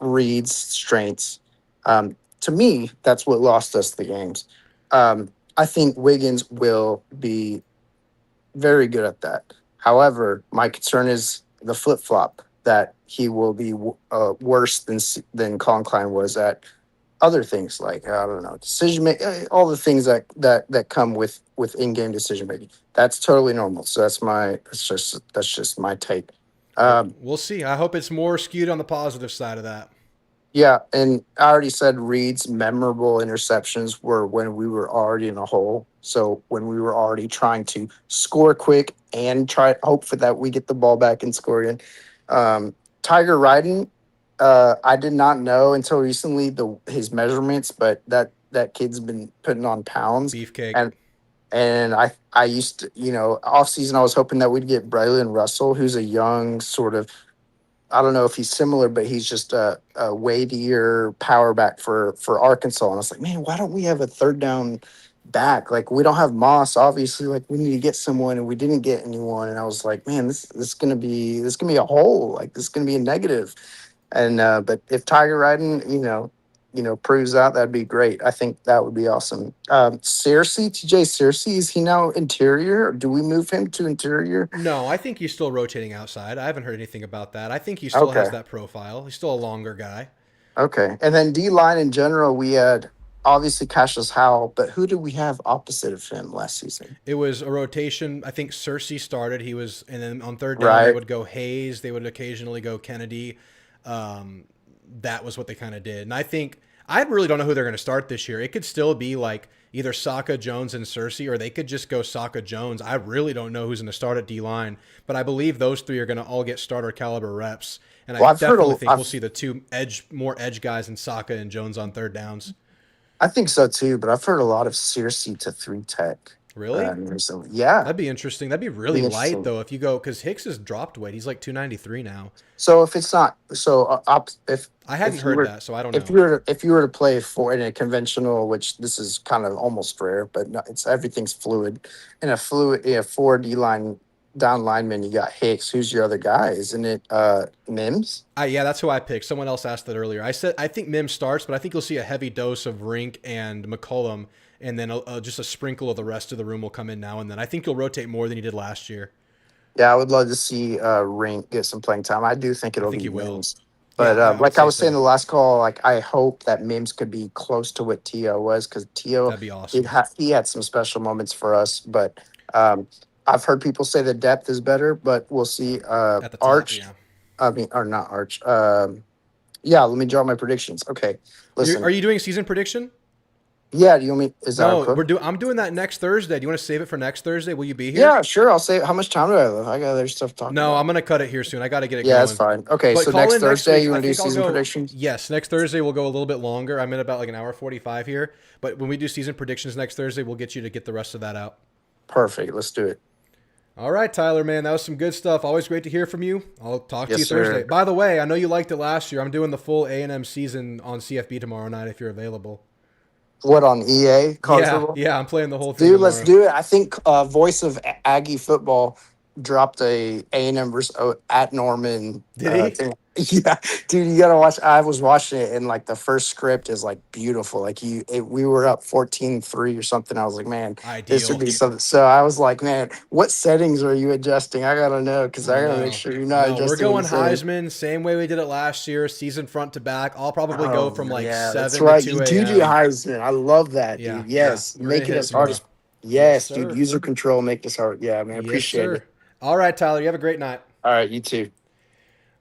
Reed's strengths. To me, that's what lost us the games. I think Wiggins will be very good at that. However, my concern is the flip flop that he will be worse than Colin Klein was at other things like I don't know decision making, all the things that come with in game decision making. That's totally normal. So that's just my take. We'll see. I hope it's more skewed on the positive side of that. Yeah, and I already said Reed's memorable interceptions were when we were already in a hole. So when we were already trying to score quick and hope for that we get the ball back and score again. Tiger Ryden, I did not know until recently his measurements, but that kid's been putting on pounds. Beefcake. And I used to, off season I was hoping that we'd get Braylon Russell, who's a young sort of, I don't know if he's similar, but he's just a weightier power back for Arkansas. And I was like, man, why don't we have a third down back? Like, we don't have Moss, obviously. Like, we need to get someone, and we didn't get anyone. And I was like, man, this is gonna be a hole. Like, this is gonna be a negative. And but if Tiger Ryden, proves that, that'd be great. I think that would be awesome. TJ Searcy, is he now interior? Or do we move him to interior? No, I think he's still rotating outside. I haven't heard anything about that. I think he still has that profile. He's still a longer guy. Okay. And then D-line in general, we had obviously Cashius Howell, but who did we have opposite of him last season? It was a rotation. I think Searcy started. And then on third down, they would go Hayes. They would occasionally go Kennedy. That was what they kind of did. And I really don't know who they're going to start this year. It could still be like either Saka, Jones, and Searcy, or they could just go Saka, Jones. I really don't know who's going to start at D-line, but I believe those three are going to all get starter caliber reps. And I definitely think we'll see the two more edge guys in Saka and Jones on third downs. I think so too, but I've heard a lot of Searcy to 3-tech. Really? So, yeah. That'd be interesting. That'd be really light, though, if you go, because Hicks has dropped weight. He's like 293 now. So if it's not, if I hadn't heard that, so I don't know. If you were to play in a conventional, which this is kind of almost rare, but no, everything's fluid. In a 4D line down lineman, you got Hicks. Who's your other guy? Isn't it Mims? Yeah, that's who I picked. Someone else asked that earlier. I think Mims starts, but I think you'll see a heavy dose of Rink and McCollum, and then just a sprinkle of the rest of the room will come in now and then. I think you'll rotate more than you did last year. Yeah, I would love to see Rink get some playing time. I do think it'll be Mims. But I was saying the last call, like I hope that Mims could be close to what T.O. was, because T.O. That'd be awesome. He had some special moments for us. But I've heard people say the depth is better, but we'll see. At the top, Arch, yeah. or not Arch. Let me draw my predictions. Okay, listen. Are you doing season prediction? Yeah, do you want me? Is that I'm doing that next Thursday. Do you want to save it for next Thursday? Will you be here? Yeah, sure. I'll save. How much time do I have? I got other stuff to talk about. No, I'm gonna cut it here soon. I got to get it. Yeah, going. that's fine. Okay, But so next Thursday you want to do season predictions? Yes, next Thursday we'll go a little bit longer. I'm in about like an hour 45 here. But when we do season predictions next Thursday, we'll get you to get the rest of that out. Perfect. Let's do it. All right, Tyler, man, that was some good stuff. Always great to hear from you. I'll talk to you Thursday. Sir. By the way, I know you liked it last year. I'm doing the full A&M season on CFB tomorrow night if you're available. What, on EA? Yeah, I'm playing the whole thing. Dude, let's do it. I think voice of Aggie football dropped a A&M versus at Norman. Did he? Thing. Yeah, dude, you gotta watch. I was watching it, and like the first script is like beautiful. Like we were up 14-3 or something. I was like, man, this would Ideal. be something. So I was like, man, what settings are you adjusting? I gotta know because I gotta make sure you're not adjusting. We're going the settings. Heisman, same way we did it last year, season front to back. I'll probably go from like 7 that's to right. 2 You a.m. do Heisman. I love that, Yeah, dude. Yes, yeah. make it as hard as. Yes, dude. User control, make this hard. Yeah, man. Appreciate it. All right, Tyler. You have a great night. All right, you too.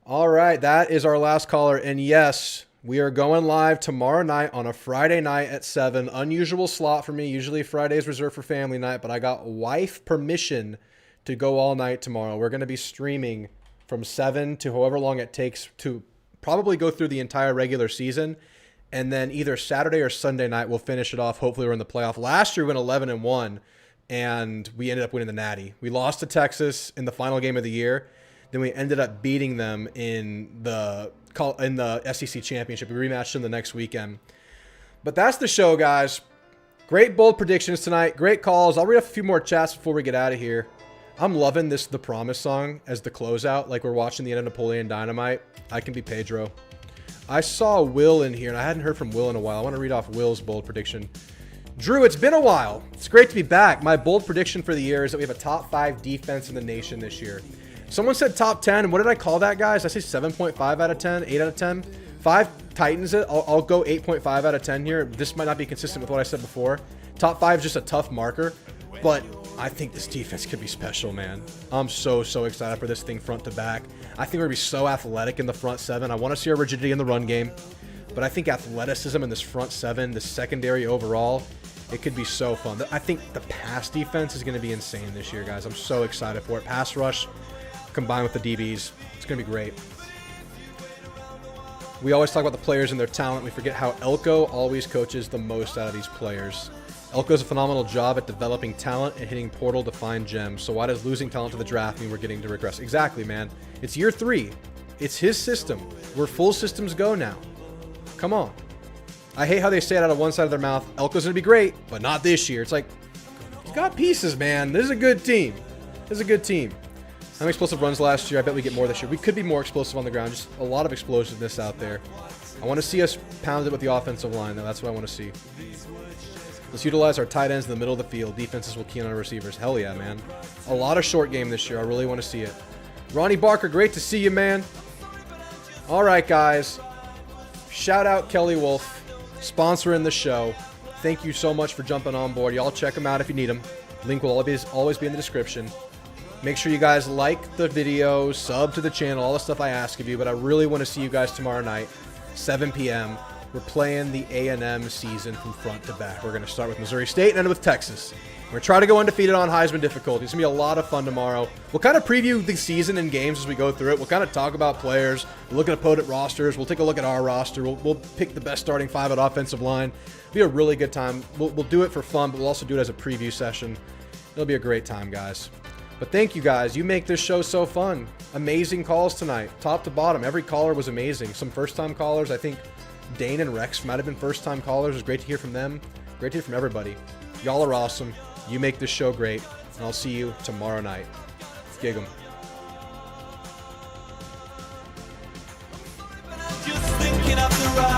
All right, that is our last caller. And yes, we are going live tomorrow night on a Friday night at 7. Unusual slot for me. Usually Friday's reserved for family night, but I got wife permission to go all night tomorrow. We're going to be streaming from 7 to however long it takes to probably go through the entire regular season. And then either Saturday or Sunday night, we'll finish it off. Hopefully we're in the playoff. Last year we went 11-1, and we ended up winning the Natty. We lost to Texas in the final game of the year. Then we ended up beating them in the SEC championship. We rematched them the next weekend. But that's the show, guys. Great bold predictions tonight. Great calls. I'll read off a few more chats before we get out of here. I'm loving this The Promise song as the closeout. Like we're watching the end of Napoleon Dynamite. I can be Pedro. I saw Will in here, and I hadn't heard from Will in a while. I want to read off Will's bold prediction. Drew, it's been a while. It's great to be back. My bold prediction for the year is that we have a top 5 defense in the nation this year. Someone said top 10. What did I call that, guys? I say 7.5 out of 10, 8 out of 10. 5 tightens it. I'll go 8.5 out of 10 here. This might not be consistent with what I said before. Top 5 is just a tough marker, but I think this defense could be special, man. I'm so excited for this thing front to back. I think we're going to be so athletic in the front 7. I want to see our rigidity in the run game, but I think athleticism in this front 7, the secondary overall, it could be so fun. I think the pass defense is going to be insane this year, guys. I'm so excited for it. Pass rush combined with the DBs. It's going to be great. We always talk about the players and their talent. We forget how Elko always coaches the most out of these players. Elko does a phenomenal job at developing talent and hitting portal to find gems. So why does losing talent to the draft mean we're getting to regress? Exactly, man. It's year 3. It's his system. We're full systems go now. Come on. I hate how they say it out of one side of their mouth. Elko's going to be great, but not this year. It's like, he's got pieces, man. This is a good team. This is a good team. How many explosive runs last year? I bet we get more this year. We could be more explosive on the ground. Just a lot of explosiveness out there. I want to see us pound it with the offensive line, though. That's what I want to see. Let's utilize our tight ends in the middle of the field. Defenses will key on our receivers. Hell yeah, man. A lot of short game this year. I really want to see it. Ronnie Barker, great to see you, man. All right, guys. Shout out Kelly Wolf, sponsoring the show. Thank you so much for jumping on board. Y'all check him out if you need him. Link will always be in the description. Make sure you guys like the video, sub to the channel, all the stuff I ask of you. But I really want to see you guys tomorrow night, 7 p.m. We're playing the A&M season from front to back. We're going to start with Missouri State and end with Texas. We're going to try to go undefeated on Heisman difficulty. It's going to be a lot of fun tomorrow. We'll kind of preview the season and games as we go through it. We'll kind of talk about players. We'll look at opponent rosters. We'll take a look at our roster. We'll pick the best starting 5 at offensive line. It'll be a really good time. We'll do it for fun, but we'll also do it as a preview session. It'll be a great time, guys. But thank you, guys. You make this show so fun. Amazing calls tonight, top to bottom. Every caller was amazing. Some first-time callers. I think Dane and Rex might have been first-time callers. It was great to hear from them. Great to hear from everybody. Y'all are awesome. You make this show great. And I'll see you tomorrow night. Gig 'em. Just thinking of the right